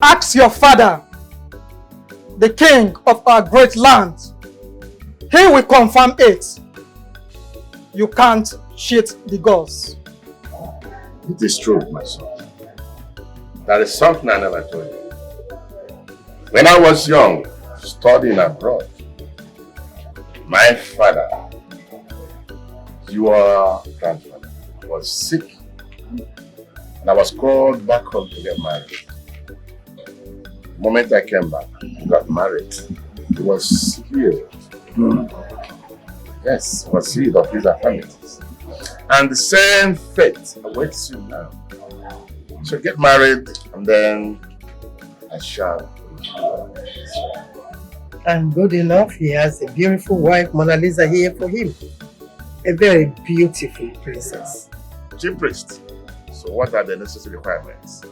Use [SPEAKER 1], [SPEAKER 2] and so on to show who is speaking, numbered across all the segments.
[SPEAKER 1] Ask your father, the king of our great land. He will confirm it. You can't cheat the gods.
[SPEAKER 2] It is true, my son. That is something I never told you. When I was young, studying abroad, my father, your grandfather, was sick. And I was called back home to get married. The moment I came back, he got married. He was healed. Yes, he was healed of his affirmities. And the same fate awaits you now. So get married and then I shall.
[SPEAKER 3] And good enough, he has a beautiful wife, Mona Lisa, here for him. A very beautiful princess.
[SPEAKER 2] Chief priest, so what are the necessary requirements?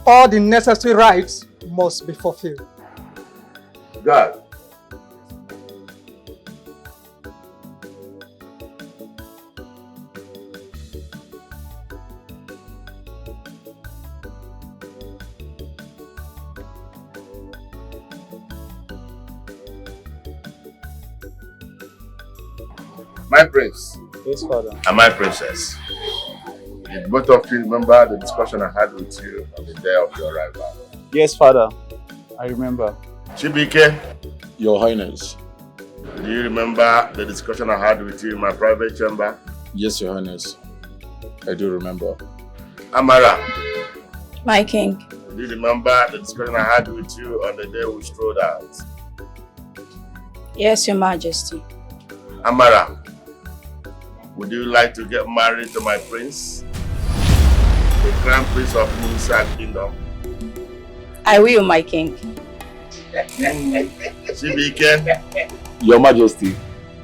[SPEAKER 1] All the necessary rites must be fulfilled.
[SPEAKER 2] God. My prince.
[SPEAKER 4] Yes, father.
[SPEAKER 2] And my princess. Did both of you remember the discussion I had with you on the day of your arrival?
[SPEAKER 4] Yes, father. I remember.
[SPEAKER 2] Chibike,
[SPEAKER 5] Your Highness.
[SPEAKER 2] do you remember the discussion I had with you in my private chamber?
[SPEAKER 5] Yes, Your Highness. I do remember.
[SPEAKER 2] Amara,
[SPEAKER 6] My king.
[SPEAKER 2] do you remember the discussion I had with you on the day we strolled out?
[SPEAKER 6] Yes, your majesty.
[SPEAKER 2] Amara, would you like to get married to my prince? The crown prince of Musa Kingdom?
[SPEAKER 6] I will, my king.
[SPEAKER 2] Chibike,
[SPEAKER 5] Your Majesty.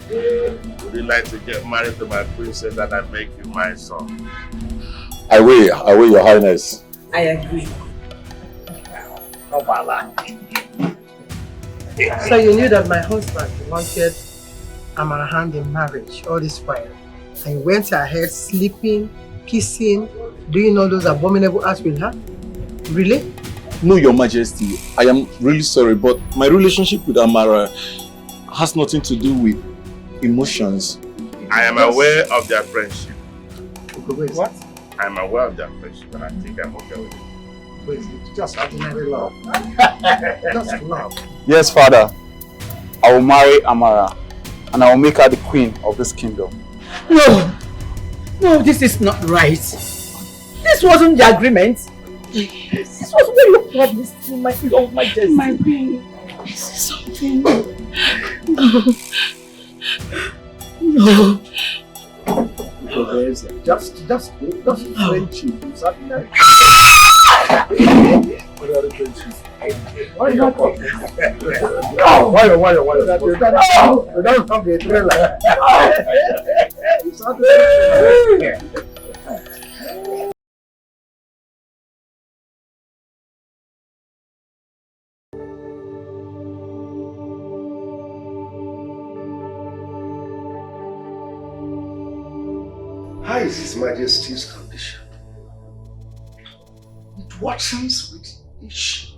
[SPEAKER 2] would you like to get married to my princess and I make you my son?
[SPEAKER 5] I will, Your Highness.
[SPEAKER 3] I agree. So you knew that my husband wanted Amara hand in marriage all this while. And you went ahead sleeping, kissing, doing all those abominable acts with her? Really?
[SPEAKER 5] No, Your Majesty. I am really sorry, but my relationship with Amara has nothing to do with emotions.
[SPEAKER 2] I am aware of their friendship.
[SPEAKER 3] Okay, wait, what?
[SPEAKER 2] I am aware of their friendship and I think I'm okay with it.
[SPEAKER 3] Wait, it's just ordinary love. Just love.
[SPEAKER 4] Yes, father. I will marry Amara and I will make her the queen of this kingdom.
[SPEAKER 3] No! No, this is not right. This wasn't the agreement. This was what you promised me, my love, my majesty.
[SPEAKER 6] My queen. This is something.
[SPEAKER 3] No.
[SPEAKER 7] Just friendship. Why not? Why? You don't have the trailer.
[SPEAKER 8] How is His Majesty's condition? It worsens with each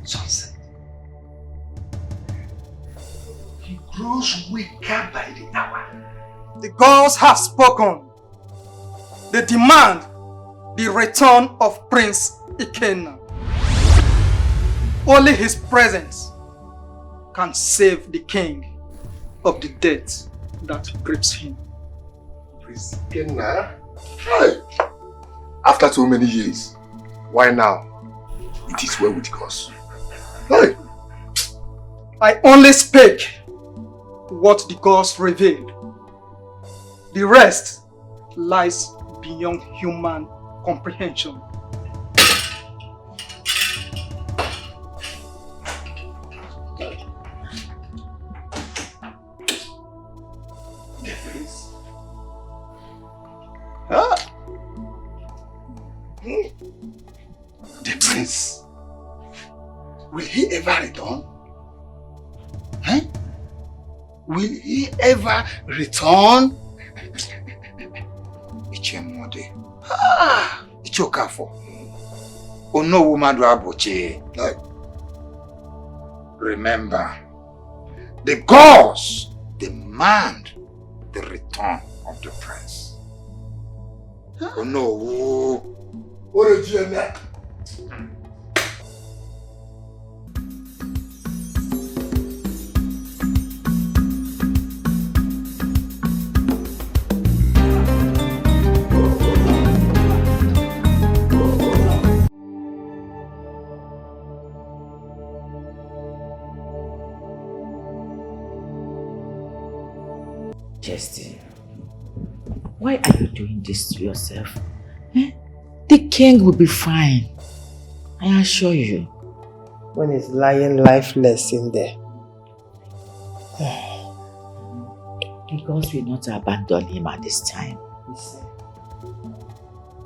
[SPEAKER 8] sunset. He grows weaker by the hour.
[SPEAKER 1] The gods have spoken. They demand the return of Prince Ikenna. Only his presence can save the king of the death that grips him.
[SPEAKER 8] Prince Ikenna? Hey. After so many years, why now? It is well with us. Hey.
[SPEAKER 1] I only speak what the gods revealed. The rest lies beyond human comprehension.
[SPEAKER 8] The prince. Will he ever return? Huh? Will he ever return? Ichemode. Ichokafo.
[SPEAKER 9] Ono woman Abuche. Remember, the gods demand the return of the prince. Huh? Oh no.
[SPEAKER 8] What a genius.
[SPEAKER 10] Justin, why are you doing this to yourself? Eh? The king will be fine. I assure you.
[SPEAKER 3] When he's lying lifeless in there.
[SPEAKER 10] The gods will not abandon him at this time.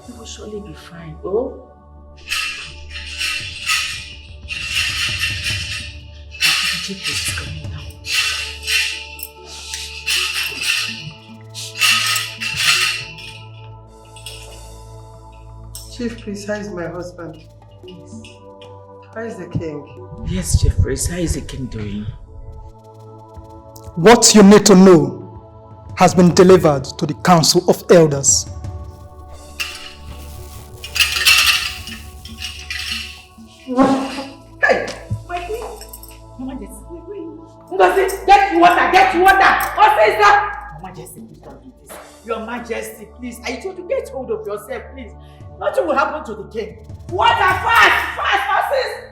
[SPEAKER 10] He will surely be fine. Oh? The jeep is coming now.
[SPEAKER 3] Chief Priest, how is my husband?
[SPEAKER 10] Yes.
[SPEAKER 3] How is the king?
[SPEAKER 10] Yes, Chief Priest, how is the king doing?
[SPEAKER 1] What you need to know has been delivered to the Council of Elders.
[SPEAKER 10] Hey! My queen! Mama Jessie, wait. Ngozi, get water! What is that? Mama Jessie, please don't do this. Your Majesty, please. I told you, get hold of yourself, please. Nothing will happen to the king. Water, fast, sis!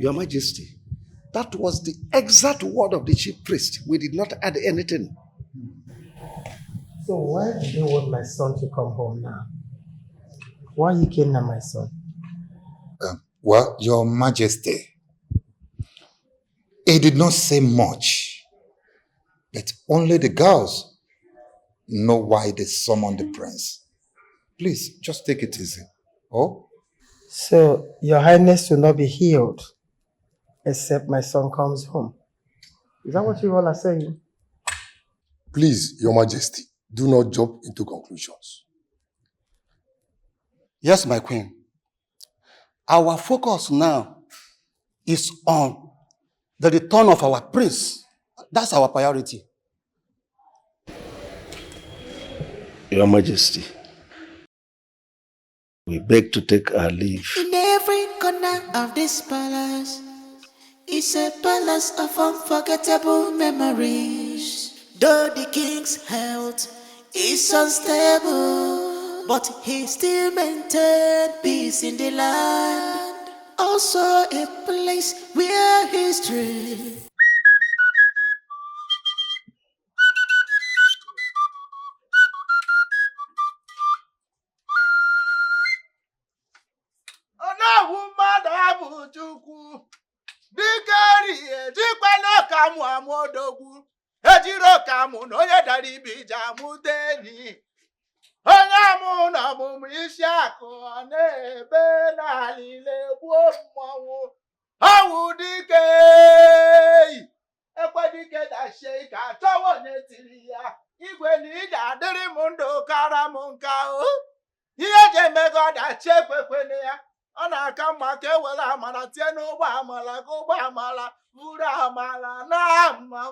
[SPEAKER 8] Your Majesty, that was the exact word of the chief priest. We did not add anything.
[SPEAKER 3] So why do you want my son to come home now? Why you kidnap my son?
[SPEAKER 9] Well, Your Majesty, he did not say much, but only the girls know why they summoned the prince. Please, just take it easy. Oh?
[SPEAKER 3] So, Your Highness will not be healed except my son comes home. Is that what you all are saying?
[SPEAKER 8] Please, Your Majesty, do not jump into conclusions.
[SPEAKER 11] Yes, my queen. Our focus now is on the return of our prince. That's our priority.
[SPEAKER 12] Your Majesty, we beg to take our leave.
[SPEAKER 13] In every corner of this palace is a palace of unforgettable memories. Though the king's health is unstable, but he still maintained peace in the land. Also a place where history
[SPEAKER 14] Dikeh dikwana kamu amodogwu ejiro kamu no ye dari bija mudeni onye amu na mu isi akụ na-ebe n'alile gbuo mmanwụ awu Dikeh ekwe Dikeh dashie ka tọwọ netiri ya igwe na ije adịrị m ndụ kara m nka o ihe je emego dachi ekwekwene ya ọ na-aka mma amala ka ewere amala tie n'ụgbọ amala ka ụgbọ amala buru amala na mma.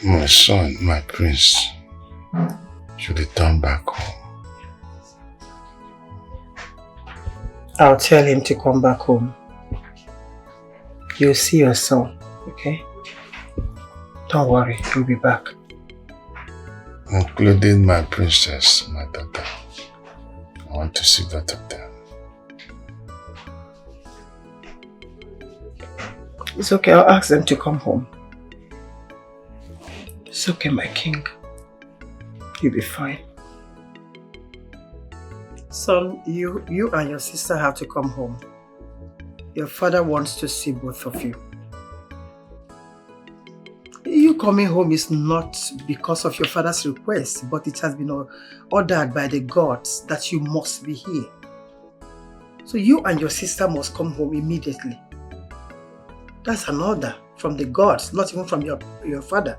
[SPEAKER 2] My son, my prince, should return back home.
[SPEAKER 3] I'll tell him to come back home. You'll see your son, okay? Don't worry, he'll be back.
[SPEAKER 2] Including my princess, my daughter. I want to see both of them.
[SPEAKER 3] It's okay, I'll ask them to come home. It's okay, my king. You'll be fine. Son, you and your sister have to come home. Your father wants to see both of you. You coming home is not because of your father's request, but it has been ordered by the gods that you must be here. So you and your sister must come home immediately. That's an order from the gods, not even from your father.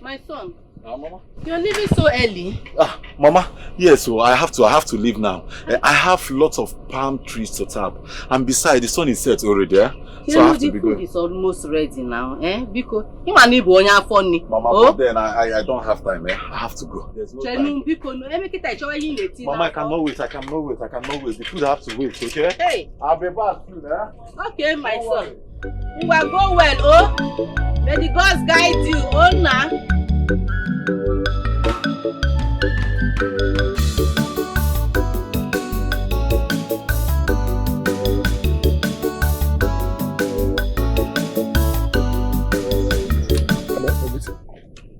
[SPEAKER 15] My son.
[SPEAKER 5] Mama.
[SPEAKER 15] You're leaving so early.
[SPEAKER 5] Mama, yes, so I have to leave now. I have lots of palm trees to tap. And besides, the sun is set already, so I have to be going.
[SPEAKER 15] The food is almost ready now, Because you want to be funny.
[SPEAKER 5] Mama, but then I don't have time, I have to go. There's no time. Mama, I cannot wait. The food has to wait, okay?
[SPEAKER 15] Hey.
[SPEAKER 5] I'll be back soon,
[SPEAKER 15] Okay, my son. You will go well, May the gods guide you, now.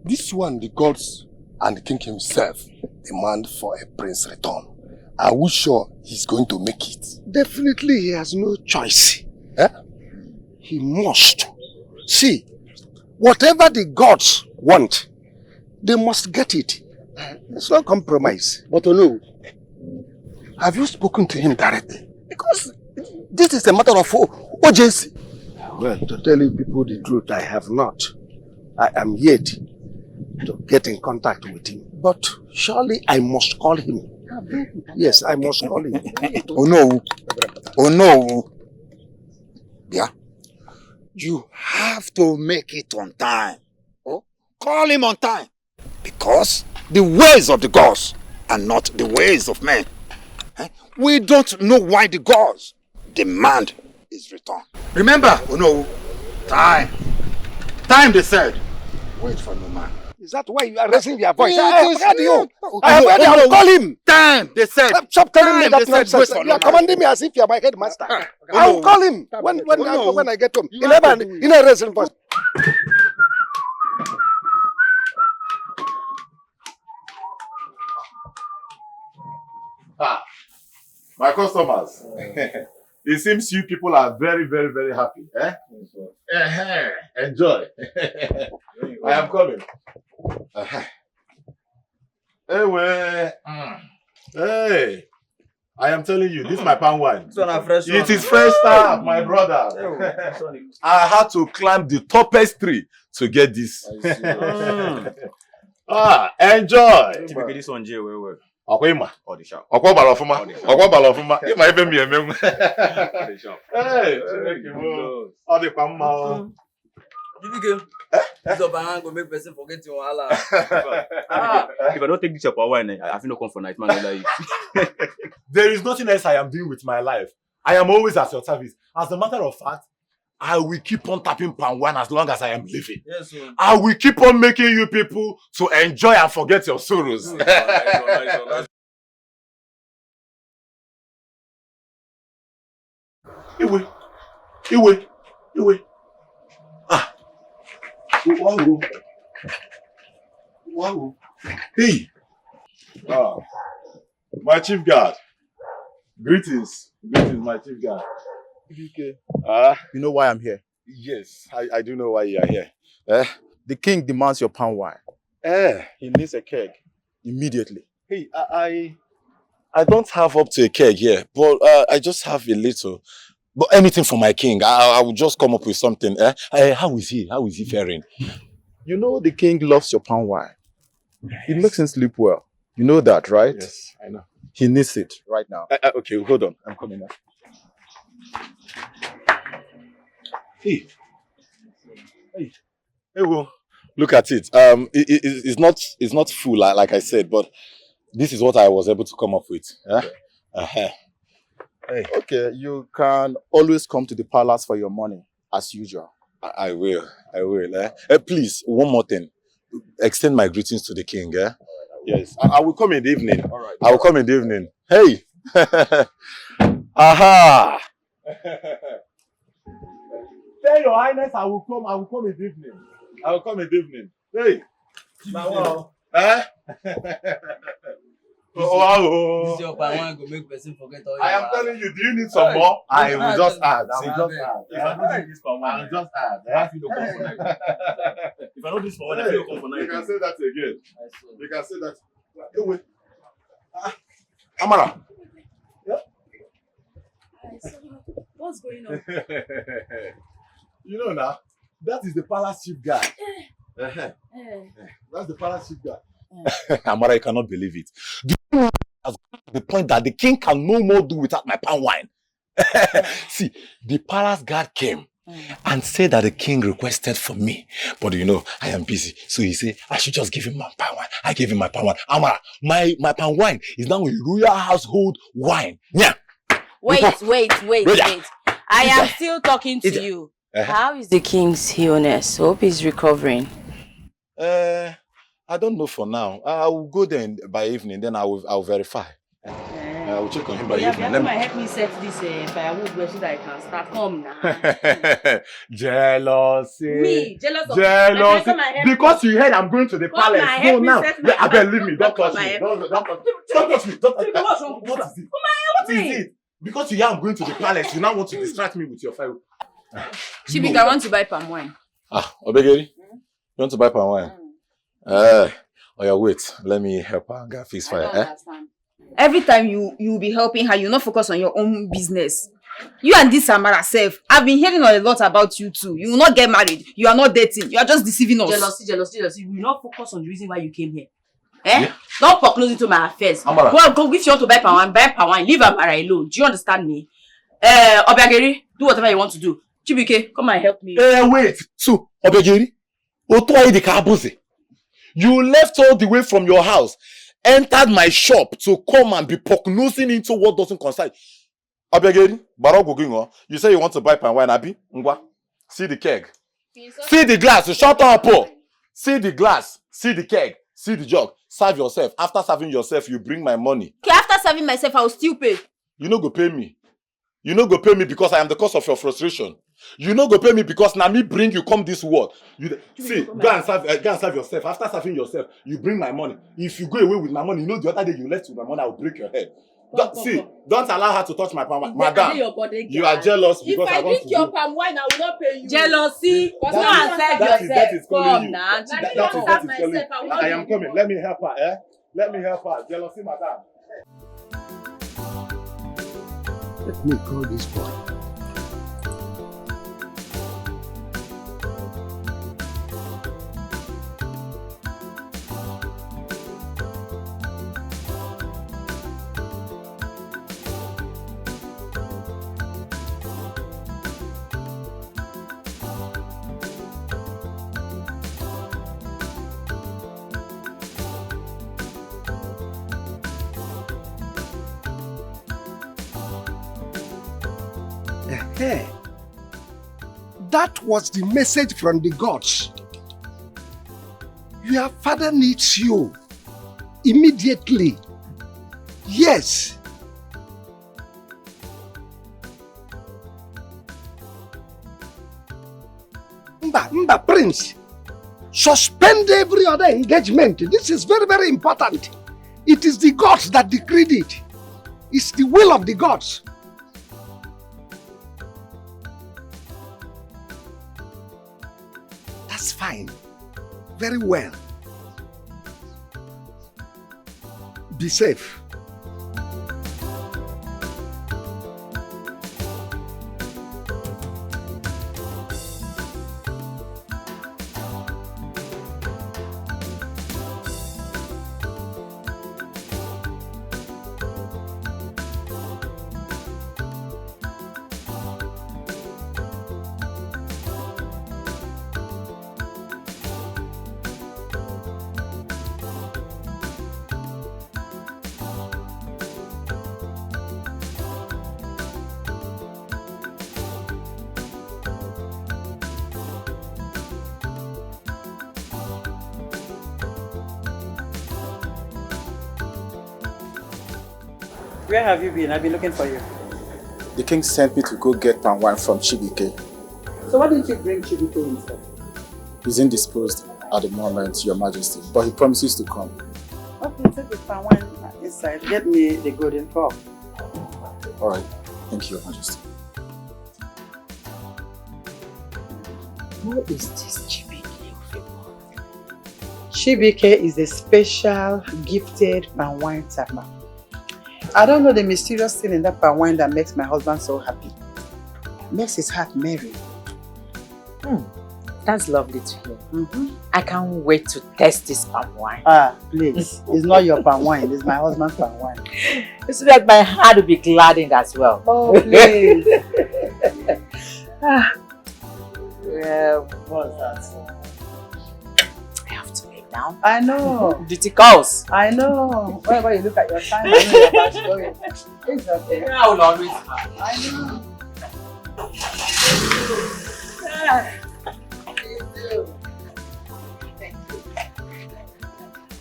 [SPEAKER 8] This one, the gods and the king himself demand for a prince return. Are we sure he's going to make it?
[SPEAKER 7] Definitely he has no choice. He must. See, whatever the gods want, they must get it. There's no compromise.
[SPEAKER 8] But no, have you spoken to him directly?
[SPEAKER 7] Because this is a matter of urgency. Well, to tell you people the truth, I have not. I am yet to get in contact with him. But surely I must call him. Yes, I must call him.
[SPEAKER 9] Oh no. Oh no. Yeah. You have to make it on time. Oh, call him on time. Because the ways of the gods are not the ways of men. We don't know why the gods demand his return. Remember, oh no, time. Time, they said. Wait for no man.
[SPEAKER 7] Is that why you are raising your voice?
[SPEAKER 9] I
[SPEAKER 7] have heard you. I have heard you. Call him.
[SPEAKER 9] Time, they said.
[SPEAKER 7] Stop telling me that
[SPEAKER 9] They
[SPEAKER 7] nonsense.
[SPEAKER 9] said,
[SPEAKER 7] You are commanding me as if you are my headmaster. I will call him when I get home. In a raising voice.
[SPEAKER 5] My customers. It seems you people are very, very, very happy. Enjoy. I am coming. Hey, I am telling you, this is my palm wine. It is fresh stuff, my brother. I had to climb the tallest tree to get this. Ah, enjoy.
[SPEAKER 16] Typically, this one, Jay, where?
[SPEAKER 5] Okwima.
[SPEAKER 16] Or the shop.
[SPEAKER 5] Okwa balofuma. Okwa balofuma. You might even be a mem.
[SPEAKER 16] The shop.
[SPEAKER 5] Hey, all the pamma.
[SPEAKER 17] This up and go make person forget your Allah.
[SPEAKER 16] If I don't take this up wine, I feel no come for night, man. Like,
[SPEAKER 5] there is nothing else I am doing with my life. I am always at your service. As a matter of fact, I will keep on tapping palm wine as long as I am living.
[SPEAKER 17] Yes, sir.
[SPEAKER 5] I will keep on making you people to enjoy and forget your sorrows. Iwe. Ah. Wow. Hey. Ah. My chief guard. Greetings, my chief guard.
[SPEAKER 4] Dikeh.
[SPEAKER 5] You know why I'm here? Yes, I do know why you are here.
[SPEAKER 4] The king demands your palm wine.
[SPEAKER 5] He needs a keg immediately. Hey, I don't have up to a keg here, but I just have a little. But anything for my king, I will just come up with something. How is he? How is he faring?
[SPEAKER 4] You know the king loves your palm wine. It makes him sleep well. You know that, right?
[SPEAKER 5] Yes, I know.
[SPEAKER 4] He needs it right now.
[SPEAKER 5] Okay, hold on. I'm coming now. Hey, well, look at it. It's not full, like I said, but this is what I was able to come up with. Hey.
[SPEAKER 4] Okay, you can always come to the palace for your money, as usual.
[SPEAKER 5] I will. Please, one more thing. Extend my greetings to the king. Yes, I will come in the evening. All right. I will come in the evening. Hey. Aha. Tell your highness I will come in the evening. I will come in the evening. Hey. Wow.
[SPEAKER 17] This your palm go make person forget all.
[SPEAKER 5] I am telling you, do you need some more? I will just add. If I don't need this for one, I will just add. If I don't do this for one, I feel come for night. You can say that again. You can say that. Wait. Amara.
[SPEAKER 6] What's going on?
[SPEAKER 5] You know now, that is the palace chief guy. That's the palace chief guy. Amara, you cannot believe it. Do you know the point that the king can no more do without my palm wine? See, the palace guard came and said that the king requested for me. But you know, I am busy. So he said, I should just give him my palm wine. I gave him my palm wine. Amara, my palm wine is now a royal household wine. Yeah.
[SPEAKER 6] Wait. I am still talking to you. How is the king's illness? Hope he's recovering.
[SPEAKER 5] I don't know for now. I will go there by evening, then I will verify. I will check on him by evening.
[SPEAKER 15] Help me set this firewood so that I can start. Come now.
[SPEAKER 5] Jealousy.
[SPEAKER 15] Me? Jealous of
[SPEAKER 5] jealousy. Because you heard I'm going to the palace. No, now. I believe me. Don't touch me. Don't touch me. What is it? Because you hear I'm going to the palace, you now want to distract me with your fire.
[SPEAKER 6] Chibika, I want to buy palm wine.
[SPEAKER 5] Obegeri? You want to buy palm wine? Oh yeah, wait. Let me help her and get fix fire.
[SPEAKER 18] Every time you be helping her, you not focus on your own business. You and this Amara self, I've been hearing a lot about you too. You will not get married. You are not dating. You are just deceiving us.
[SPEAKER 15] Jealousy. You will not focus on the reason why you came here. Yeah. Don't put close into my affairs.
[SPEAKER 5] Amara.
[SPEAKER 15] Go if you want to buy palm wine. Leave Amara alone. Do you understand me? Obiageri, do whatever you want to do. Chibike, come and help me.
[SPEAKER 5] Wait. So, Obiageri, you left all the way from your house, entered my shop to come and be poke-nosing into what doesn't concern. Obiageri, you say you want to buy palm wine, Abi? Ngwa. See the keg. See the glass. Shut up, See the glass. See the keg. See the jug. Serve yourself. After serving yourself, you bring my money.
[SPEAKER 18] Okay, after serving myself, I will still pay.
[SPEAKER 5] You no go pay me. You no go pay me because I am the cause of your frustration. You no go pay me because na me bring you come this world. See, go and serve yourself. After serving yourself, you bring my money. If you go away with my money, you know the other day you left with my money, I will break your head. Don't allow her to touch my palm wine. Madam, you are jealous because I want to
[SPEAKER 15] drink your palm wine, I will not pay you.
[SPEAKER 18] Jealousy. Go and serve yourself.
[SPEAKER 5] That is calling you.
[SPEAKER 18] Now.
[SPEAKER 5] That is calling you. I am coming. Let me help her. Let me help her. Jealousy, madam.
[SPEAKER 7] Let me call this boy. That was the message from the gods. Your father needs you immediately. Yes. Mba, Prince. Suspend every other engagement. This is very, very important. It is the gods that decreed it. It's the will of the gods. That's fine. Very well. Be safe.
[SPEAKER 19] Where have you been? I've been looking for you.
[SPEAKER 4] The king sent me to go get palm wine from Dikeh.
[SPEAKER 19] So why didn't you bring Dikeh instead?
[SPEAKER 4] He's indisposed at the moment, Your Majesty, but he promises to come.
[SPEAKER 19] Okay, take the palm wine inside. Get me the golden cup.
[SPEAKER 4] Alright, thank you, Your Majesty.
[SPEAKER 3] Who is this Chibike of a woman? Chibike is a special, gifted palm wine tapper. I don't know the mysterious thing in that palm wine that makes my husband so happy. Makes his heart merry.
[SPEAKER 10] That's lovely to hear. I can't wait to test this palm wine.
[SPEAKER 3] Ah, please. It's not your palm wine, it's my husband's palm wine.
[SPEAKER 10] It's like my heart will be gladdened as well.
[SPEAKER 3] Oh, please.
[SPEAKER 10] What's that? I have to leave now.
[SPEAKER 3] I know.
[SPEAKER 10] Duty calls.
[SPEAKER 3] I know. Whenever you look at your time, I know you're about to go in. It's okay.
[SPEAKER 10] I will always.
[SPEAKER 3] I know.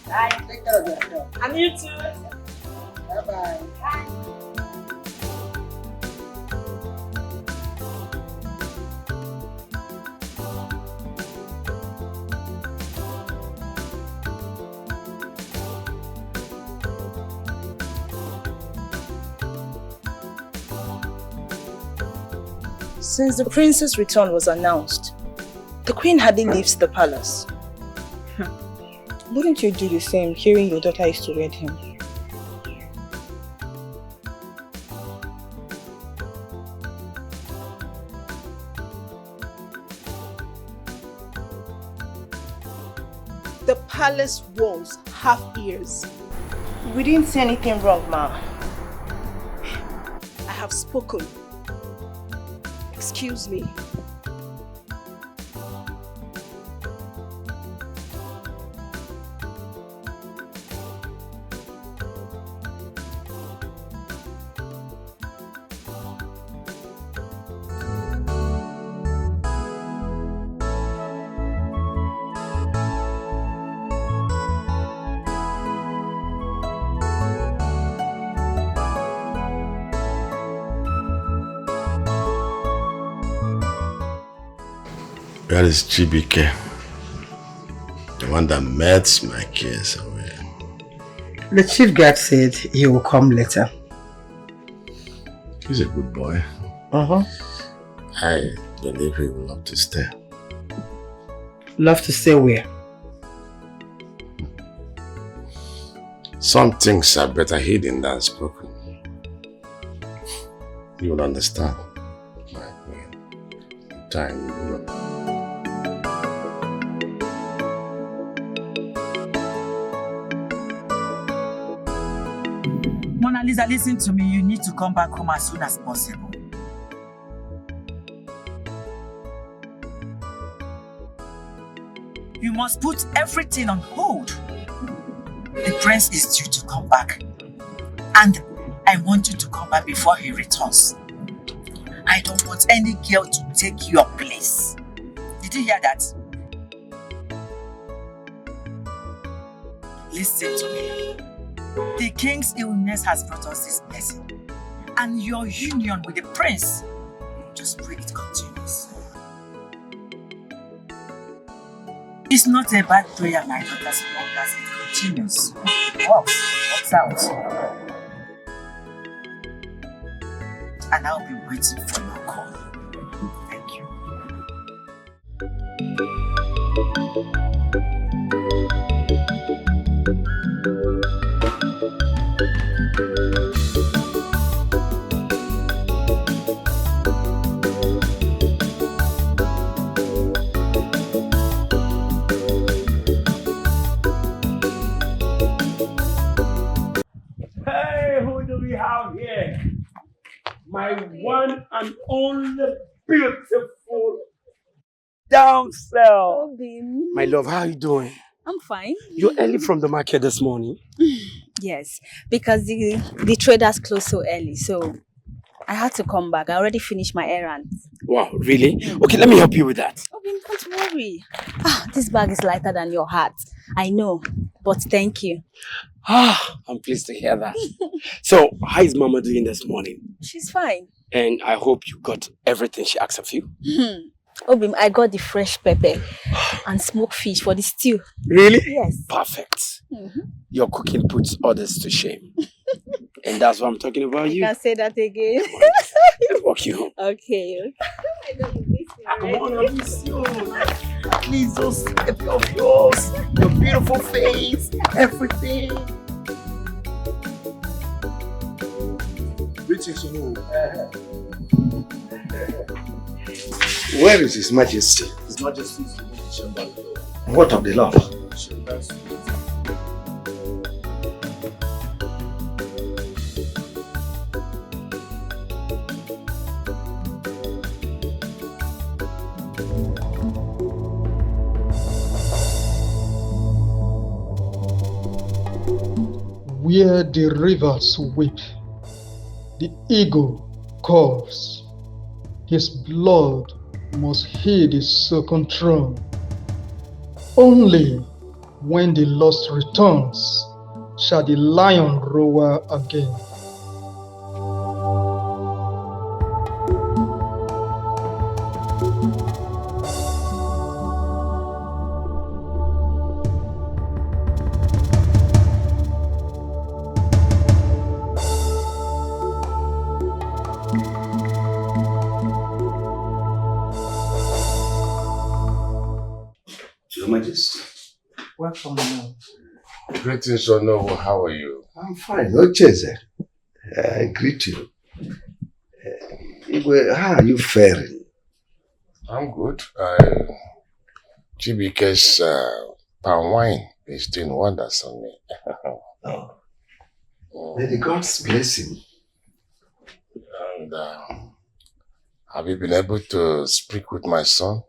[SPEAKER 10] Bye.
[SPEAKER 3] Take care of yourself.
[SPEAKER 10] And you too.
[SPEAKER 3] Bye-bye.
[SPEAKER 10] Bye.
[SPEAKER 20] Since the prince's return was announced, the queen hardly leaves the palace. Wouldn't you do the same, hearing your daughter is to wed him? The palace walls have ears. We didn't say anything wrong, ma. I have spoken. Excuse me.
[SPEAKER 2] Where is Chibike? The one that melts my cares away.
[SPEAKER 3] The chief guard said he will come later.
[SPEAKER 2] He's a good boy. I believe he will love to stay.
[SPEAKER 3] Love to stay where?
[SPEAKER 2] Some things are better hidden than spoken. You will understand. Time you will.
[SPEAKER 10] Mona Lisa, listen to me. You need to come back home as soon as possible. You must put everything on hold. The prince is due to come back. And I want you to come back before he returns. I don't want any girl to take your place. Did you hear that? Listen to me. The king's illness has brought us this blessing. And your union with the prince, just pray it continues. It's not a bad prayer, my daughter, as long as it continues. It works out. And I'll be waiting for your call. Thank you.
[SPEAKER 21] Hey, who do we have here? My one and only beautiful damsel.
[SPEAKER 22] My love, how are you doing?
[SPEAKER 23] I'm fine.
[SPEAKER 22] You're early from the market this morning.
[SPEAKER 23] Yes, because the traders closed so early, so I had to come back. I already finished my errands.
[SPEAKER 22] Wow, really? Okay, let me help you with that.
[SPEAKER 23] Obim, don't worry. This bag is lighter than your heart. I know, but thank you.
[SPEAKER 22] I'm pleased to hear that. So, how is Mama doing this morning?
[SPEAKER 23] She's fine.
[SPEAKER 22] And I hope you got everything she asked of you.
[SPEAKER 23] Obim, I got the fresh pepper and smoked fish for the stew.
[SPEAKER 22] Really?
[SPEAKER 23] Yes.
[SPEAKER 22] Perfect. Your cooking puts others to shame. And that's what I'm talking about
[SPEAKER 23] You can say that again.
[SPEAKER 22] Let's walk you home.
[SPEAKER 23] Okay.
[SPEAKER 21] Come on, I miss you. Please, those happy of yours, your beautiful face, everything.
[SPEAKER 7] Greetings, Where is His Majesty?
[SPEAKER 21] His Majesty is in the chamber.
[SPEAKER 7] What of the love?
[SPEAKER 1] Where the rivers weep, the eagle calls. His blood must heed his second throne. Only when the lost returns shall the lion roar again.
[SPEAKER 7] Majesty.
[SPEAKER 3] Welcome, Mama.
[SPEAKER 2] Greetings, Ono. How are you?
[SPEAKER 7] I'm fine. Ocheze. I greet you. Igwe, how are you faring?
[SPEAKER 2] I'm good. Chibike's palm wine is doing wonders on me.
[SPEAKER 7] May the gods bless him.
[SPEAKER 2] And have you been able to speak with my son?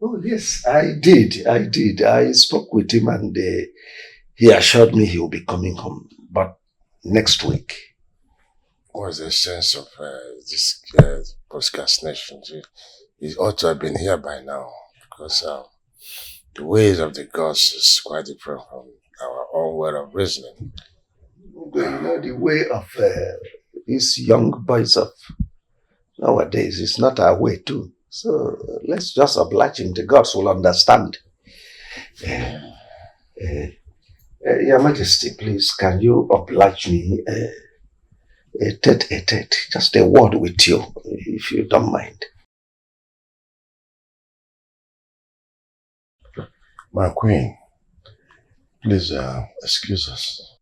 [SPEAKER 7] Oh, yes, I did. I spoke with him and he assured me he will be coming home, but next week.
[SPEAKER 2] What's the sense of this procrastination? He ought to have been here by now, because the ways of the gods is quite different from our own way of reasoning.
[SPEAKER 7] You know, the way of these young boys of nowadays is not our way too. So let's just oblige him. The gods will understand. Your Majesty, please, can you oblige me a tete-a-tete, just a word with you, if you don't mind?
[SPEAKER 2] My queen, please excuse us.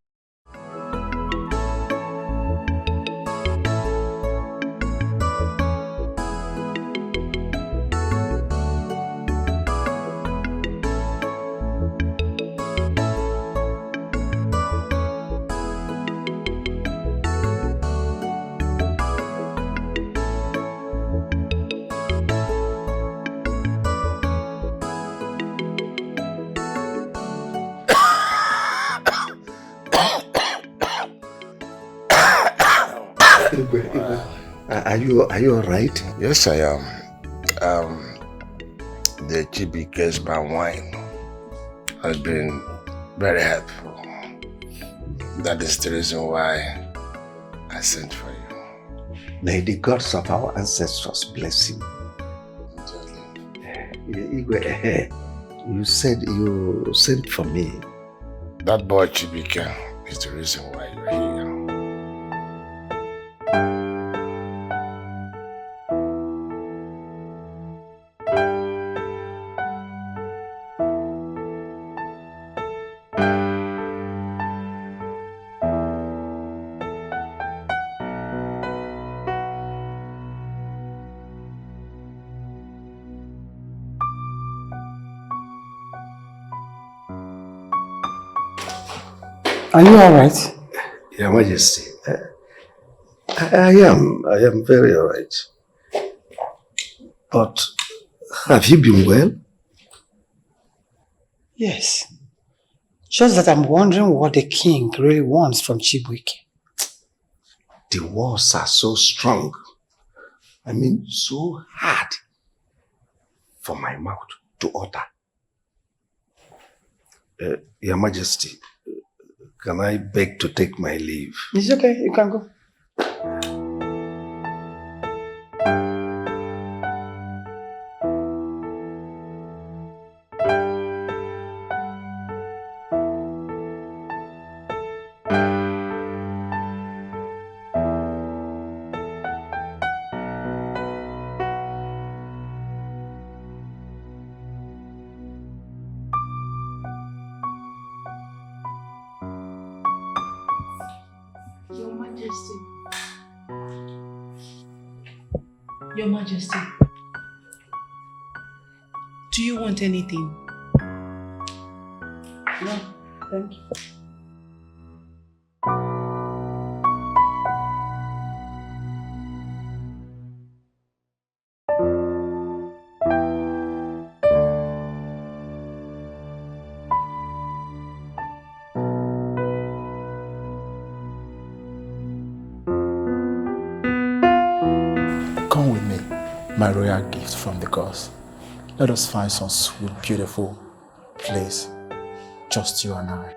[SPEAKER 7] Are you all right?
[SPEAKER 2] Yes, I am. The Chibike's palm wine has been very helpful. That is the reason why I sent for you.
[SPEAKER 7] May the gods of our ancestors bless you. You said you sent for me.
[SPEAKER 2] That boy Chibike is the reason why you're here.
[SPEAKER 1] Are you alright?
[SPEAKER 7] Your Majesty, I am very alright. But have you been well?
[SPEAKER 1] Yes. Just that I'm wondering what the king really wants from Chibuike.
[SPEAKER 7] The walls are so strong. I mean, so hard for my mouth to utter. Your Majesty, can I beg to take my leave?
[SPEAKER 1] It's okay, you can go.
[SPEAKER 10] Your Majesty, do you want anything?
[SPEAKER 1] No, thank you.
[SPEAKER 4] Come with me, my royal gift from the gods. Let us find some sweet, beautiful place, just you and I.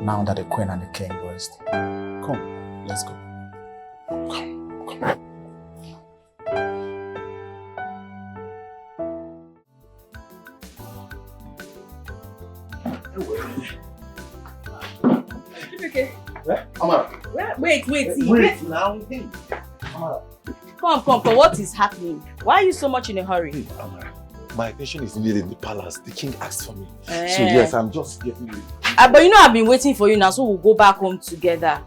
[SPEAKER 4] Now that the queen and the king rest. Come, let's go. Come.
[SPEAKER 15] Okay.
[SPEAKER 10] Wait now.
[SPEAKER 15] Come. What is happening? Why are you so much in a hurry?
[SPEAKER 5] My attention is needed in the palace. The king asked for me. So yes, I'm just getting ready.
[SPEAKER 15] But you know I've been waiting for you now, so we'll go back home together.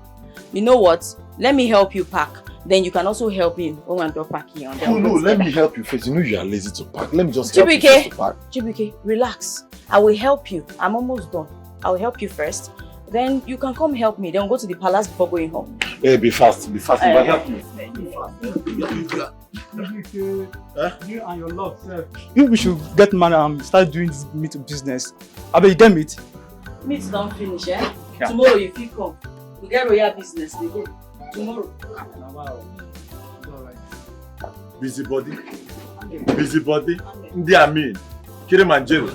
[SPEAKER 15] You know what? Let me help you pack. Then you can also help me when I'm done packing.
[SPEAKER 5] No, let me help you first. You know you are lazy to pack. Let me just help you first to pack.
[SPEAKER 15] Chibike, relax. I will help you. I'm almost done. I will help you first. Then you can come help me. Then we'll go to the palace before going home.
[SPEAKER 5] Hey, be fast. But help me.
[SPEAKER 4] You and your love, sir. We should get money and start doing this meat business. I bet you get meat.
[SPEAKER 15] Meat don't finish, eh?
[SPEAKER 4] Yeah.
[SPEAKER 15] Tomorrow if you come, we get royal business. We go. Tomorrow.
[SPEAKER 5] Busybody. Ndị Amin. Kilimanjaro.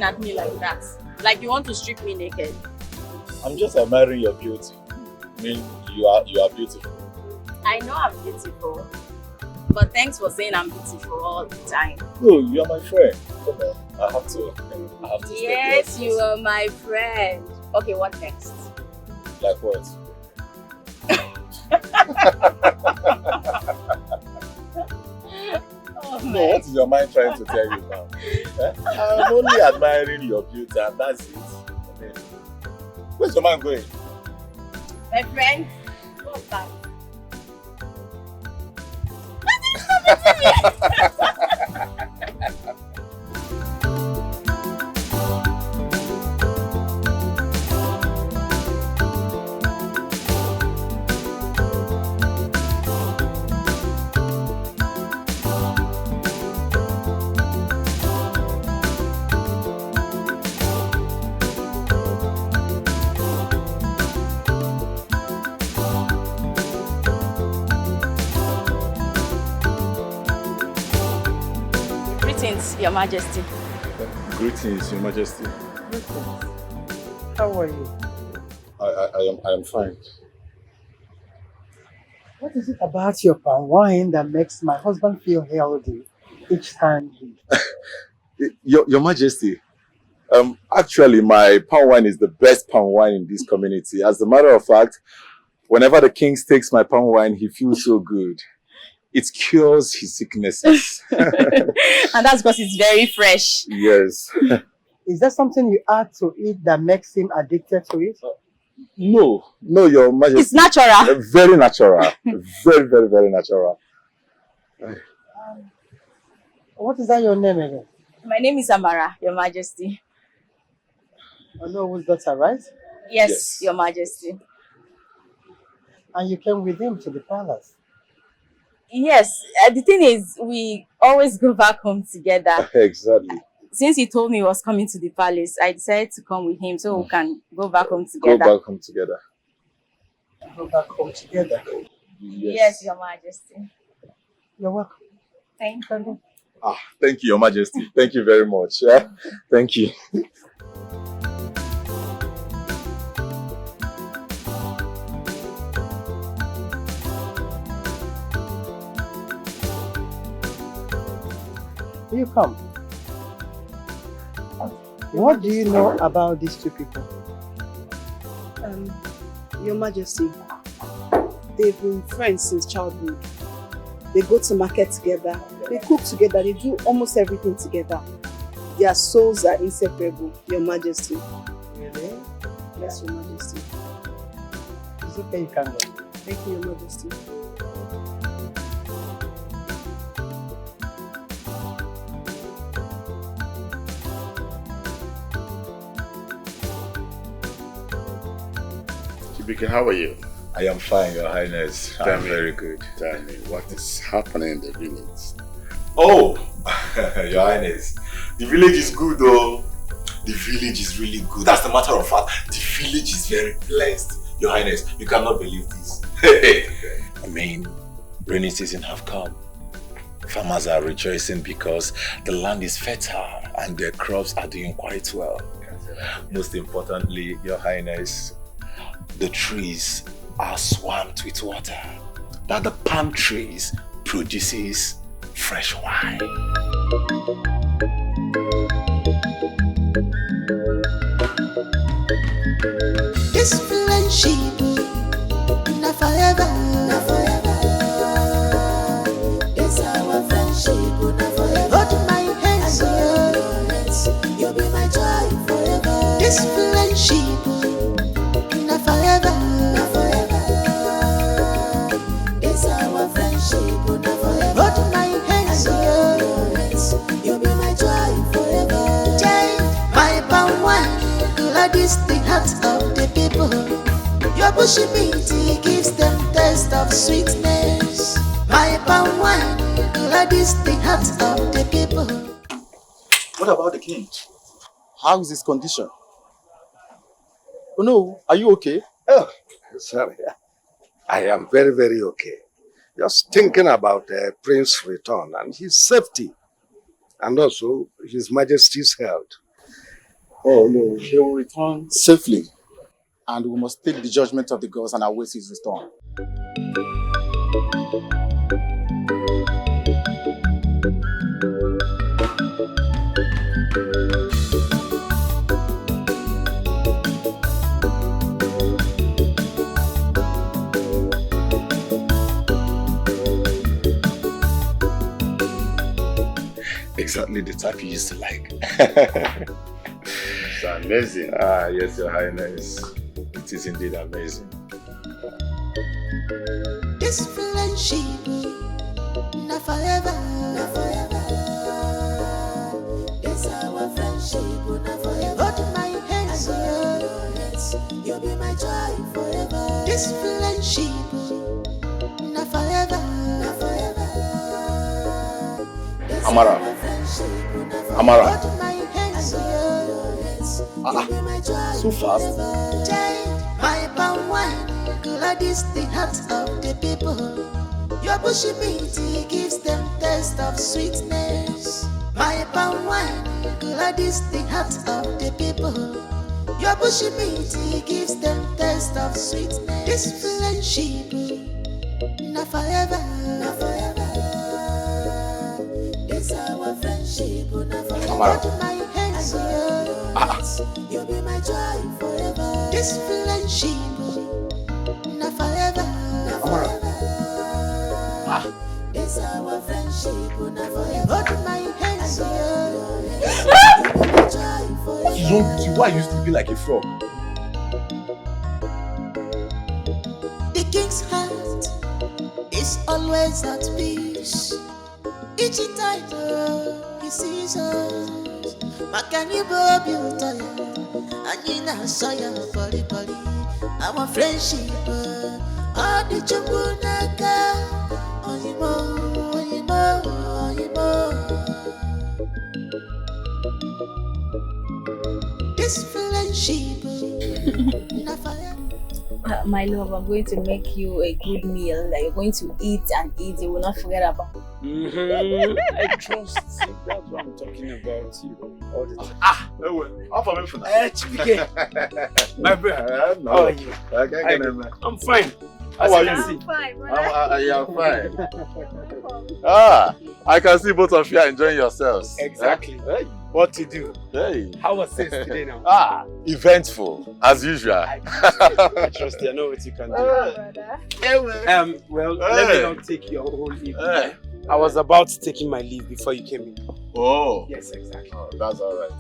[SPEAKER 15] At me like that, like you want to strip me naked.
[SPEAKER 5] I'm just admiring your beauty. I mean, you are beautiful.
[SPEAKER 15] I know I'm beautiful, but thanks for saying I'm beautiful all the time.
[SPEAKER 5] No, you are my friend. Come on, I have to.
[SPEAKER 15] Yes, you are my friend. Okay, what next?
[SPEAKER 5] Like what? No, what is your mind trying to tell you now? I'm only admiring your beauty and that's it. I mean, where's your mind going?
[SPEAKER 15] My friend, what's that?
[SPEAKER 6] Your Majesty.
[SPEAKER 5] Greetings, Your Majesty.
[SPEAKER 3] Greetings. How are you?
[SPEAKER 5] I am fine.
[SPEAKER 3] What is it about your palm wine that makes my husband feel healthy each time he...
[SPEAKER 5] Your Majesty, actually my palm wine is the best palm wine in this community. As a matter of fact, whenever the king takes my palm wine, he feels so good. It cures his sicknesses.
[SPEAKER 18] And that's because it's very fresh.
[SPEAKER 5] Yes.
[SPEAKER 3] Is there something you add to it that makes him addicted to it?
[SPEAKER 5] No, Your Majesty.
[SPEAKER 18] It's natural.
[SPEAKER 5] Very natural. Very, very, very natural.
[SPEAKER 3] What is that your name again?
[SPEAKER 18] My name is Amara, Your Majesty.
[SPEAKER 3] I know whose daughter, right?
[SPEAKER 18] Yes, Your Majesty.
[SPEAKER 3] And you came with him to the palace?
[SPEAKER 18] Yes, the thing is, we always go back home together.
[SPEAKER 5] Exactly.
[SPEAKER 18] Since he told me he was coming to the palace, I decided to come with him so we can go back home together.
[SPEAKER 5] Go back home together.
[SPEAKER 3] Go back home together?
[SPEAKER 18] Yes, Your Majesty.
[SPEAKER 3] You're welcome.
[SPEAKER 18] Thank you.
[SPEAKER 5] Thank you, Your Majesty. Thank you very much. Yeah? Thank you.
[SPEAKER 3] You come. What do you know about these two people?
[SPEAKER 20] Your Majesty, they've been friends since childhood. They go to market together, they cook together, they do almost everything together. Their souls are inseparable, Your Majesty.
[SPEAKER 3] Really?
[SPEAKER 20] Yes, Your Majesty.
[SPEAKER 3] It's okay, you can go.
[SPEAKER 20] Thank you, Your Majesty.
[SPEAKER 2] Dikeh, how are you?
[SPEAKER 5] I am fine, Your Highness. I'm very good.
[SPEAKER 2] Tell me, what is happening in the village?
[SPEAKER 5] Oh, Your Highness, the village is good though. The village is really good. As a matter of fact, the village is very blessed. Your Highness, you cannot believe this. I mean, rainy season have come. Farmers are rejoicing because the land is fertile and their crops are doing quite well. Most importantly, Your Highness, the trees are swamped with water. That the palm trees produces fresh wine.
[SPEAKER 11] This friendship, not forever, not forever. It's our friendship, not forever. Hold my hands, you'll be my joy forever. This friendship, not forever, not forever. It's our friendship, not forever. Hold my hands, you'll be my joy forever. My palm wine, gladys the hearts of the people. Your bushy meat gives them taste of sweetness. My palm wine, gladys the hearts of the people.
[SPEAKER 4] What about the king? How is his condition? Oh no, are you okay?
[SPEAKER 7] Oh, sorry. I am very, very okay. Just thinking about Prince's return and his safety. And also His Majesty's health.
[SPEAKER 4] Oh no, he will return safely. And we must take the judgment of the gods and await his return.
[SPEAKER 5] Exactly the type you used to like.
[SPEAKER 2] It's amazing.
[SPEAKER 5] Yes, Your Highness. It is indeed amazing.
[SPEAKER 11] This friendship, not forever, not forever. It's our friendship, not forever. Hold my hands, you'll be my joy forever. This friendship, not forever, not forever.
[SPEAKER 5] Amara. Amara.
[SPEAKER 11] Hold my hands,
[SPEAKER 5] so fast.
[SPEAKER 11] My palm wine, gladys the hearts of the people. Your bushy meat gives them taste of sweetness. My palm wine, gladys the heart of the people. Your bushy meat gives them taste of sweetness. This friendship, not forever, not forever. It's our friendship, not forever. Hold my hands, you'll be my joy forever. This friendship, not forever, not forever. It's our friendship, not forever. Hold my hands, you'll be my joy forever.
[SPEAKER 5] What is wrong with you? Why are you sleeping like a frog?
[SPEAKER 11] The king's heart is always at peace. Each time he sees us, Makani Obio Anina Soya Poli Poli. Our friendship, all the Chubunaka, Oyimo, Oyimo, Oyimo. This friendship,
[SPEAKER 23] My love, I'm going to make you a good meal that you're going to eat and eat. You will not forget about.
[SPEAKER 22] I trust you. That's what I'm talking about you all the time.
[SPEAKER 5] How for me for
[SPEAKER 22] Chibike. My brother. How are you? I'm fine.
[SPEAKER 5] How are you?
[SPEAKER 23] I'm fine, brother.
[SPEAKER 5] You are fine. I can see both of you are enjoying yourselves.
[SPEAKER 22] Exactly.
[SPEAKER 5] Hey.
[SPEAKER 22] What to do?
[SPEAKER 5] Hey.
[SPEAKER 22] How was it today now?
[SPEAKER 5] Eventful, as usual.
[SPEAKER 22] I trust you. I know what you can do. Well, let me not take your whole evening. I was about taking my leave before you came in.
[SPEAKER 5] Oh.
[SPEAKER 22] Yes, exactly.
[SPEAKER 5] Oh, that's all right.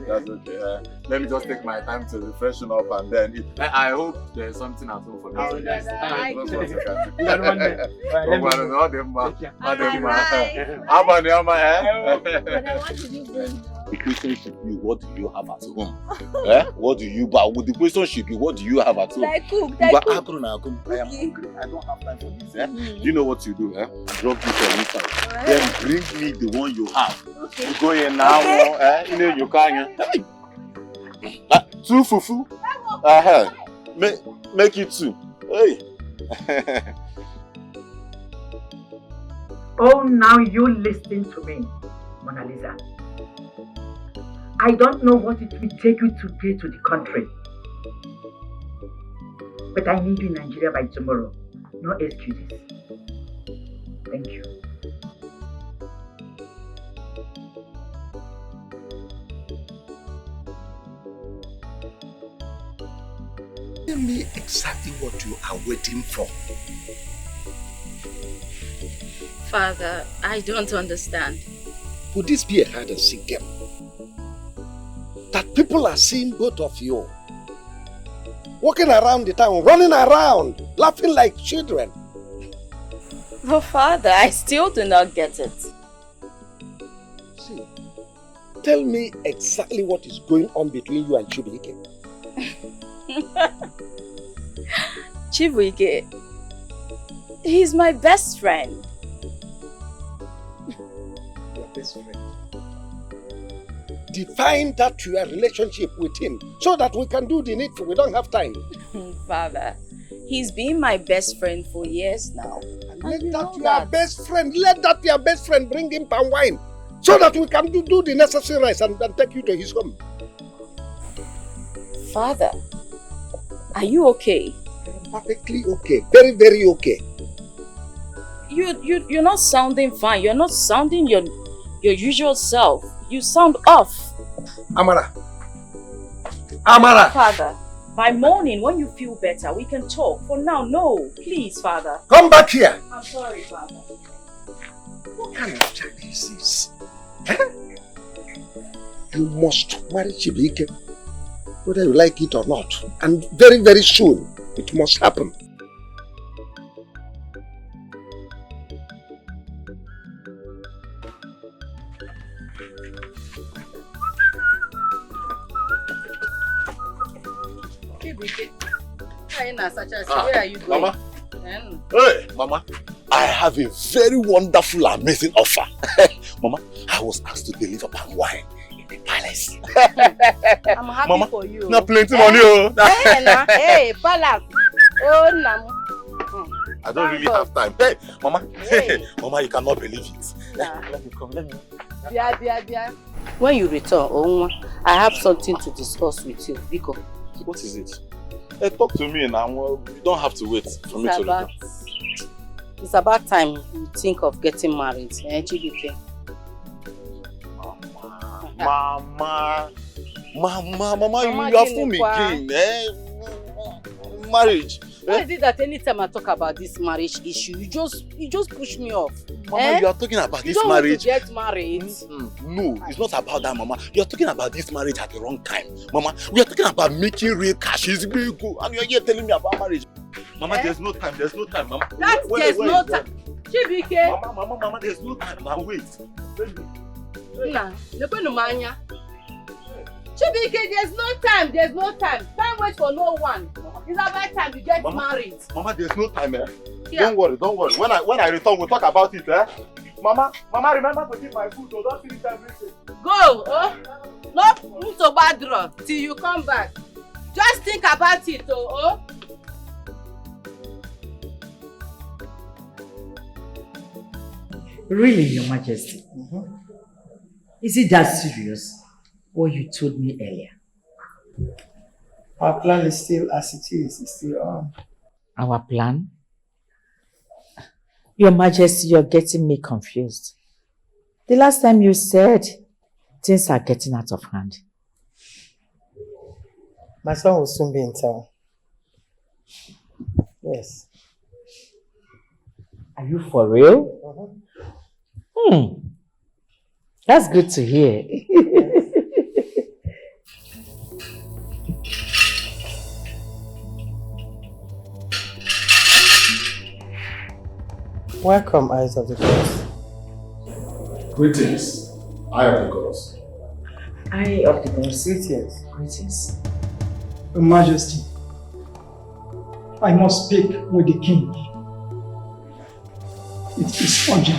[SPEAKER 5] That's okay. Let me just take my time to refreshen up and then eat. I hope there's something at home for me.
[SPEAKER 22] Oh, yes.
[SPEAKER 5] The question should be, what do you have at home? What do you buy? The question should be, what do you have at home?
[SPEAKER 23] I cook.
[SPEAKER 5] I am hungry. I don't have time for this. You know what you do? Drop this on inside. Then bring me the one you have. Okay. You go in now. You know you can't. Two fufu. Make it two. Hey.
[SPEAKER 10] Oh, now you listen to me, Mona Lisa. I don't know what it will take you today to the country. But I need you in Nigeria by tomorrow. No excuses. Thank you.
[SPEAKER 7] Tell me exactly what you are waiting for.
[SPEAKER 6] Father, I don't understand.
[SPEAKER 7] Could this be a hide and seek game? That people are seeing both of you walking around the town, running around, laughing like children.
[SPEAKER 6] Oh, Father, I still do not get it.
[SPEAKER 7] See, tell me exactly what is going on between you and Chibike.
[SPEAKER 6] Chibike, he's my best friend.
[SPEAKER 7] Your best friend? Define that your relationship with him so that we can do the needful. We don't have time.
[SPEAKER 6] Father, he's been my best friend for years now.
[SPEAKER 7] Let that best friend bring him palm wine so that we can do the necessary rites and take you to his home.
[SPEAKER 6] Father, are you okay?
[SPEAKER 7] I'm perfectly okay. Very, very okay.
[SPEAKER 6] You're not sounding fine. You're not sounding your usual self. You sound off.
[SPEAKER 7] Amara.
[SPEAKER 6] Father, by morning when you feel better, we can talk. For now, no. Please, Father.
[SPEAKER 7] Come back here.
[SPEAKER 6] I'm sorry, Father.
[SPEAKER 7] What kind of child is this? You must marry Chibike, whether you like it or not. And very, very soon, it must happen.
[SPEAKER 6] Where are you going?
[SPEAKER 5] Mama. Hey, Mama. I have a very wonderful, amazing offer. Mama, I was asked to deliver palm wine in the palace.
[SPEAKER 6] I'm happy
[SPEAKER 5] Mama,
[SPEAKER 6] for you.
[SPEAKER 5] Not plenty money, oh.
[SPEAKER 6] Hey, palace. Oh, no.
[SPEAKER 5] I don't really have time. Hey, Mama. Hey. Mama, you cannot believe it. Let me come.
[SPEAKER 15] Bia. When you return, I have something to discuss with you, Biko.
[SPEAKER 5] What is it? Hey, talk to me now. You don't have to wait for me to return.
[SPEAKER 15] It's about time you think of getting married, GBK.
[SPEAKER 5] Mama, you have fooled me again, Marriage.
[SPEAKER 15] Why is it that anytime I talk about this marriage issue, you just push me off?
[SPEAKER 5] Mama, you are talking about this marriage.
[SPEAKER 15] You don't want to get married.
[SPEAKER 5] No, it's not about that, Mama. You are talking about this marriage at the wrong time. Mama, we are talking about making real cash. It's big, and you are here telling me about marriage. Mama, there's no time, Mama.
[SPEAKER 15] There's no time. Chibike.
[SPEAKER 5] Mama, there's no time. Now wait.
[SPEAKER 15] Chibike, there's no time. Time waits for no one. It's about time you get married.
[SPEAKER 5] Mama, there's no time, Yeah. Don't worry. When I return, we'll talk about it, Mama, remember to keep my food, so don't finish everything.
[SPEAKER 15] Go, Not so bad till you come back. Just think about it,
[SPEAKER 10] Really, Your Majesty? Is it that serious? What you told me earlier?
[SPEAKER 3] Our plan is still as it is. It's still on.
[SPEAKER 10] Our plan? Your Majesty, you're getting me confused. The last time you said things are getting out of hand.
[SPEAKER 3] My son will soon be in town. Yes.
[SPEAKER 10] Are you for real? That's good to hear.
[SPEAKER 3] Welcome, eyes of the gods.
[SPEAKER 8] Greetings, eye of the gods.
[SPEAKER 10] Eye of the gods.
[SPEAKER 3] Greetings.
[SPEAKER 10] Greetings.
[SPEAKER 1] Your Majesty, I must speak with the king. It is urgent.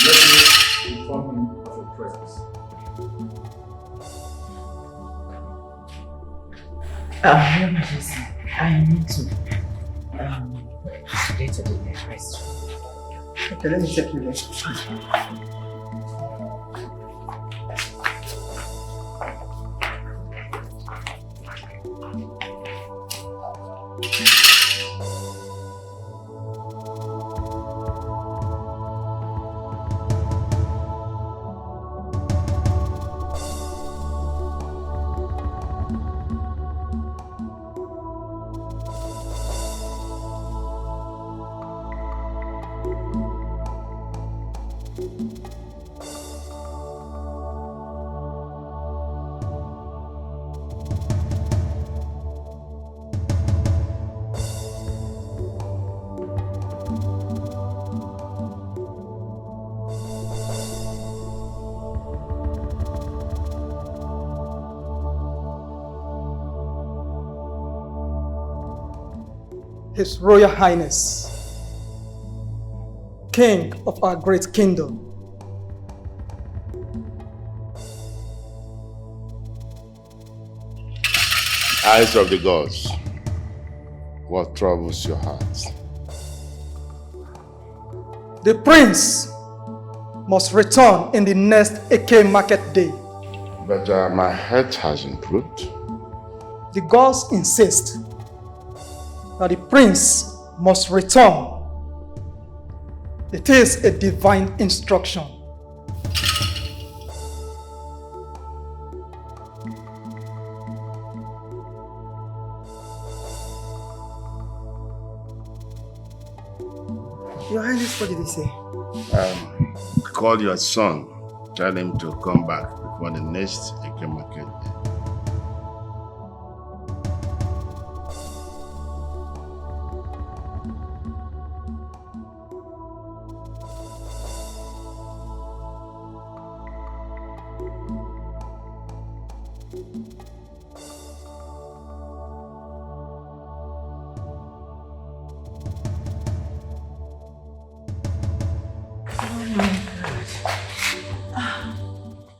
[SPEAKER 8] Let me inform him of your presence.
[SPEAKER 10] Your Majesty, I need to get to the restroom.
[SPEAKER 3] Okay, let me check you there.
[SPEAKER 1] His Royal Highness, King of our great kingdom.
[SPEAKER 2] Eyes of the gods, what troubles your heart?
[SPEAKER 1] The prince must return in the next Eke market day.
[SPEAKER 2] But my health has improved.
[SPEAKER 1] The gods insist that the prince must return. It is a divine instruction.
[SPEAKER 3] Your Highness, what did he say?
[SPEAKER 2] Call your son. Tell him to come back before the next Eke market day.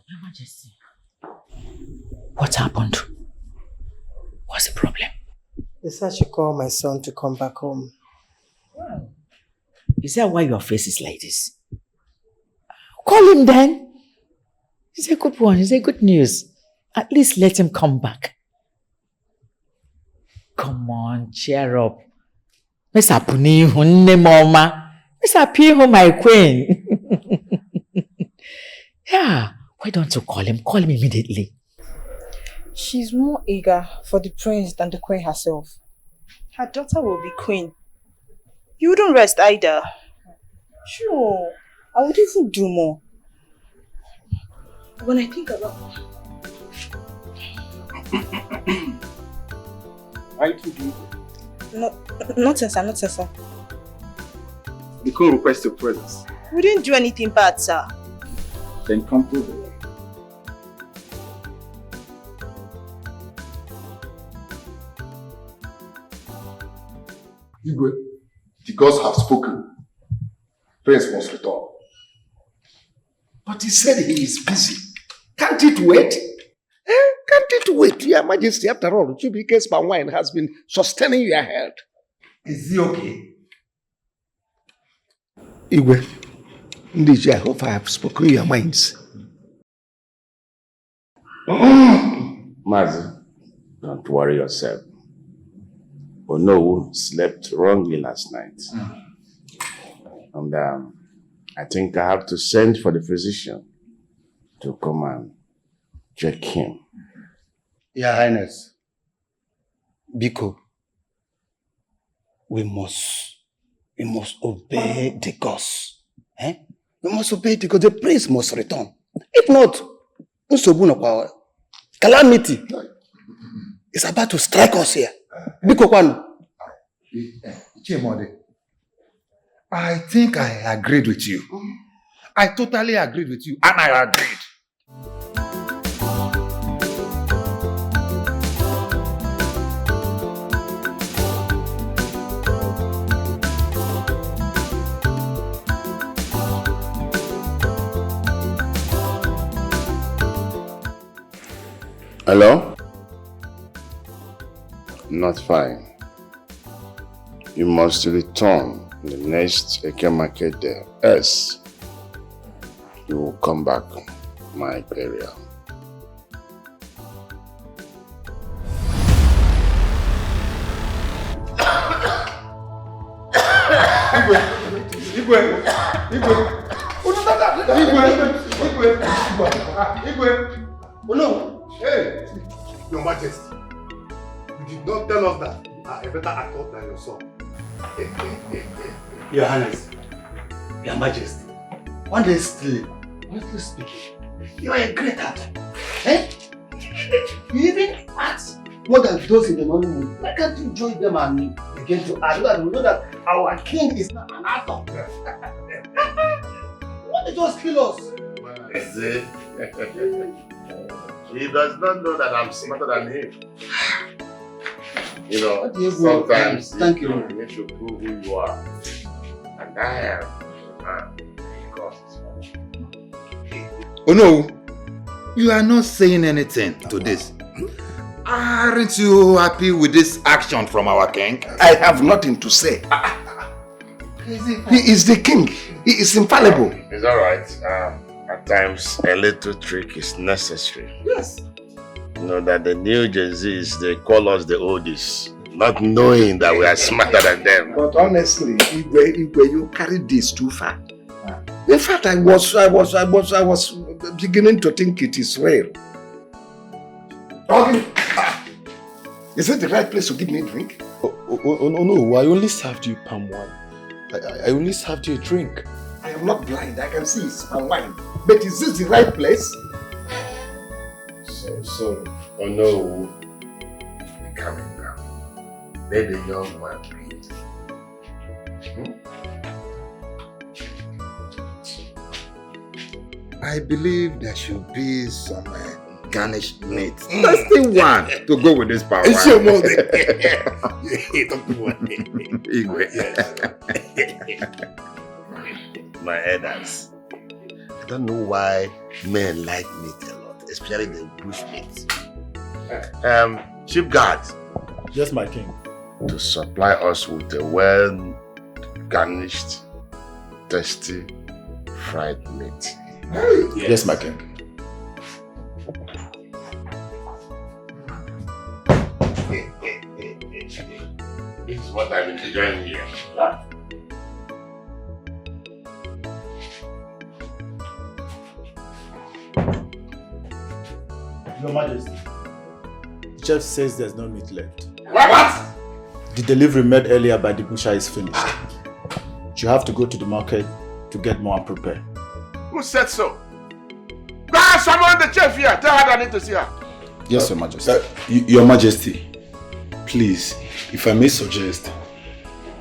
[SPEAKER 10] Your Majesty, what happened? What's the problem?
[SPEAKER 3] They said I should call my son to come back home.
[SPEAKER 10] Wow. Is that why your face is like this? Call him then. It's a good one. It's a good news. At least let him come back. Come on, cheer up. Miss Apuni, Hunne Mama. Miss Apiho, my queen. Yeah, why don't you call him? Call him immediately.
[SPEAKER 18] She's more eager for the prince than the queen herself. Her daughter will be queen. You wouldn't rest either. Sure, I would even do more. When I think about...
[SPEAKER 5] Why do you do
[SPEAKER 18] it? Nothing, sir, nothing, sir.
[SPEAKER 5] The queen requests your presence.
[SPEAKER 18] We didn't do anything bad, sir.
[SPEAKER 5] Then come prove it.
[SPEAKER 8] Igwe, the gods have spoken. Prince must return.
[SPEAKER 7] But he said he is busy. Can't it wait? Can't it wait, Your Majesty? After all, Chibike's palm wine has been sustaining your health.
[SPEAKER 21] Is he okay?
[SPEAKER 7] Igwe, Ndiji, I hope I have spoken your minds.
[SPEAKER 2] Mazi, don't worry yourself. Ono slept wrongly last night. And I think I have to send for the physician to come and check him.
[SPEAKER 21] Your Highness, Biko, we must obey the gods. We must obey the gods. The prince must return. If not, calamity is about to strike us here. Biko Kwanu.
[SPEAKER 12] Chimode, I think I agreed with you. I totally agreed with you, and I agreed.
[SPEAKER 2] Hello? Not fine. You must return the next Eke market day. Else, you will come back my area.
[SPEAKER 8] Igwe! Oh no! Hey! Your Majesty, you did not tell us that you are a better actor than your son.
[SPEAKER 21] Your Highness, Your Majesty, honestly speaking, you are a great actor. You even act more than those in the Nollywood. Why can't you join them and begin to act? So that we know that our king is not an actor. Why don't you just kill us?
[SPEAKER 2] He does not know that I'm smarter than him. You know, sometimes you need to prove who you are. And I am
[SPEAKER 12] Oh no, you are not saying anything to this. Aren't you happy with this action from our king?
[SPEAKER 7] I have nothing to say. He is the king. He is infallible.
[SPEAKER 2] It's alright. At times, a little trick is necessary.
[SPEAKER 21] Yes.
[SPEAKER 2] You know that the new Gen Zs, they call us the oldies, not knowing that we are smarter than them.
[SPEAKER 7] But honestly, Igwe, you carried this too far. In fact, I was beginning to think it is real. Okay. Is it the right place to give me a drink?
[SPEAKER 5] Oh no, I only served you palm wine. I only served you a drink.
[SPEAKER 7] I am not blind, I can see it's palm wine. But is this the right place?
[SPEAKER 2] So sorry. Oh no. Be coming down. Let the young man breathe.
[SPEAKER 12] I believe there should be some garnished meat. Just the one to go with this power.
[SPEAKER 21] It's your mother.
[SPEAKER 2] My elders, I don't know why men like meat a lot, especially the bush meat. Chief guard.
[SPEAKER 5] Yes, my king.
[SPEAKER 2] To supply us with a well garnished, tasty fried meat.
[SPEAKER 4] Yes, my king.
[SPEAKER 2] This is what I've been enjoying here.
[SPEAKER 4] Your Majesty, the chef says there's no meat left.
[SPEAKER 2] What?
[SPEAKER 4] The delivery made earlier by the butcher is finished. You have to go to the market to get more and prepare.
[SPEAKER 2] Who said so? Go and summon the chef here. Tell her I need to see her.
[SPEAKER 4] Yes, Your Majesty.
[SPEAKER 5] Your Majesty, please, if I may suggest,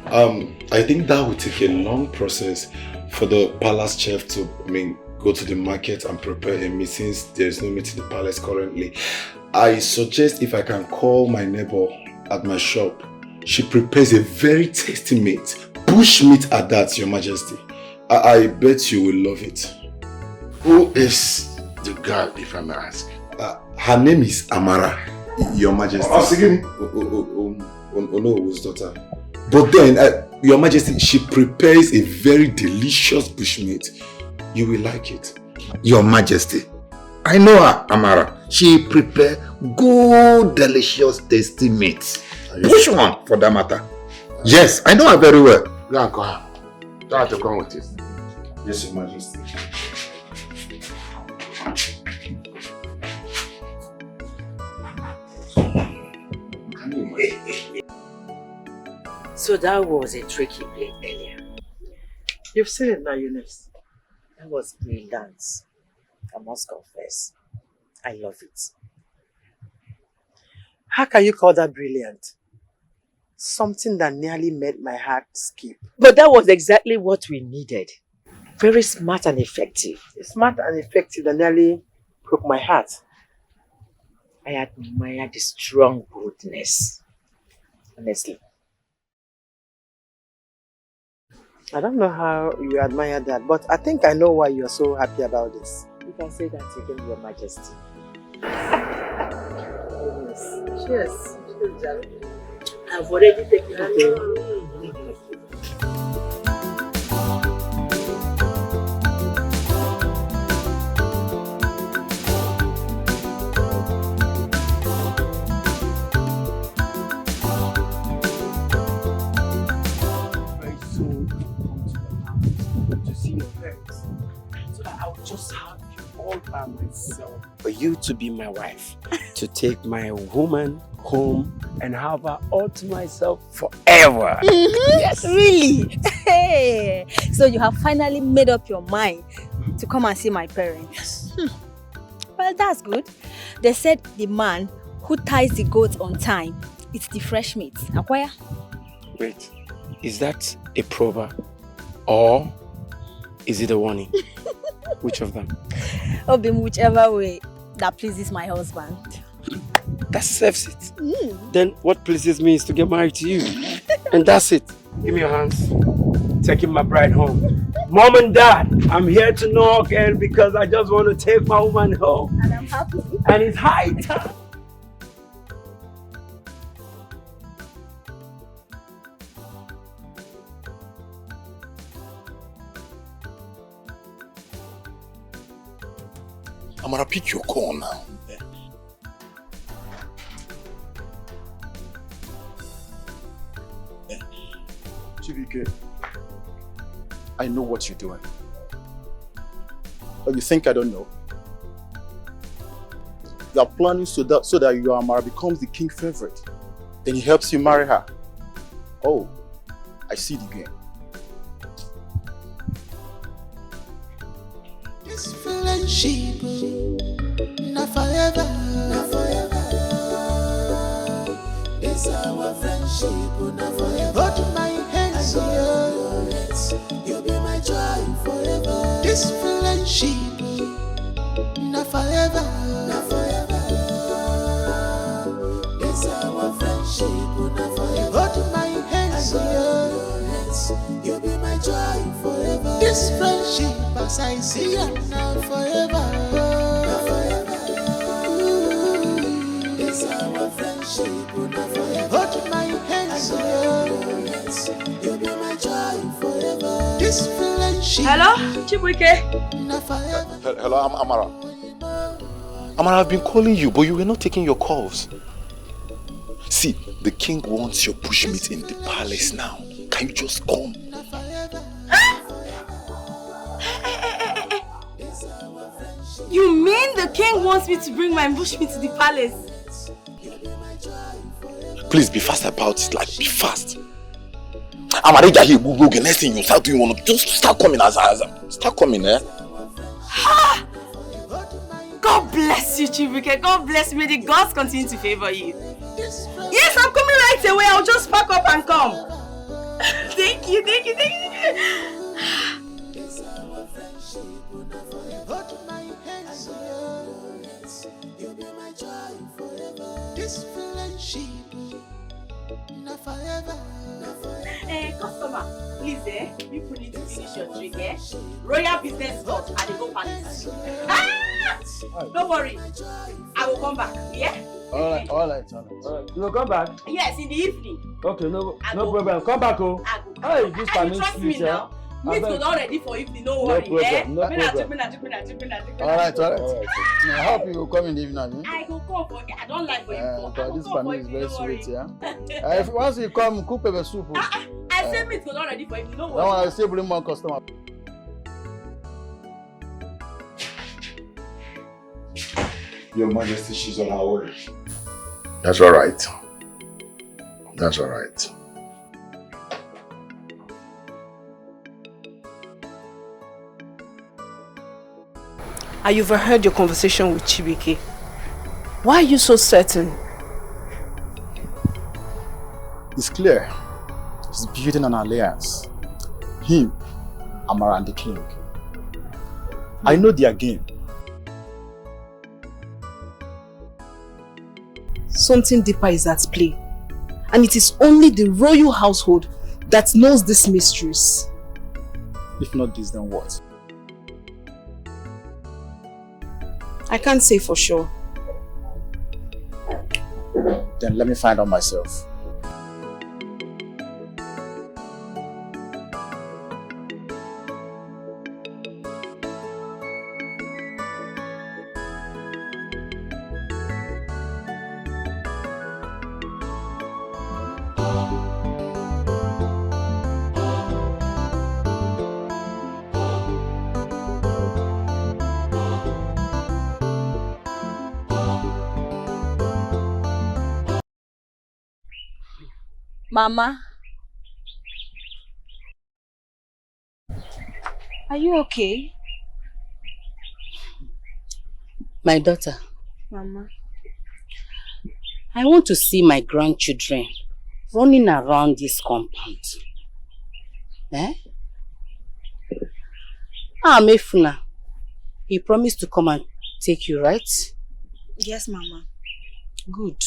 [SPEAKER 5] I think that would take a long process for the palace chef to, go to the market and prepare a meat since there's no meat in the palace currently. I suggest if I can call my neighbor at my shop. She prepares a very tasty meat, bush meat at that, Your Majesty. I bet you will love it.
[SPEAKER 2] Who is the girl, if I may ask?
[SPEAKER 5] Her name is Amara, Your Majesty. Onowo's daughter. But then, Your Majesty, she prepares a very delicious bushmeat. You will like it.
[SPEAKER 12] Your Majesty, I know her, Amara. She prepare good, delicious, tasty meats. Which one, for that matter? Yes, I know her very well.
[SPEAKER 2] Go and call her. Tell her to come with you.
[SPEAKER 5] Yes, Your Majesty.
[SPEAKER 10] So that was a tricky play earlier.
[SPEAKER 3] You've seen it now, Eunice.
[SPEAKER 10] That was brilliant. I must confess. I love it.
[SPEAKER 3] How can you call that brilliant? Something that nearly made my heart skip.
[SPEAKER 10] But that was exactly what we needed. Very smart and effective.
[SPEAKER 3] Smart and effective that nearly broke my heart.
[SPEAKER 10] I admire the strong boldness. Honestly.
[SPEAKER 3] I don't know how you admire that, but I think I know why you're so happy about this.
[SPEAKER 10] You can say that again, Your Majesty.
[SPEAKER 3] Cheers.
[SPEAKER 10] I've already taken it.
[SPEAKER 21] Very soon, come to the house to see your parents, so that I'll just have you all by myself.
[SPEAKER 22] For you to be my wife, to take my woman home and have her all to myself forever.
[SPEAKER 23] Yes. Really? Hey. So you have finally made up your mind to come and see my parents. Well, that's good. They said the man who ties the goat on time, it's the fresh meat. Akwaya?
[SPEAKER 22] Wait, is that a proverb or is it a warning? Which of them?
[SPEAKER 23] Obim, whichever way that pleases my husband.
[SPEAKER 22] That serves it. Then what pleases me is to get married to you. And that's it. Give me your hands. Taking my bride home. Mom and Dad, I'm here to knock and because I just want to take my woman home.
[SPEAKER 23] And I'm happy.
[SPEAKER 22] And it's high time.
[SPEAKER 12] I'm gonna pick your call now.
[SPEAKER 4] Dikeh, I know what you're doing. But you think I don't know? You are planning so that your Amara becomes the king favorite. Then he helps you marry her. Oh, I see the game.
[SPEAKER 11] This friendship, not forever, not forever. It's our friendship, not forever. Hold my hands, you'll be my joy forever. This friendship, not forever, not forever. It's our friendship, not forever. Hold my hands, you'll be my joy forever. This friendship, as I see it now forever, not forever. It's our friendship, not forever. Hold my hands, you'll be my joy forever. This friendship.
[SPEAKER 15] Hello, Chibuike.
[SPEAKER 5] Hello, I'm Amara. Amara, I've been calling you, but you were not taking your calls. See, the king wants your bushmeat in the palace now. Can you just come?
[SPEAKER 15] You mean the king wants me to bring my bushmeat to the palace?
[SPEAKER 5] Please be fast about it, like be fast. Amara, the next thing you start doing, you want to just start coming start coming, eh?
[SPEAKER 15] God bless you, Chibuike. God bless me. The gods continue to favor you. Yes, I'm coming right away. I'll just pack up and come. Thank you. Customer, please, you need to finish your drink, eh? Royal business first, and they go palace. Don't worry, I will come back, yeah?
[SPEAKER 22] Alright. You will come back?
[SPEAKER 15] Yes, in the evening.
[SPEAKER 22] Okay, no problem. Come back, oh.
[SPEAKER 15] Hey, this time trust me now. Meat was all ready for evening, no worry, eh?
[SPEAKER 22] No problem.
[SPEAKER 21] Alright. I hope you will come in the evening.
[SPEAKER 15] I go come for I don't like for you.
[SPEAKER 21] This family is very sweet, yeah? If once you come, cook pepper soup.
[SPEAKER 15] I said meat was all ready for evening, no worry.
[SPEAKER 21] Now I still bring more customer.
[SPEAKER 12] Your Majesty, she's on her way.
[SPEAKER 2] That's all right. That's all right.
[SPEAKER 9] I've overheard your conversation with Chibuike. Why are you so certain?
[SPEAKER 4] It's clear. He's building an alliance. Him, Amara, and the king. I know their game.
[SPEAKER 9] Something deeper is at play. And it is only the royal household that knows these mysteries.
[SPEAKER 4] If not this, then what?
[SPEAKER 9] I can't say for sure.
[SPEAKER 4] Then let me find out myself.
[SPEAKER 23] Mama, are you okay?
[SPEAKER 13] My daughter,
[SPEAKER 23] Mama,
[SPEAKER 13] I want to see my grandchildren running around this compound. Eh? Mefuna, he promised to come and take you, right?
[SPEAKER 23] Yes, Mama.
[SPEAKER 13] Good.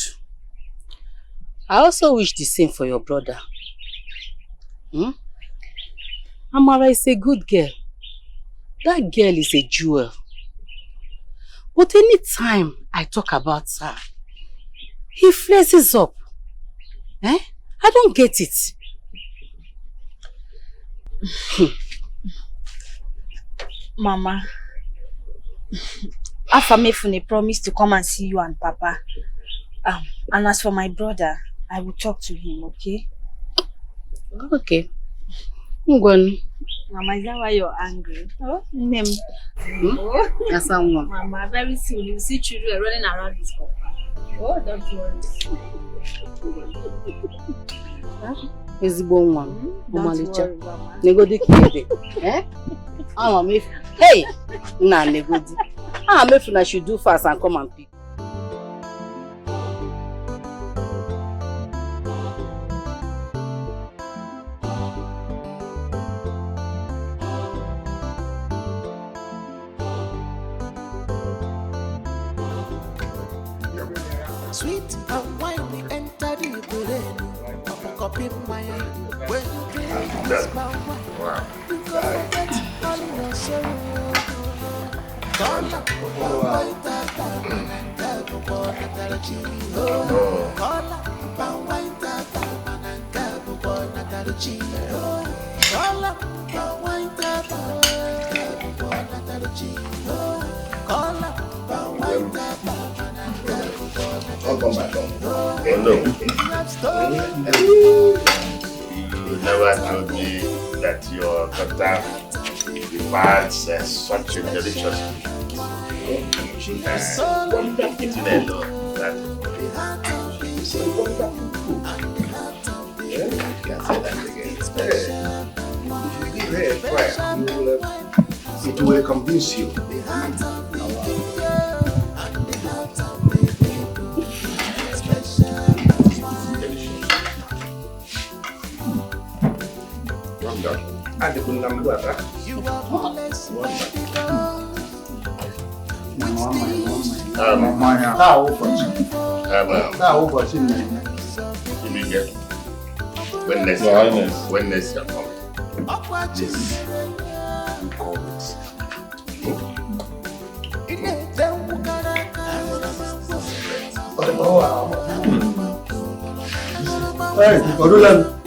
[SPEAKER 13] I also wish the same for your brother. Amara is a good girl. That girl is a jewel. But any time I talk about her, he flares up. I don't get it.
[SPEAKER 23] Mama, Afamefune promised to come and see you and Papa. And as for my brother, I will talk to him, okay?
[SPEAKER 13] Okay. Ngwan.
[SPEAKER 23] Mama, is that why you're angry? Oh, name.
[SPEAKER 13] Yes, I'm
[SPEAKER 23] Mama, very soon you see children running around this compound. Oh, don't worry.
[SPEAKER 13] Ezigbo nwa.
[SPEAKER 23] Omalicha. Mama.
[SPEAKER 13] Negodi kide. Hey! Nah, negodi. Mefuna should do fast and come and pick.
[SPEAKER 11] Sweet and wine, we enter the brain. Cup in my hand. When you drink this wine, you go get all your sorrow. Call up, wine, tata, call up, wine, tata, call up, wine, tata.
[SPEAKER 2] come back home. Oh no. You never told me that your daughter prepared such a delicious food. Ini Edo, that is wonderful. Yeah, you can say that again. If you give her a try, it will convince you. Ada pun nama buat apa?
[SPEAKER 12] Mamanya tahu pasti. Tahu pasti nih.
[SPEAKER 2] Ini dia. When next you're coming. Yes. You call it.
[SPEAKER 12] Hey, Odulan.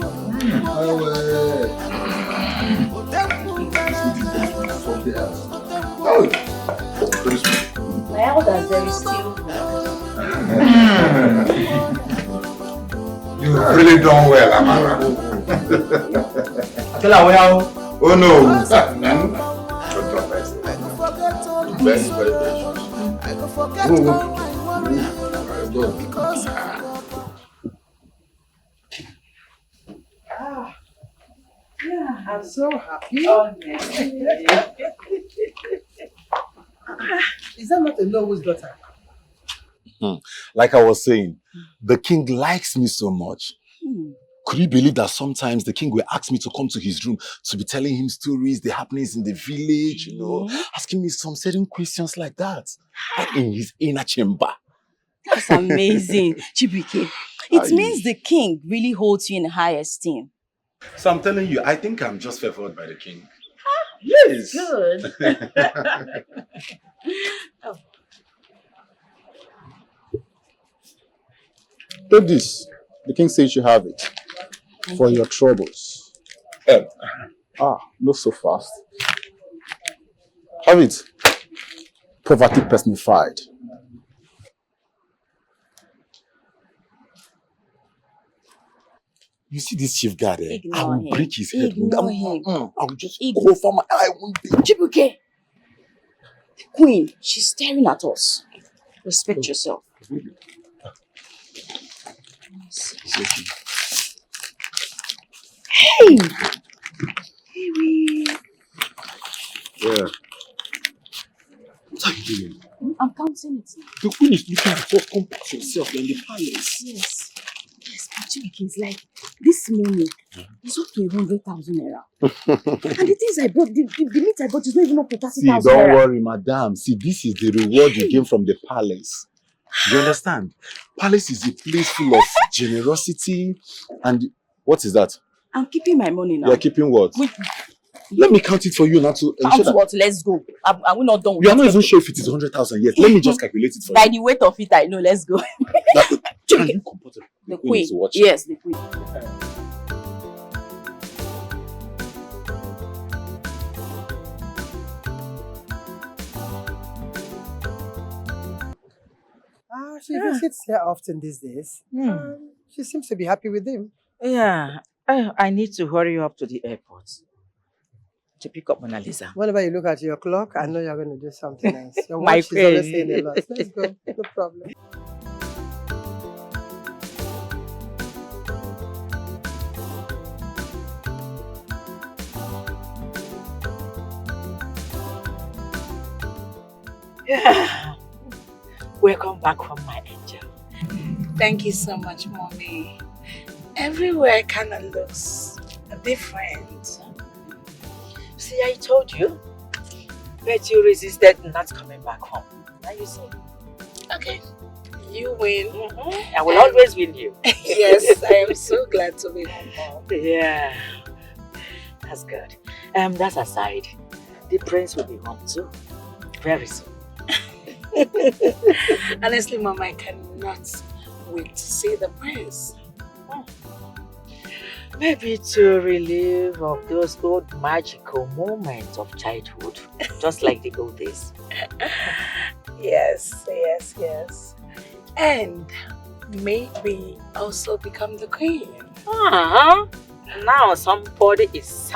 [SPEAKER 6] My elders, there is still.
[SPEAKER 12] You really done well, Amara. Oh no.
[SPEAKER 2] Very, very
[SPEAKER 3] Yeah, I'm so happy. Is that not a Nollywood's daughter?
[SPEAKER 5] Like I was saying, the king likes me so much. Could you believe that sometimes the king will ask me to come to his room to be telling him stories, the happenings in the village, you know, asking me some certain questions like that in his inner chamber.
[SPEAKER 6] That's amazing. Chibike, it means the king really holds you in high esteem.
[SPEAKER 5] So I'm telling you, I think I'm just favored by the king. Yes.
[SPEAKER 6] Good. Oh.
[SPEAKER 4] Take this. The king says you have it for your troubles. Not so fast. Have it. Poverty personified.
[SPEAKER 5] You see this chief guard there? I will break his head.
[SPEAKER 6] Ignore him.
[SPEAKER 5] I will just go for my eye.
[SPEAKER 6] Chibuke, the queen, she's staring at us. Respect yourself. Hey!
[SPEAKER 5] Yeah. What are you doing?
[SPEAKER 6] I'm counting it now.
[SPEAKER 5] The queen is looking before comport yourself in the palace.
[SPEAKER 6] Yes. Yes, but Chibuke is like, this money is up to 100,000 naira. And the things I bought, the meat I bought is not even up to 30,000 naira.
[SPEAKER 5] See, don't worry, madam. See, this is the reward you gain from the palace. You understand? Palace is a place full of generosity and... What is that?
[SPEAKER 6] I'm keeping my money now.
[SPEAKER 5] You're keeping what?
[SPEAKER 6] Wait.
[SPEAKER 5] Let me count it for you now to ensure that...
[SPEAKER 6] What? Let's go. Are we not done with
[SPEAKER 5] You are not even sure if it is 100,000 yet. Let me just calculate it for
[SPEAKER 6] By
[SPEAKER 5] you.
[SPEAKER 6] the weight of it, I know. Let's go.
[SPEAKER 5] Can you comport it?
[SPEAKER 6] The queen.
[SPEAKER 5] Is watching.
[SPEAKER 6] Yes, the queen.
[SPEAKER 3] She visits here often these days. She seems to be happy with him.
[SPEAKER 10] Yeah, I need to hurry up to the airport to pick up Mona Lisa.
[SPEAKER 3] Whenever you look at your clock, I know you're going to do something else. Your
[SPEAKER 10] My
[SPEAKER 3] watch is always
[SPEAKER 10] queen.
[SPEAKER 3] saying a lot. Let's go. No problem.
[SPEAKER 10] Yeah. Welcome back home, my angel.
[SPEAKER 14] Thank you so much, Mommy. Everywhere kind of looks different.
[SPEAKER 10] See, I told you. But you resisted not coming back home. Now you see.
[SPEAKER 14] Okay. You win.
[SPEAKER 10] I will always win you.
[SPEAKER 14] Yes, I am so glad to be home.
[SPEAKER 10] Yeah. That's good. That's aside. The prince will be home too. Very soon.
[SPEAKER 14] Honestly, Mom, I cannot wait to see the prince.
[SPEAKER 10] Maybe to relive of those old magical moments of childhood, just like the old days.
[SPEAKER 14] Yes. And maybe also become the queen.
[SPEAKER 10] Now somebody is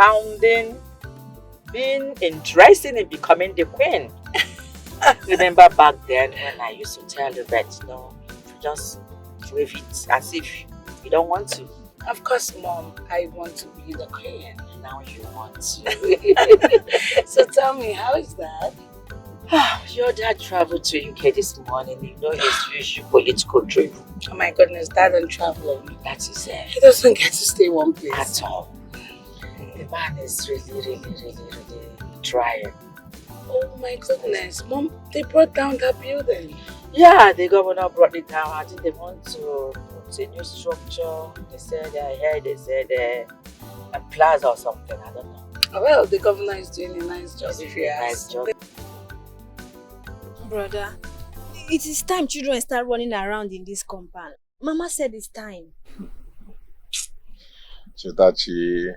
[SPEAKER 10] being interested in becoming the queen. Remember back then when I used to tell you that, just wave it as if you don't want to.
[SPEAKER 14] Of course, Mom, I want to be the queen.
[SPEAKER 10] Now you want to.
[SPEAKER 14] So tell me, how is that?
[SPEAKER 10] Your dad traveled to UK this morning. You know his usual political trip.
[SPEAKER 14] Oh my goodness, Dad and traveling.
[SPEAKER 10] That is it.
[SPEAKER 14] He doesn't get to stay one place.
[SPEAKER 10] At all. The man is really trying.
[SPEAKER 14] Oh my goodness, Mom, they brought down that building.
[SPEAKER 10] Yeah, the governor brought it down. I think they want to put a new structure. They said a plaza or something. I don't know.
[SPEAKER 14] Oh, well, the governor is doing a nice job.
[SPEAKER 10] Nice job.
[SPEAKER 23] Brother, it is time children start running around in this compound. Mama said it's time.
[SPEAKER 5] Chetachi,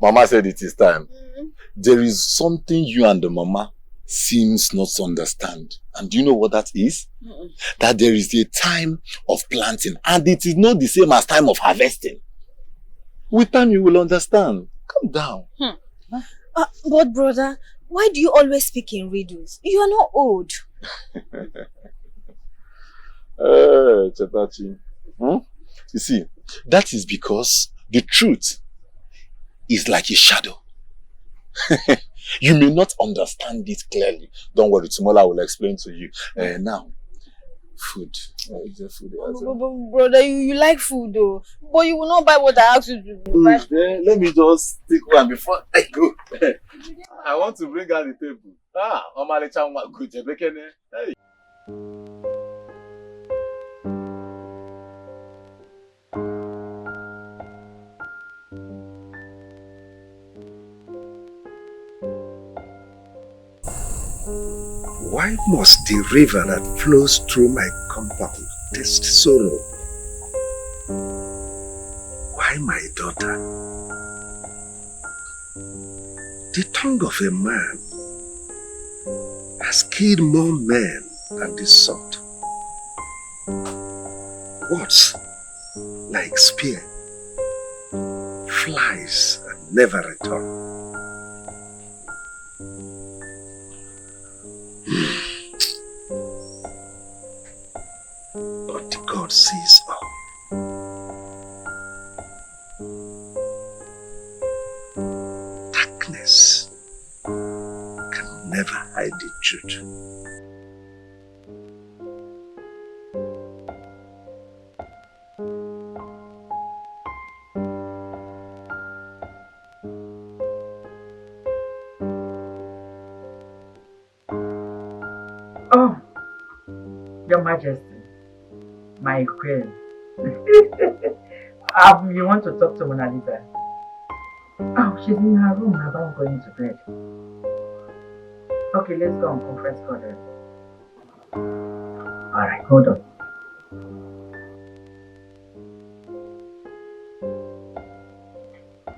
[SPEAKER 5] Mama said it is time. There is something you and the Mama seems not to understand. And do you know what that is? That there is a time of planting and it is not the same as time of harvesting. With time you will understand. Calm down.
[SPEAKER 23] But brother, why do you always speak in riddles? You are not old.
[SPEAKER 5] Chetachi. You see, that is because the truth is like a shadow. You may not understand it clearly. Don't worry, tomorrow I will explain to you. Now, food.
[SPEAKER 23] Brother, you like food though. But you will not buy what I asked you to buy.
[SPEAKER 5] Let me just take one before I go. I want to bring out the table. Hey.
[SPEAKER 7] Why must the river that flows through my compound taste sorrow? Why my daughter? The tongue of a man has killed more men than the sword. Words like spear flies and never return. But God sees all. Darkness can never hide the truth.
[SPEAKER 10] Oh, Your Majesty, my queen. You want to talk to Mona Lisa? Oh, she's in her room about going to bed. Okay, let's go on conference call then. Alright, hold on.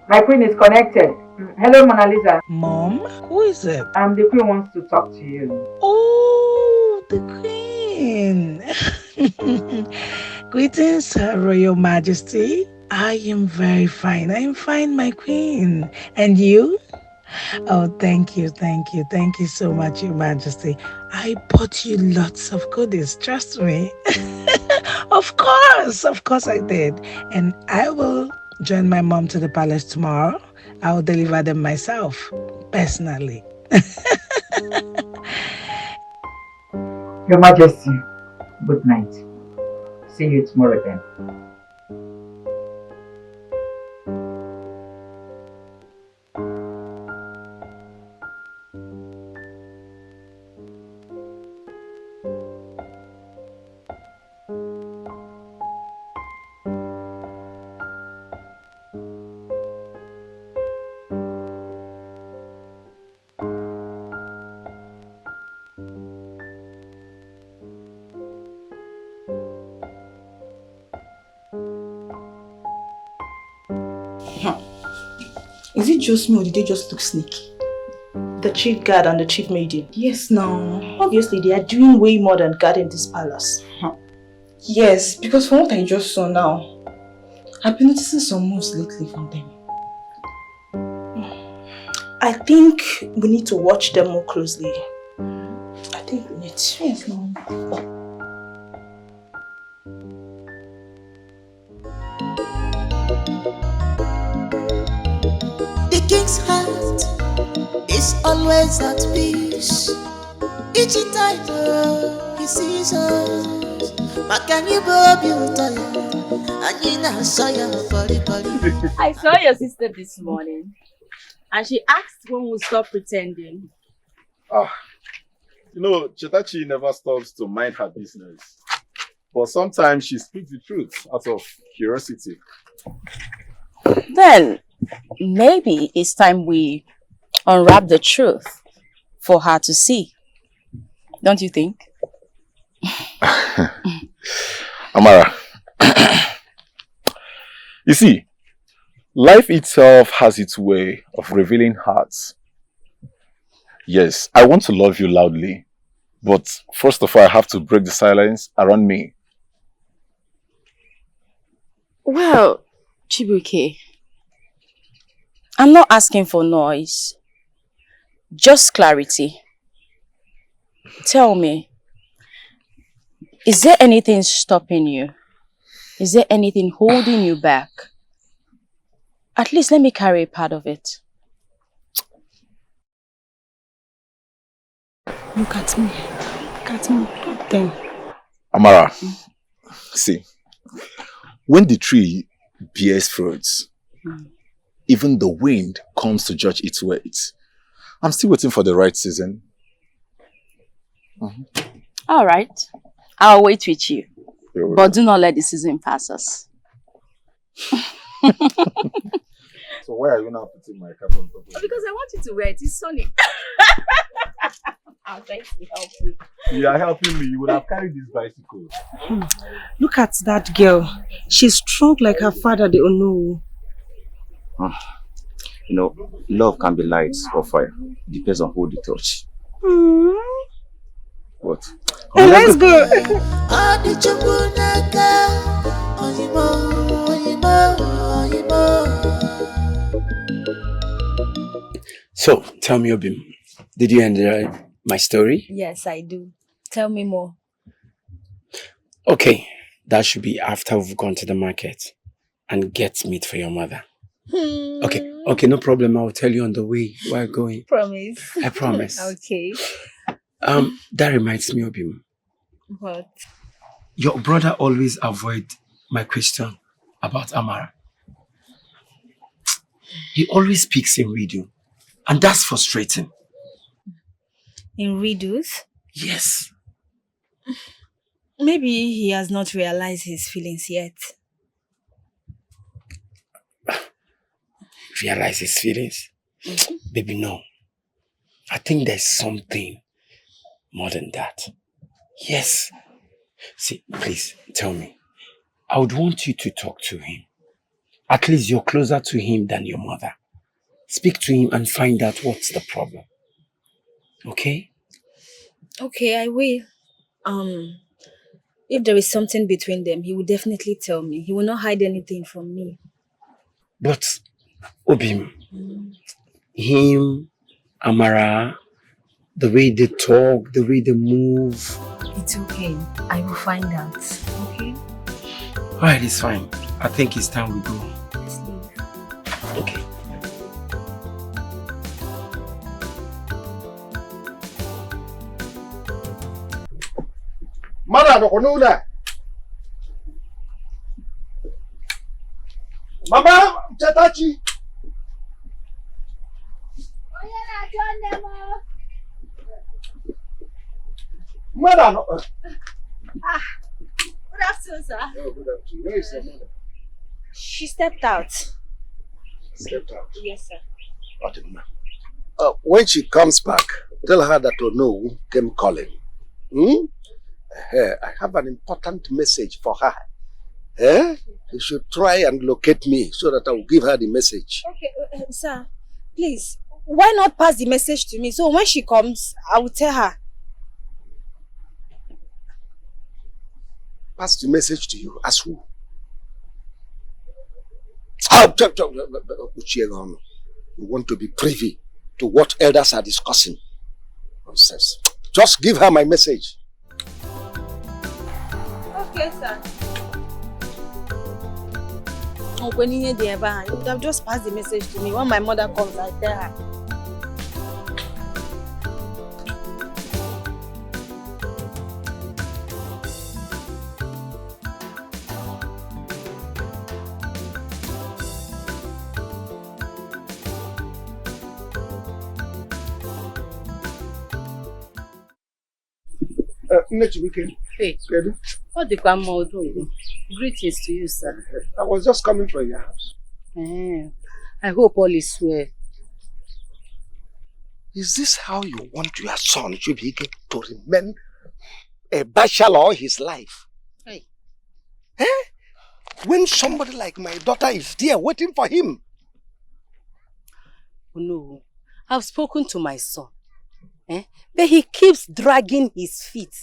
[SPEAKER 10] My queen is connected. Hello, Mona Lisa.
[SPEAKER 14] Mom, who is it?
[SPEAKER 10] The queen wants to talk to you.
[SPEAKER 14] Oh, the queen. Greetings, Her Royal Majesty. I am very fine. I am fine, my queen. And you? Oh, thank you so much, Your Majesty. I bought you lots of goodies, trust me. Of course I did. And I will join my mom to the palace tomorrow. I will deliver them myself, personally.
[SPEAKER 10] Your Majesty, good night. See you tomorrow then.
[SPEAKER 9] Is it just me or did they just look sneaky? The chief guard and the chief maiden. Yes, now. Obviously, they are doing way more than guarding this palace.
[SPEAKER 18] Yes, because from what I just saw now, I've been noticing some moves lately from them. I think we need to watch them more closely. I think we need to. Yes, no.
[SPEAKER 11] The king's heart is always at peace. Each time he sees us,
[SPEAKER 6] I saw your sister this morning, and she asked when we'll stop pretending.
[SPEAKER 5] You know, Chetachi never stops to mind her business. But sometimes she speaks the truth out of curiosity.
[SPEAKER 6] Then, maybe it's time we unwrap the truth for her to see. Don't you think?
[SPEAKER 5] Amara, you see, life itself has its way of revealing hearts. Yes, I want to love you loudly, but first of all, I have to break the silence around me.
[SPEAKER 6] Well, Chibuike, I'm not asking for noise, just clarity. Tell me, is there anything stopping you? Is there anything holding you back? At least let me carry a part of it.
[SPEAKER 18] Look at me. Look at me. Look them.
[SPEAKER 5] Amara, see, when the tree bears fruits, even the wind comes to judge its weight. I'm still waiting for the right season.
[SPEAKER 6] All right, I'll wait with you. But do not let the season pass us.
[SPEAKER 5] So why are you now putting my cap on top of it?
[SPEAKER 6] Because I want you to wear it. It's sunny. I'm trying to help you.
[SPEAKER 5] You are helping me. You would have carried this bicycle.
[SPEAKER 18] Look at that girl. She's strong like her father, the Onu.
[SPEAKER 16] You know, love can be light or fire. Depends on who they touch. What?
[SPEAKER 18] Hey, let's go.
[SPEAKER 22] So, tell me, Obim, did you enjoy my story?
[SPEAKER 23] Yes, I do. Tell me more.
[SPEAKER 22] Okay, that should be after we've gone to the market and get meat for your mother. Okay, no problem. I'll tell you on the way we're going.
[SPEAKER 23] Promise.
[SPEAKER 22] I promise.
[SPEAKER 23] Okay.
[SPEAKER 22] That reminds me, Obim.
[SPEAKER 23] What?
[SPEAKER 22] Your brother always avoid my question about Amara. He always speaks in riddle, and that's frustrating.
[SPEAKER 23] In riddles?
[SPEAKER 22] Yes.
[SPEAKER 23] Maybe he has not realized his feelings yet.
[SPEAKER 22] Realize his feelings? Baby, no. I think there's something more than that. Yes. See, please, tell me. I would want you to talk to him. At least you're closer to him than your mother. Speak to him and find out what's the problem. Okay?
[SPEAKER 23] Okay, I will. If there is something between them, he will definitely tell me. He will not hide anything from me.
[SPEAKER 22] But, Obim, him, Amara, the way they talk, the way they move.
[SPEAKER 23] It's okay. I will find out. Okay?
[SPEAKER 22] Alright, it's fine. I think it's time we go.
[SPEAKER 23] Let's leave.
[SPEAKER 22] Okay.
[SPEAKER 7] Mara no konuna. Mama, Chetachi. Mara no.
[SPEAKER 23] Good afternoon, sir.
[SPEAKER 7] Oh, good afternoon. Where is your mother?
[SPEAKER 23] She stepped out.
[SPEAKER 7] Stepped out.
[SPEAKER 23] Yes, sir.
[SPEAKER 7] When she comes back, tell her that Ono came calling. I have an important message for her. You should try and locate me so that I will give her the message.
[SPEAKER 23] Okay, sir, please, why not pass the message to me? So when she comes, I will tell her.
[SPEAKER 7] Pass the message to you as who? You want to be privy to what elders are discussing. Nonsense. Just give her my message.
[SPEAKER 23] Okay, sir. Oh, when you need the you would have just passed the message to me. When my mother comes, I tell her.
[SPEAKER 13] Hey, what the grandma do? Greetings to you, sir.
[SPEAKER 7] I was just coming from your house.
[SPEAKER 13] I hope all is well.
[SPEAKER 7] Is this how you want your son, Chibike, to remain a bachelor all his life?
[SPEAKER 13] Hey.
[SPEAKER 7] When somebody like my daughter is there waiting for him?
[SPEAKER 13] Oh, no, I've spoken to my son. But he keeps dragging his feet.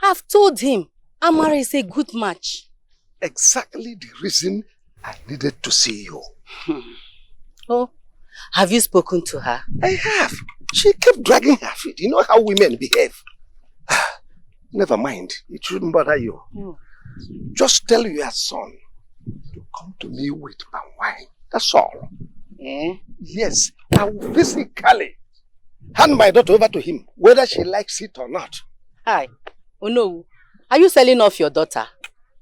[SPEAKER 13] I've told him Amara is a good match.
[SPEAKER 7] Exactly the reason I needed to see you.
[SPEAKER 13] Oh, have you spoken to her?
[SPEAKER 7] I have. She kept dragging her feet. You know how women behave. Never mind. It shouldn't bother you. Just tell your son to come to me with palm wine. That's all. Yes, I will physically hand my daughter over to him, whether she likes it or not.
[SPEAKER 13] Hi. Oh no. Are you selling off your daughter?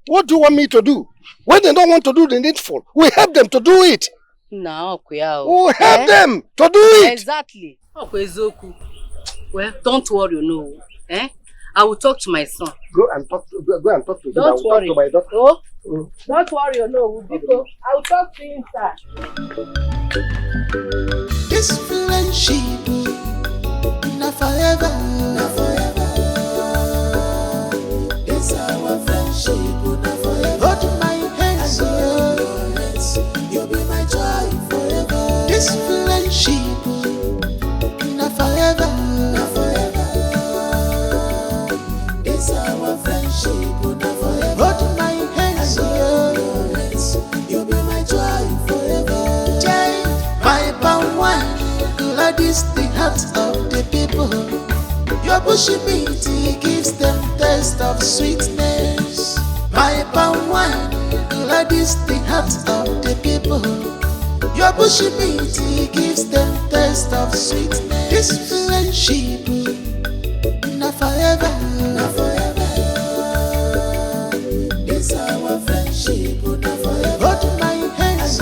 [SPEAKER 7] What do you want me to do? When they don't want to do the needful, we help them to do it.
[SPEAKER 13] No,
[SPEAKER 7] we help them to do it.
[SPEAKER 13] Exactly. Well, don't worry, no. I will talk to my son.
[SPEAKER 7] Go and talk to him.
[SPEAKER 13] Don't worry.
[SPEAKER 7] Talk to my daughter.
[SPEAKER 13] Oh, don't worry, no. I will talk to him, sir.
[SPEAKER 11] This friendship, not forever, not forever. It's our friendship, not forever. Hold my hands, you'll be my joy forever. This friendship, not forever, not forever. It's our friendship, not forever. Hold my hands, you'll be my joy forever. My palm wine, like this the heart of the people. Your bushy meat gives them taste of sweetness. My palm wine, like this the heart of the people. Your bushy meat gives them taste of sweetness. This friendship, not forever, not forever. It's our friendship, not forever. Hold my hands,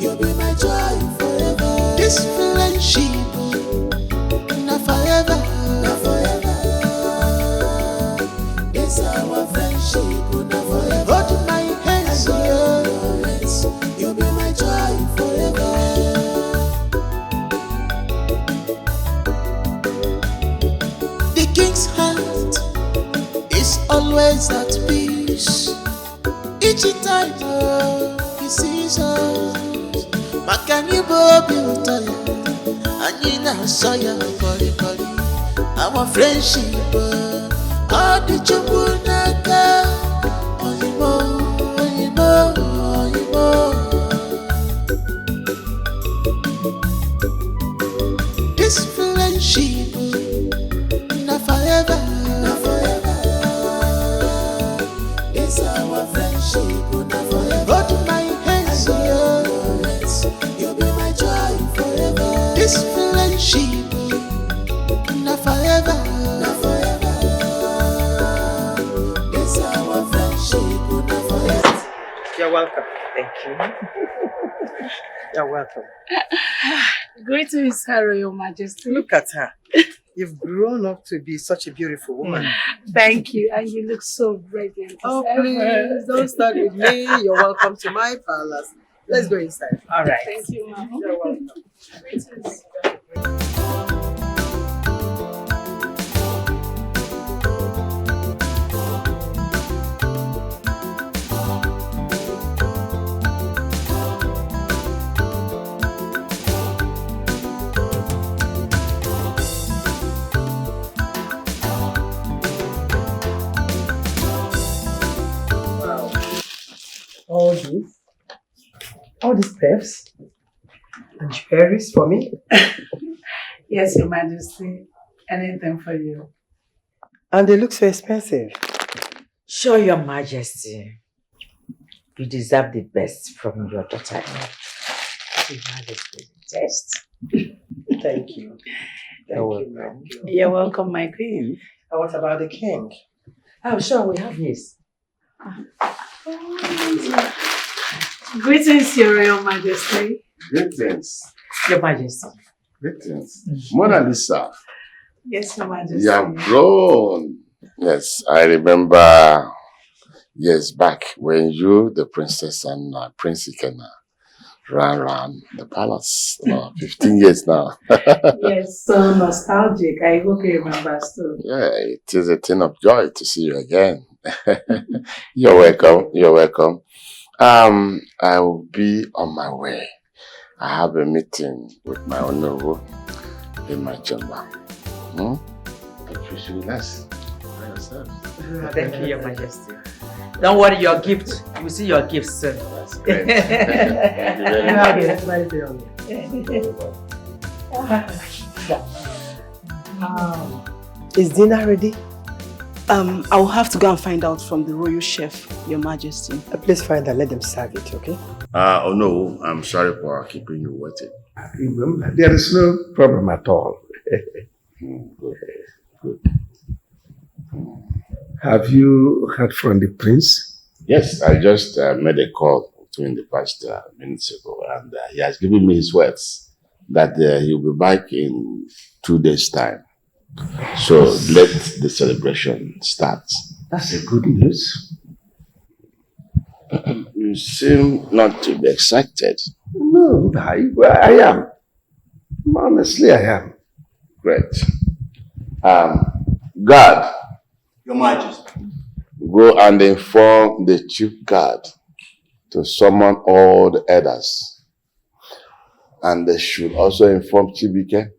[SPEAKER 11] you'll be my joy forever. This friendship, not forever, not forever. It's our friendship, not forever. Hold my hands, you'll be my joy forever. The king's heart is always at peace. Each time he sees us. Makani bobi utoya, anina soya boli boli. Our friendship, all the chubunaka, oyimo, oyimo, oyimo. This friendship, not forever, not forever. It's our friendship, not forever. Hold my hands, you'll be my joy forever. This friendship, not forever, not forever. It's our friendship, not forever.
[SPEAKER 3] You're welcome. Thank you. You're welcome.
[SPEAKER 13] Greetings, Her Your Majesty.
[SPEAKER 3] Look at her. You've grown up to be such a beautiful woman.
[SPEAKER 13] Thank you, and you look so radiant.
[SPEAKER 3] Oh, please, don't start with me. You're welcome to my palace. Let's go inside.
[SPEAKER 13] All right. Thank you, Mama.
[SPEAKER 3] You're welcome.
[SPEAKER 13] Greetings.
[SPEAKER 3] All these peps and cherries for me.
[SPEAKER 10] Yes, Your Majesty. Anything for you.
[SPEAKER 3] And they look so expensive.
[SPEAKER 10] Sure, Your Majesty. You deserve the best from your daughter. Your Majesty, test.
[SPEAKER 3] Thank you.
[SPEAKER 10] You're welcome, my queen.
[SPEAKER 3] And what about the king?
[SPEAKER 10] Oh, sure, we have this. Greetings, Your Royal Majesty.
[SPEAKER 2] Greetings.
[SPEAKER 10] Your Majesty.
[SPEAKER 2] Greetings. Mona Lisa.
[SPEAKER 10] Yes, Your Majesty.
[SPEAKER 2] You have grown. Yes, I remember years back when you, the princess, and Prince Ikena ran around the palace. 15 years now.
[SPEAKER 10] Yes, so nostalgic. I hope you remember still.
[SPEAKER 2] Yeah, it is a thing of joy to see you again. You're welcome. You're welcome. I will be on my way. I have a meeting with my honorable in my chamber. I wish you less by yourself.
[SPEAKER 10] Thank you, Your Majesty. Don't worry, your gift. You will see your gift soon.
[SPEAKER 2] That's great. Thank you very much.
[SPEAKER 3] Is dinner ready?
[SPEAKER 18] I'll have to go and find out from the royal chef, Your Majesty.
[SPEAKER 3] Please find and let them serve it, okay?
[SPEAKER 2] Oh no, I'm sorry for keeping you waiting.
[SPEAKER 7] There is no problem at all.
[SPEAKER 2] Good.
[SPEAKER 7] Have you heard from the prince?
[SPEAKER 2] Yes, I just made a call between the past minutes ago, and he has given me his words that he'll be back in 2 days' time. So let the celebration start.
[SPEAKER 7] That's a good news.
[SPEAKER 2] You seem not to be excited.
[SPEAKER 7] No, I am. Honestly, I am.
[SPEAKER 2] Great. Guard.
[SPEAKER 21] Your Majesty.
[SPEAKER 2] Go and inform the chief guard to summon all the elders. And they should also inform Chibike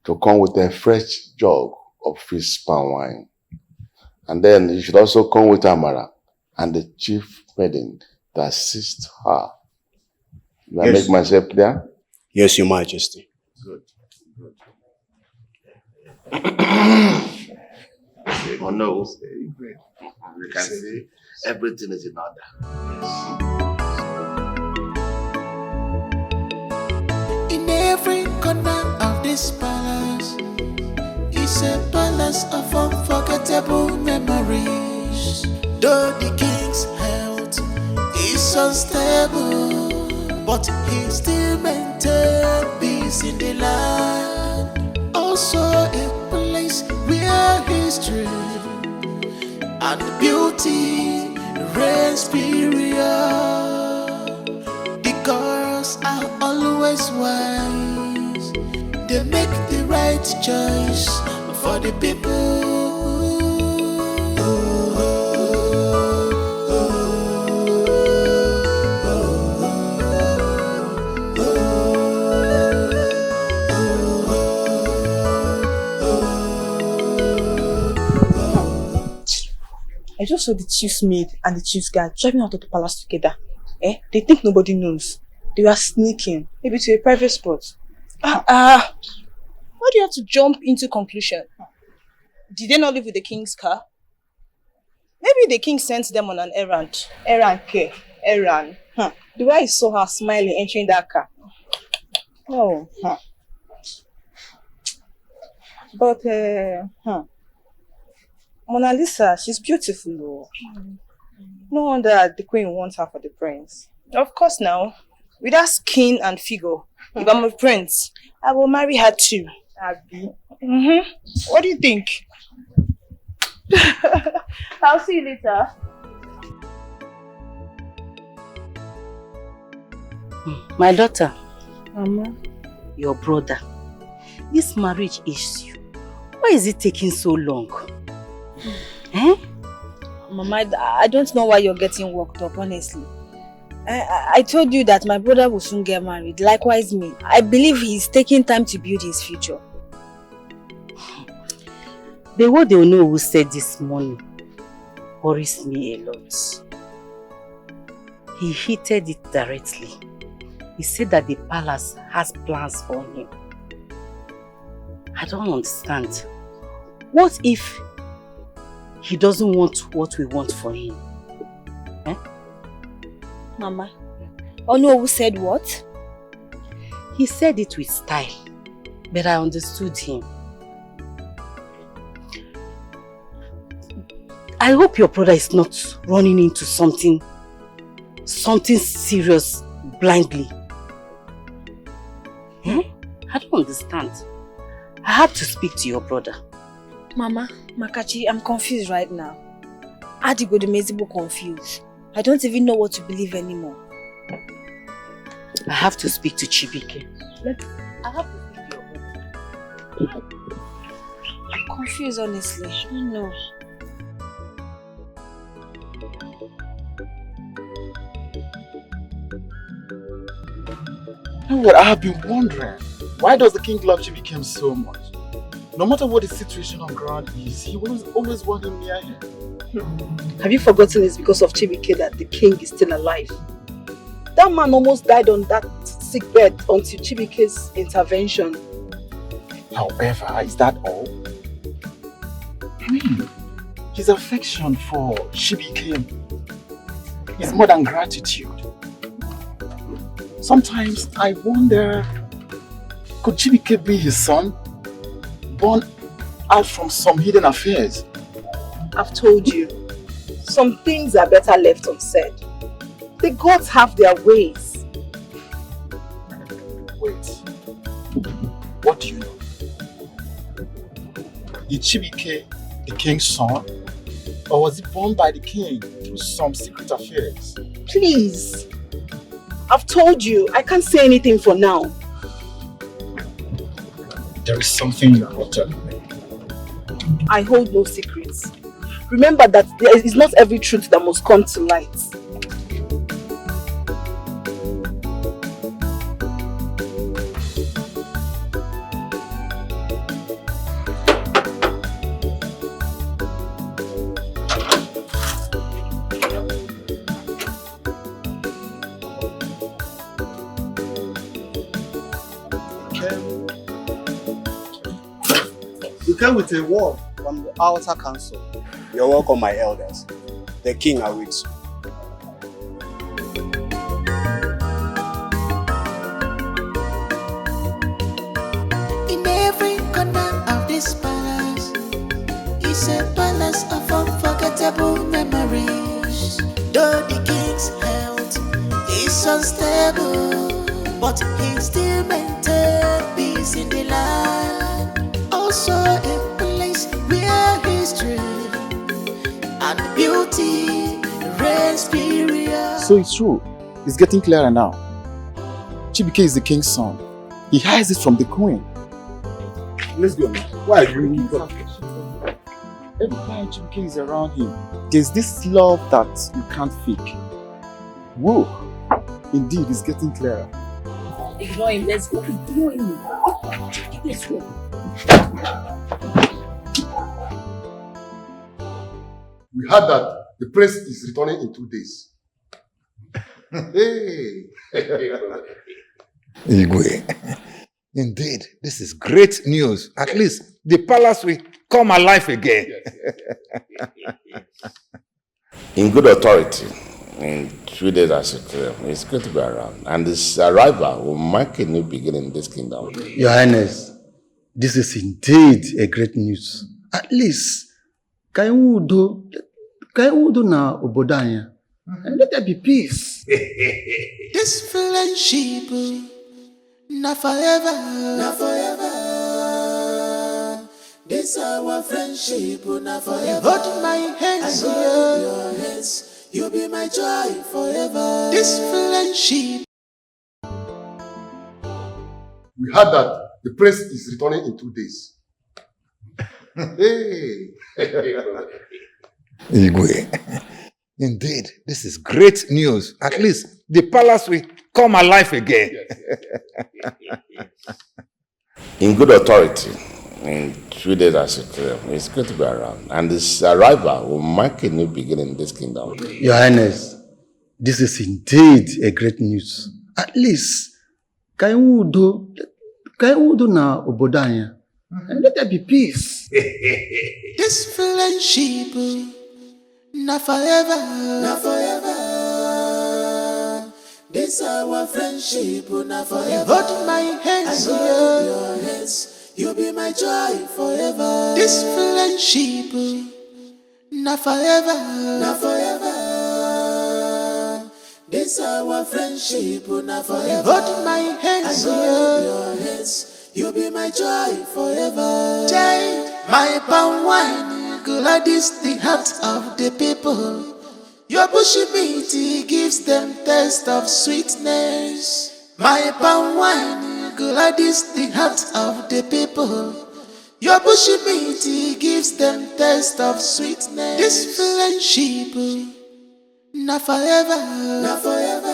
[SPEAKER 2] to come with a fresh jug of fish palm wine. And then you should also come with Amara and the chief maiden to assist her. Do I make myself clear?
[SPEAKER 21] Yes, Your Majesty.
[SPEAKER 2] Good. Oh no, you can see everything is in order.
[SPEAKER 11] In every corner of this palace is a palace of unforgettable memories. Though the king's health is unstable, but he still maintains peace in the land. Also a place where history and beauty reign superior. The girls are always wise. They make the right choice for the people.
[SPEAKER 18] I just saw the chief's maid and the chief's guard driving out of the palace together. They think nobody knows. They were sneaking, maybe to a private spot. Why do you have to jump into conclusion? Did they not live with the king's car? Maybe the king sent them on an errand. Errand. The way I saw her smiling entering that car. But, Mona Lisa, she's beautiful though. No wonder the queen wants her for the prince. Of course now. With her skin and figure, if I'm a prince, I will marry her too. Abby. What do you think? I'll see you later.
[SPEAKER 13] My daughter.
[SPEAKER 18] Mama.
[SPEAKER 13] Your brother. This marriage issue. Why is it taking so long?
[SPEAKER 23] Mama, I don't know why you're getting worked up, honestly. I told you that my brother will soon get married. Likewise me. I believe he's taking time to build his future.
[SPEAKER 13] The word they know who said this morning worries me a lot. He hinted it directly. He said that the palace has plans for him. I don't understand. What if he doesn't want what we want for him? Eh?
[SPEAKER 23] Mama, Onu said what?
[SPEAKER 13] He said it with style, but I understood him. I hope your brother is not running into something serious blindly. Hmm? I don't understand. I have to speak to your brother.
[SPEAKER 23] Mama, Makachi, I'm confused right now. Adigo the Mezibo confused. I don't even know what to believe anymore.
[SPEAKER 13] I have to speak to Chibike. I have to speak to your brother.
[SPEAKER 23] I'm confused, honestly. I don't know.
[SPEAKER 4] You know what, I have been wondering, why does the king love Chibike so much? No matter what the situation on ground is, he will always want him near him.
[SPEAKER 9] Have you forgotten it's because of Chibike that the king is still alive? That man almost died on that sick bed until Chibike's intervention.
[SPEAKER 4] However, is that all? I mean, his affection for Chibike is more than gratitude. Sometimes I wonder, could Chibike be his son, born out from some hidden affairs?
[SPEAKER 9] I've told you, some things are better left unsaid. The gods have their ways.
[SPEAKER 4] Wait, what do you know? Is Chibike the king's son, or was he born by the king through some secret affairs?
[SPEAKER 9] Please, I've told you, I can't say anything for now.
[SPEAKER 4] There is something you are not telling me.
[SPEAKER 9] I hold no secrets. Remember that there is not every truth that must come to light.
[SPEAKER 17] You came with a word from the outer council.
[SPEAKER 19] You're welcome, my elders. The king awaits you.
[SPEAKER 11] In every corner of this palace is a palace of unforgettable memories. Though the king's health is unstable, but he still maintains peace in the land. Also a place where history and beauty reigns period.
[SPEAKER 4] So it's true. It's getting clearer now. Chibike is the king's son. He hides it from the queen.
[SPEAKER 17] Let's go now. Why are you?
[SPEAKER 4] Every time Chibike is around him, there's this love that you can't fake. Whoa! Indeed, it's getting clearer.
[SPEAKER 13] Ignore him. Let's go. Ignore him. Let's go.
[SPEAKER 8] We heard that the prince is returning in 2 days. Hey!
[SPEAKER 12] Igwe, indeed, this is great news. At least the palace will come alive again.
[SPEAKER 2] In good authority, in 3 days as you claim, it's good to be around. And this arrival will mark a new beginning in this kingdom.
[SPEAKER 17] Your Highness, this is indeed a great news. At least, can you do na obodanya? And let there be peace.
[SPEAKER 11] This friendship, not forever, not forever. This our friendship, not forever. Hold my hands, I hold your hands. You'll be my joy forever. This friendship.
[SPEAKER 8] We heard that the prince is returning in 2 days. Hey!
[SPEAKER 12] Igwe, indeed, this is great news. At least the palace will come alive again.
[SPEAKER 2] In good authority, in 3 days as you claim, it's good to be around. And this arrival will mark a new beginning in this kingdom.
[SPEAKER 17] Your Highness, This is indeed a great news. At least, Kaiwudo na obodanya. And let there be peace.
[SPEAKER 11] This friendship, not forever, not forever. This our friendship, not forever. Hold my hands, I hold your hands. You'll be my joy forever. This friendship, not forever, not forever. This our friendship, not forever. Hold my hands, I hold your hands. You'll be my joy forever. Child, my palm wine, gladys the heart of the people. Your bushy meat gives them taste of sweetness. My palm wine, gladys the heart of the people. Your bushy meat gives them taste of sweetness. This friendship, not forever, not forever.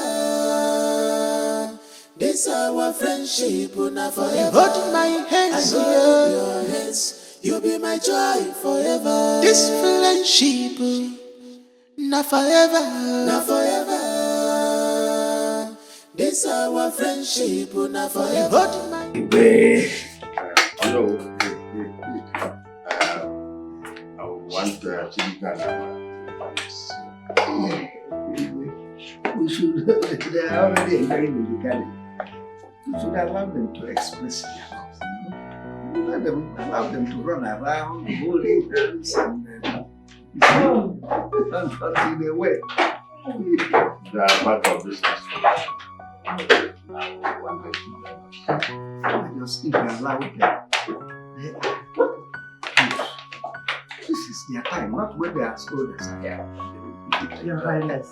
[SPEAKER 11] This our friendship, not forever. Hold my hands, I hold your hands. You'll be my joy forever. This friendship, not forever, not forever. This our friendship, not forever. Hold my
[SPEAKER 2] Hello. I want
[SPEAKER 7] We should, they are already enjoying the garden. We should allow them to express themselves. Allow them to run around, holding hands, and in a way.
[SPEAKER 2] They are part of business.
[SPEAKER 7] Just if you allow them, this is their time, not when they are school as I am.
[SPEAKER 10] Your Highness.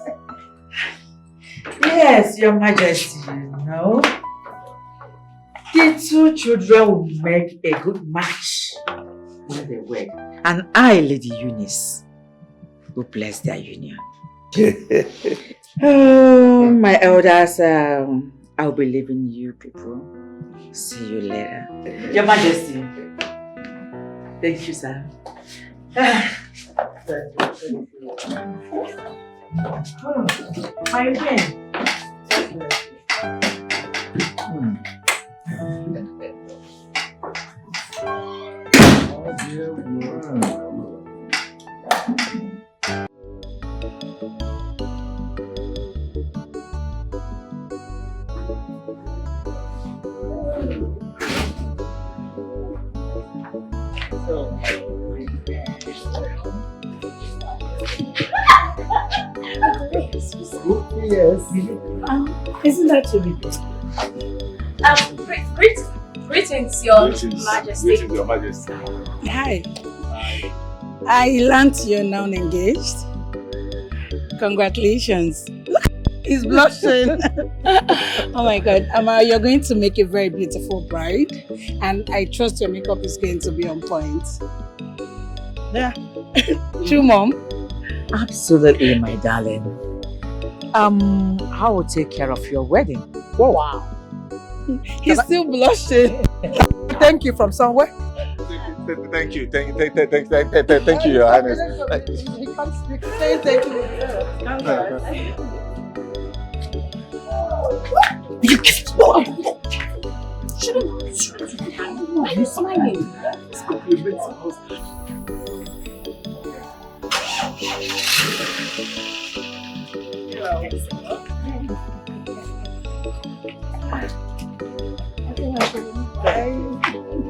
[SPEAKER 10] Yes, Your Majesty, you know. The two children will make a good match when they wed. And I, Lady Eunice, will bless their union. Oh, my elders, I'll be leaving you people. See you later. Your Majesty. Thank you, sir. My friend.
[SPEAKER 3] Yes.
[SPEAKER 10] Isn't that too big?
[SPEAKER 1] Greetings, Your Majesty.
[SPEAKER 5] Greetings, Your Majesty.
[SPEAKER 14] Hi. I learned you're now engaged. Congratulations. He's blushing. Oh my God. Amara, you're going to make a very beautiful bride. And I trust your makeup is going to be on point. Yeah. True, Mom?
[SPEAKER 10] Absolutely, my darling. I will take care of your wedding. Whoa. Wow.
[SPEAKER 14] He's still blushing.
[SPEAKER 3] Thank you from somewhere.
[SPEAKER 5] Thank you, Your Highness.
[SPEAKER 3] He can't speak. Say thank you.
[SPEAKER 1] You keep Why are you smiling?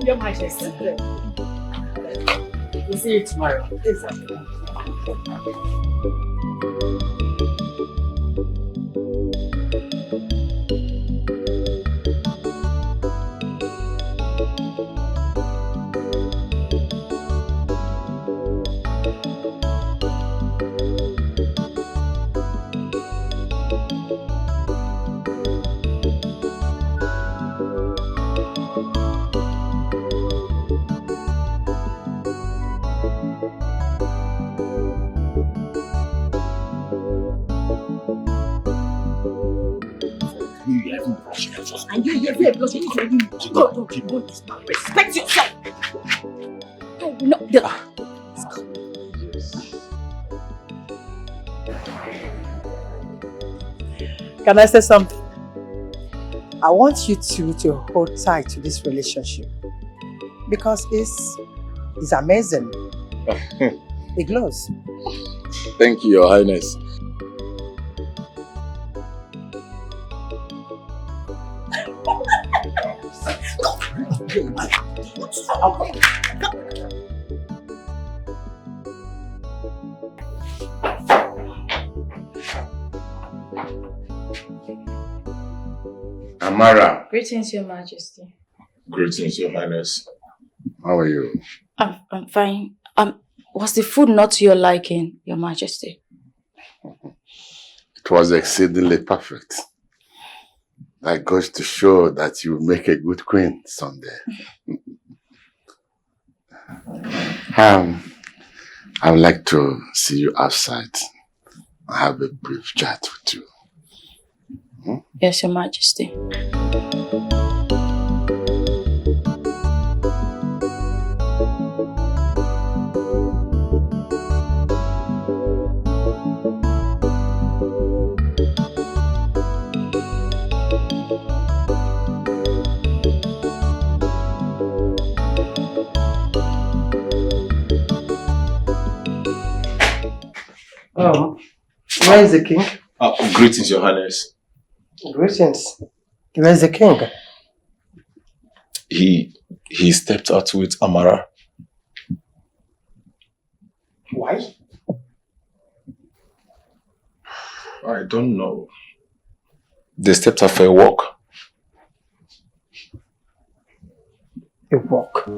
[SPEAKER 10] Your Majesty. We'll see you tomorrow.
[SPEAKER 1] And you're blushing. Go. Respect yourself. No.
[SPEAKER 3] can I say something? I want you two to hold tight to this relationship because it's amazing. It glows.
[SPEAKER 5] Thank you, Your Highness.
[SPEAKER 2] Amara.
[SPEAKER 6] Greetings, Your Majesty.
[SPEAKER 2] Greetings, Your Highness. How are you?
[SPEAKER 6] I'm fine. Was the food not to your liking, Your Majesty?
[SPEAKER 2] It was exceedingly perfect. That goes to show that you make a good queen someday. I would like to see you outside and have a brief chat with you.
[SPEAKER 6] Yes, Your Majesty.
[SPEAKER 3] Where is the king?
[SPEAKER 5] Greetings, Your Highness.
[SPEAKER 3] Greetings. Where is the king?
[SPEAKER 5] He stepped out with Amara.
[SPEAKER 3] Why?
[SPEAKER 5] I don't know. They stepped out for a walk.
[SPEAKER 3] A walk?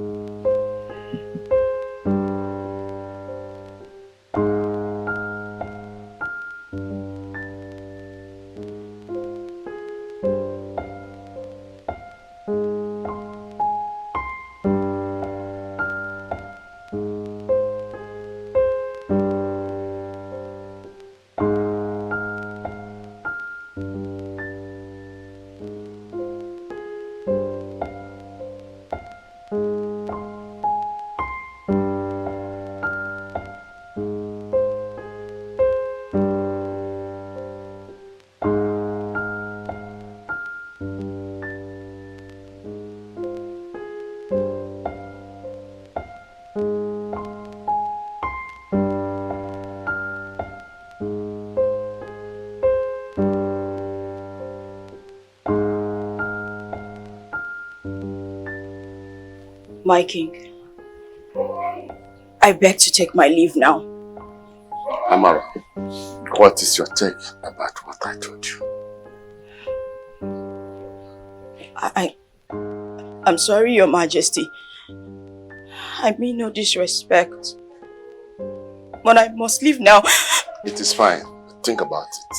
[SPEAKER 15] My king, I beg to take my leave now.
[SPEAKER 2] Amara, what is your take about what I told you?
[SPEAKER 15] I'm sorry, Your Majesty. I mean no disrespect. But I must leave now.
[SPEAKER 2] It is fine. Think about it.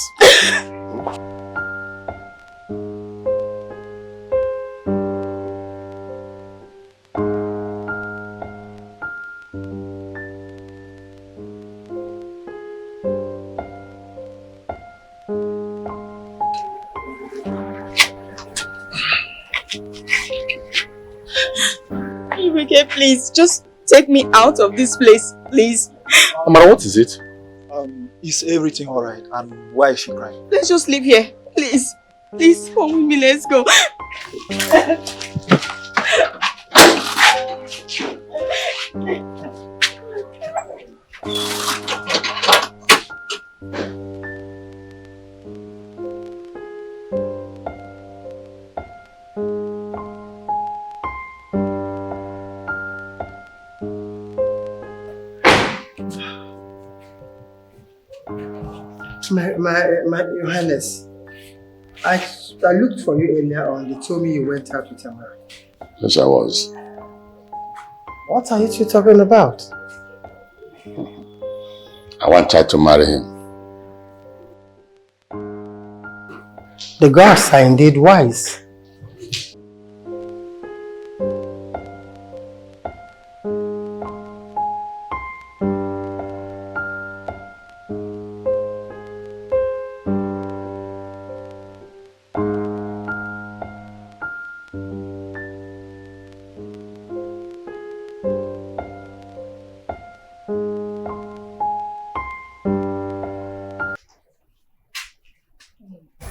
[SPEAKER 15] Dikeh, please, just take me out of this place, please.
[SPEAKER 5] Amara, what is it?
[SPEAKER 21] Is everything alright? And why is she crying?
[SPEAKER 15] Let's just leave here, please. Please, come with me, let's go.
[SPEAKER 3] My Your Highness, I looked for you earlier on. They told me you went out with Amara.
[SPEAKER 2] Yes, I was.
[SPEAKER 3] What are you two talking about?
[SPEAKER 2] I want her to marry him.
[SPEAKER 3] The gods are indeed wise.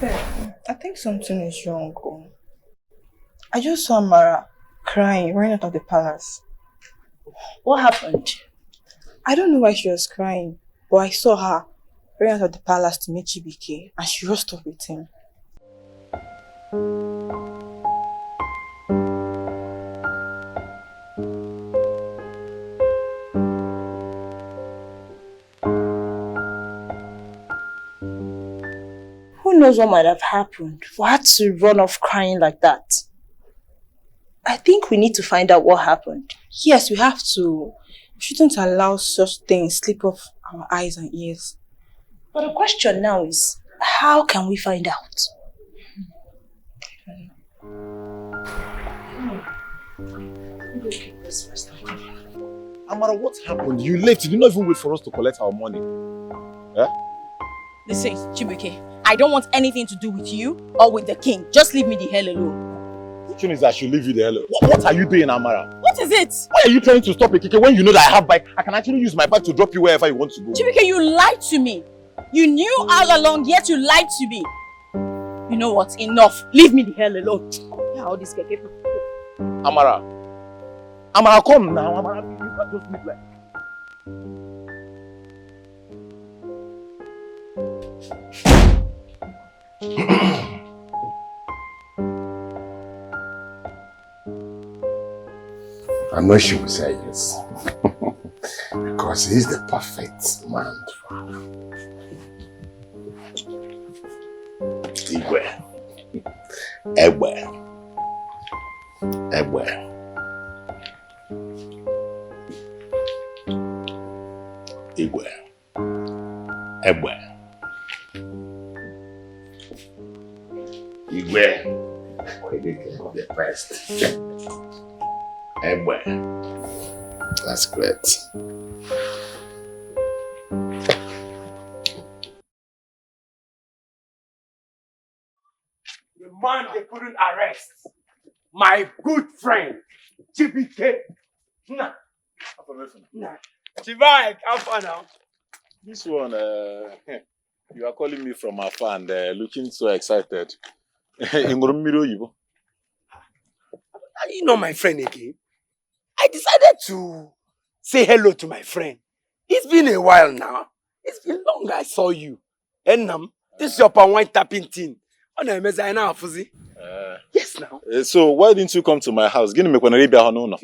[SPEAKER 18] I think something is wrong. I just saw Mara crying, running out of the palace.
[SPEAKER 15] What happened?
[SPEAKER 18] I don't know why she was crying, but I saw her running out of the palace to meet Chibike, and she rushed up with him.
[SPEAKER 15] Who knows what might have happened for her to run off crying like that? I think we need to find out what happened.
[SPEAKER 18] Yes, we have to. We shouldn't allow such things slip off our eyes and ears.
[SPEAKER 15] But the question now is, how can we find out?
[SPEAKER 5] Amara, what happened? You left. You did not even wait for us to collect our money. Yeah?
[SPEAKER 23] Listen, Chibike, I don't want anything to do with you or with the king. Just leave me the hell alone.
[SPEAKER 5] The thing is that I should leave you the hell alone. What are you doing, Amara?
[SPEAKER 23] What is it?
[SPEAKER 5] Why are you trying to stop Ekeke when you know that I have bike? I can actually use my bike to drop you wherever you want to go.
[SPEAKER 23] Chibike, you lied to me. You knew all along, yet you lied to me. You know what? Enough. Leave me the hell alone. Yeah, all this Keke.
[SPEAKER 5] Amara. Amara, come now. Amara, you can't just leave like...
[SPEAKER 2] I know she will say yes. Because he's the perfect man for her. Igwe. Egbe. Egbe. Igwe. Egbe. Igwe. The best. Egbe. That's great.
[SPEAKER 21] The man they couldn't arrest. My good friend, Chibike. Nah. Chibike, how far now?
[SPEAKER 5] This one, you are calling me from afar and looking so excited.
[SPEAKER 21] Are you not my friend again? I decided to say hello to my friend. It's been a while now. It's been long I saw you. And this is your palm wine tapping thing. Yes, now.
[SPEAKER 5] So why didn't you come to my house?
[SPEAKER 21] If you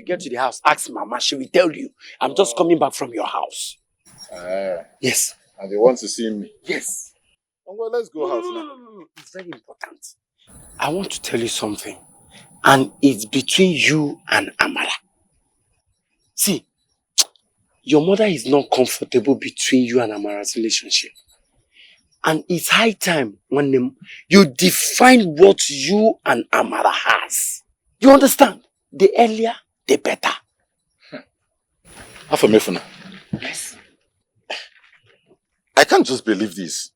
[SPEAKER 21] get to the house, ask Mama. She will tell you. I'm just coming back from your house. Yes.
[SPEAKER 5] And they want to see me?
[SPEAKER 21] Yes.
[SPEAKER 5] Well, let's go house now.
[SPEAKER 21] No. It's very important. I want to tell you something. And it's between you and Amara. See, your mother is not comfortable between you and Amara's relationship. And it's high time when you define what you and Amara has. You understand? The earlier, the better.
[SPEAKER 5] Afamefuna.
[SPEAKER 21] Yes.
[SPEAKER 5] I can't just believe this.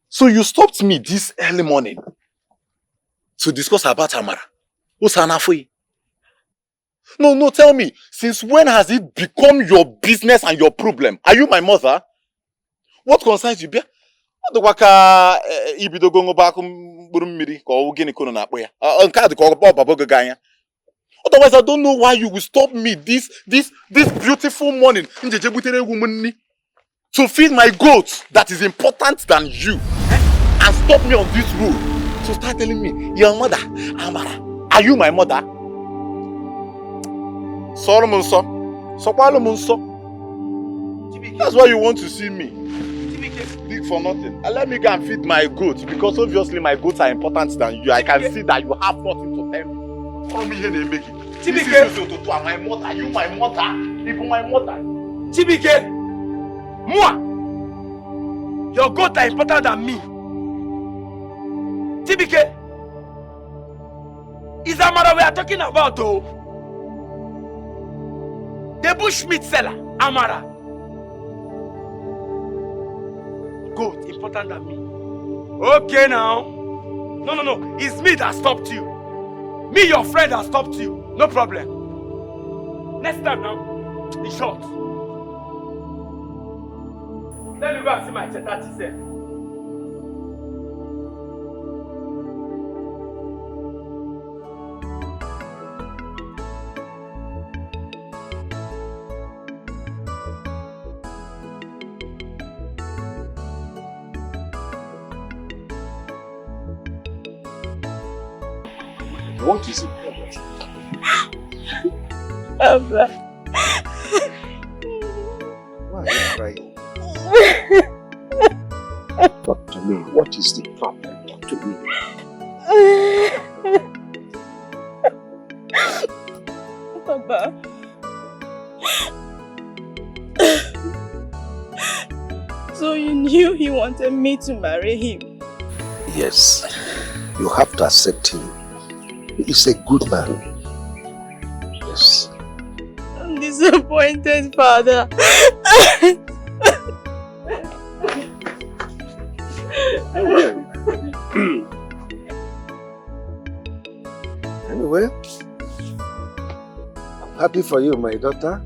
[SPEAKER 5] So you stopped me this early morning to discuss about Amara. What's Hanafoy? No, tell me. Since when has it become your business and your problem? Are you my mother? What concerns you? Otherwise, I don't know why you will stop me this beautiful morning to feed my goats that is important than you and stop me on this road. So start telling me, your mother, Amara, are you my mother? That's why you want to see me. Big for nothing. And let me go and feed my goats because obviously my goats are important than you. I can see that you have nothing to tell me. Call me here, Nemeki. This is to my mother. Are you my mother? Even my mother.
[SPEAKER 21] Chibike! Moi! Your goats are important than me. Chibike! Is Amara we are talking about, though? The bushmeat seller, Amara. Goat important than me. Okay now. No. It's me that stopped you. Me, your friend, that stopped you. No problem. Next time now, it's short. Let me go and see my chetati self.
[SPEAKER 7] What is it?
[SPEAKER 15] Abba.
[SPEAKER 7] Why are you crying? Talk to me. What is the problem? Talk to me.
[SPEAKER 15] Papa. So you knew he wanted me to marry him?
[SPEAKER 7] Yes. You have to accept him. He is a good man. Yes.
[SPEAKER 15] I'm disappointed, Father.
[SPEAKER 7] Anyway, I'm happy for you, my daughter.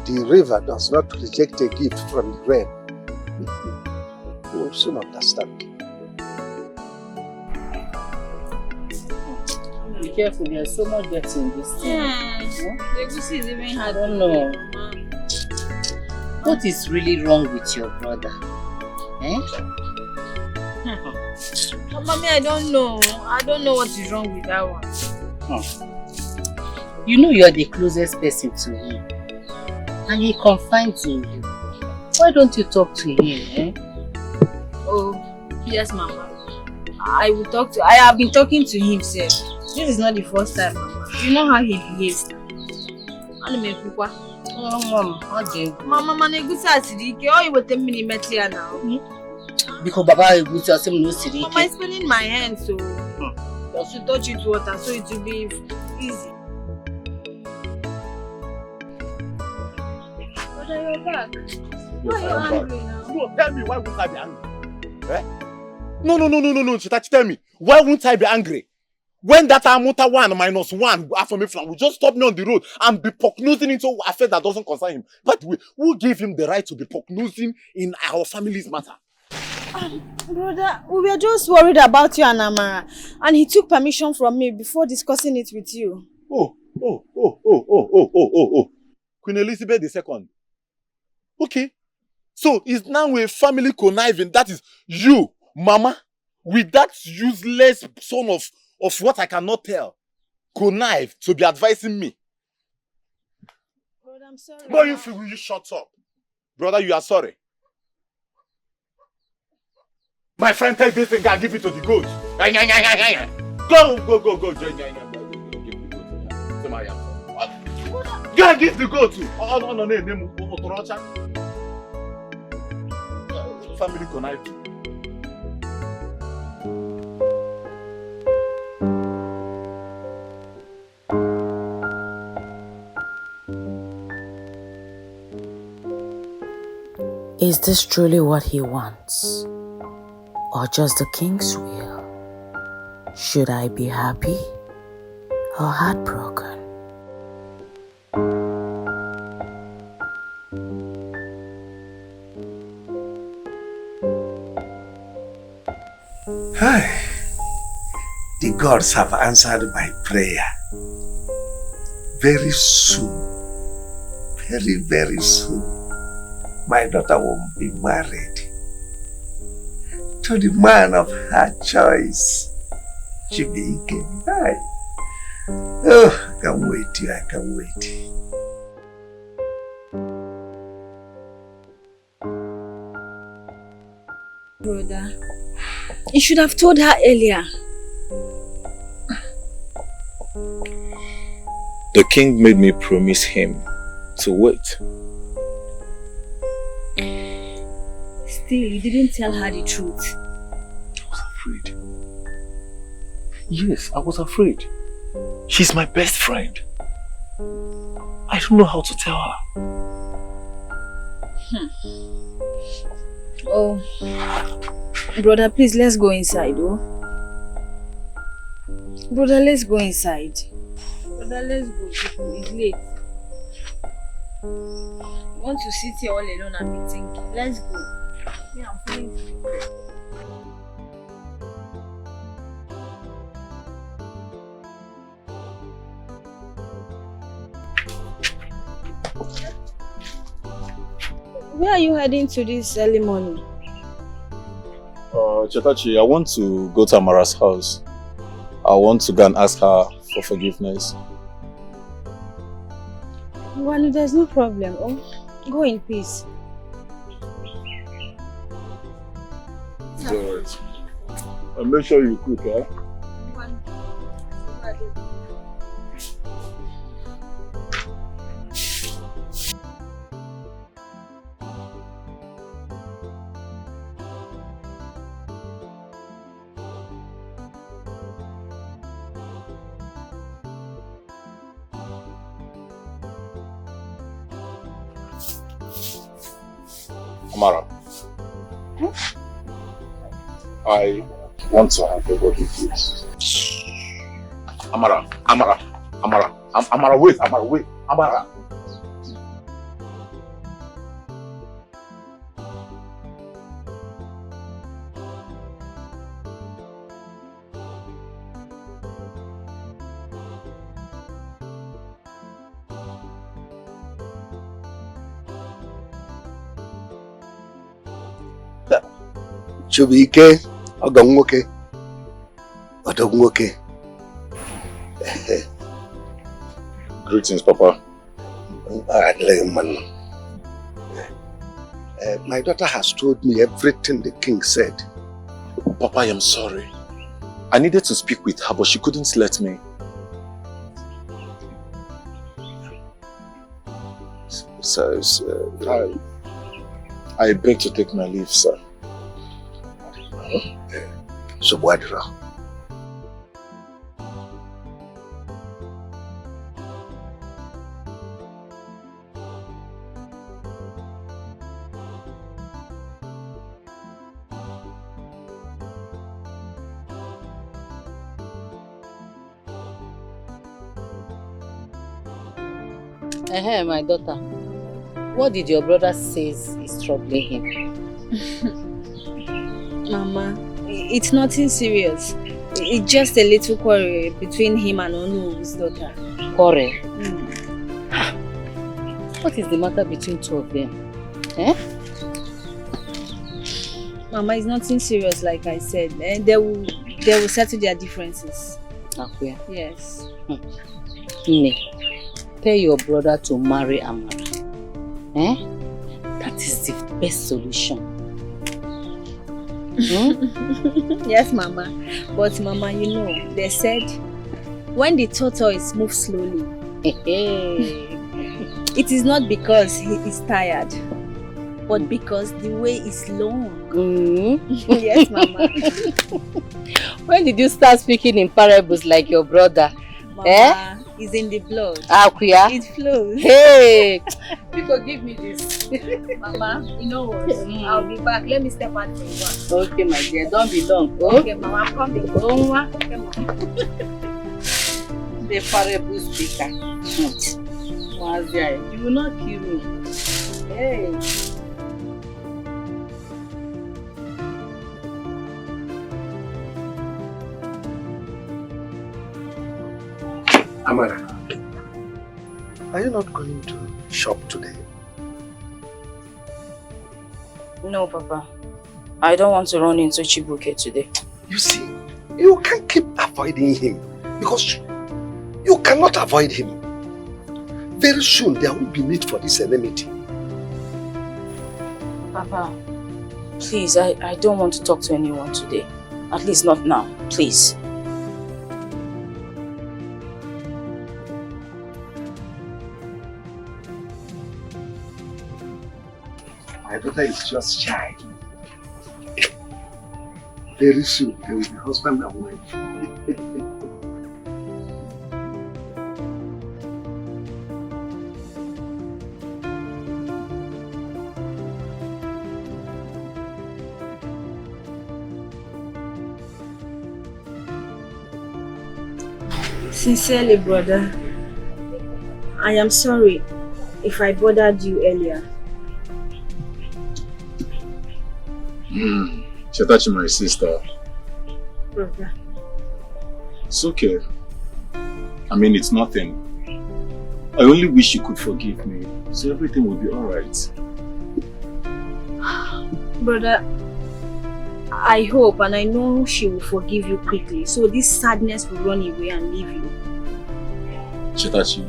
[SPEAKER 7] The river does not reject a gift from the rain. You will soon understand.
[SPEAKER 13] Be careful, there's so much dirt in this thing.
[SPEAKER 23] The goosey is even hard.
[SPEAKER 13] I don't know. What is really wrong with your brother? Eh?
[SPEAKER 23] Mommy, I don't know. I don't know what is wrong with that one.
[SPEAKER 13] You know you're the closest person to him. And he confides in you. Why don't you talk to him, eh?
[SPEAKER 23] Oh, yes, Mama. I will talk to. I have been talking to him, sir. This is not the first time, Mama. You know how he behaves. Mama, Dikeh, all you will tell me now.
[SPEAKER 13] Because Baba is no Siri.
[SPEAKER 23] Mama is spinning my hand, so just to touch it water, so it will be easy. But are you back? Why are you angry now?
[SPEAKER 5] No, tell me, why won't I be angry? Eh? No, Chitachi, tell me, why won't I be angry? When that Amuta 1 minus 1 after me will just stop me on the road and be poke-nosing into affairs that doesn't concern him. But who gave him the right to be poke-nosing in our family's matter?
[SPEAKER 23] Brother, we were just worried about you and Amara, and he took permission from me before discussing it with you.
[SPEAKER 5] Oh. Queen Elizabeth II. Okay. So it's now a family conniving. That is you, Mama, with that useless son of what I cannot tell, connive to be advising me.
[SPEAKER 23] Brother, I'm sorry.
[SPEAKER 5] Boy, you shut up. Brother, you are sorry. My friend, take this thing and give it to the goat. Go. Go and give the goat to. Family conniving.
[SPEAKER 6] Is this truly what he wants? Or just the king's will? Should I be happy or heartbroken?
[SPEAKER 7] The gods have answered my prayer. Very soon, very, very soon, my daughter will be married to the man of her choice. Dikeh. Oh, I can't wait. I can't wait.
[SPEAKER 23] Brother, you should have told her earlier.
[SPEAKER 5] The king made me promise him to wait.
[SPEAKER 23] Still, you didn't tell her the truth.
[SPEAKER 5] I was afraid. Yes, I was afraid. She's my best friend. I don't know how to tell her.
[SPEAKER 23] Oh, brother, please, let's go inside, oh. Brother, let's go inside. Brother, let's go. It's late. I want to sit here all alone and be thinking. Let's go. Yeah, I'm feeling free. Where are you heading to this early morning?
[SPEAKER 5] Chetachi, I want to go to Amara's house. I want to go and ask her for forgiveness.
[SPEAKER 23] Well, there's no problem. Oh, go in peace.
[SPEAKER 5] Do it. And make sure you cook, eh? Amara, I want to have a body, please. Amara, wait, Amara.
[SPEAKER 7] Chubike, Ogonwoke, Odogwoke.
[SPEAKER 5] Greetings, Papa.
[SPEAKER 7] My daughter has told me everything the king said.
[SPEAKER 5] Papa, I am sorry. I needed to speak with her, but she couldn't let me. So, I beg to take my leave, sir.
[SPEAKER 7] So what?
[SPEAKER 13] My daughter. What did your brother say is troubling him?
[SPEAKER 23] Mama, it's nothing serious. It's just a little quarrel between him and Onu's daughter.
[SPEAKER 13] Quarrel? What is the matter between two of them? Eh?
[SPEAKER 23] Mama, it's nothing serious, like I said. They will settle their differences.
[SPEAKER 13] Okay.
[SPEAKER 23] Yes.
[SPEAKER 13] Nne, tell your brother to marry Amara. Eh? That is the best solution.
[SPEAKER 23] Yes, Mama. But Mama, you know, they said when the tortoise moves slowly, it is not because he is tired, but because the way is long. Yes, Mama.
[SPEAKER 13] When did you start speaking in parables like your brother?
[SPEAKER 23] Mama, it's in the blood.
[SPEAKER 13] Akuya?
[SPEAKER 23] It flows.
[SPEAKER 13] Hey! People give me this.
[SPEAKER 23] Mama, you know what? I'll be back. Let me step out for a while.
[SPEAKER 13] Okay, my dear. Don't be long.
[SPEAKER 23] Okay, Mama, I'm coming. Okay, Mama.
[SPEAKER 13] The parable speaker. You will not kill me. Hey!
[SPEAKER 7] Amara, are you not going to shop today?
[SPEAKER 15] No, Papa. I don't want to run into Chibuke today.
[SPEAKER 7] You see, you can't keep avoiding him because you cannot avoid him. Very soon there will be need for this enmity.
[SPEAKER 15] Papa, please, I don't want to talk to anyone today. At least not now, please.
[SPEAKER 7] My daughter is just shy. Very soon they will be husband and wife.
[SPEAKER 23] Sincerely, brother, I am sorry if I bothered you earlier.
[SPEAKER 5] Chetachi, my sister.
[SPEAKER 23] Brother.
[SPEAKER 5] It's okay. I mean, it's nothing. I only wish you could forgive me, so everything will be alright.
[SPEAKER 23] Brother, I hope and I know she will forgive you quickly. So this sadness will run away and leave you.
[SPEAKER 5] Chetachi,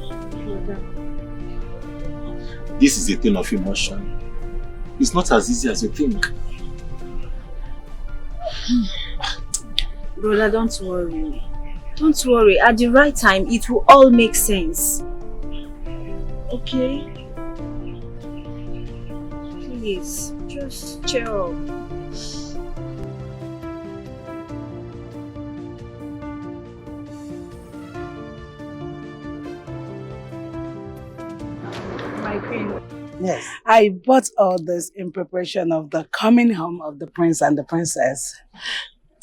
[SPEAKER 5] this is a thing of emotion. It's not as easy as you think.
[SPEAKER 23] Brother, don't worry. Don't worry. At the right time, it will all make sense. Okay? Please, just cheer up.
[SPEAKER 14] My queen.
[SPEAKER 3] Yes.
[SPEAKER 14] I bought all this in preparation of the coming home of the prince and the princess.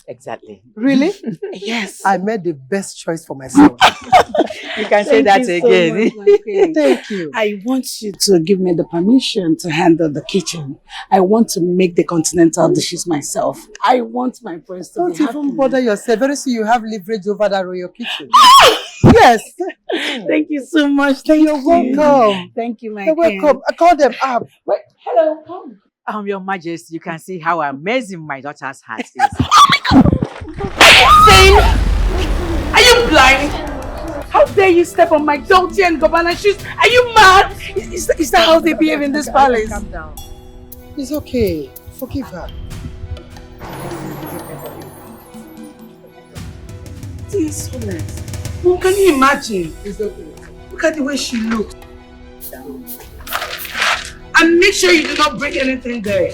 [SPEAKER 10] Exactly.
[SPEAKER 14] Really?
[SPEAKER 3] Yes. I made the best choice for myself.
[SPEAKER 10] You can say that again.
[SPEAKER 14] So much, my
[SPEAKER 3] Thank you.
[SPEAKER 14] I want you to give me the permission to handle the kitchen. I want to make the continental dishes myself. I want my prince to
[SPEAKER 3] Don't
[SPEAKER 14] be
[SPEAKER 3] even
[SPEAKER 14] happy.
[SPEAKER 3] bother yourself. Very soon you have leverage over that royal kitchen. Yes.
[SPEAKER 14] Thank you so much. You're
[SPEAKER 3] welcome.
[SPEAKER 14] Thank you, my
[SPEAKER 3] You're
[SPEAKER 14] queen.
[SPEAKER 3] welcome. I call them up.
[SPEAKER 10] Wait,
[SPEAKER 14] hello, come.
[SPEAKER 10] Your Majesty, you can see how amazing my daughter's heart is.
[SPEAKER 14] Are you blind? How dare you step on my Dolce and Gabbana shoes? Are you mad? Is that how they behave in this palace?
[SPEAKER 10] Calm down.
[SPEAKER 3] It's okay. Forgive her.
[SPEAKER 14] Dear Solet, Mom, can you imagine? It's okay. Look at the way she looks. And make sure you do not break anything there.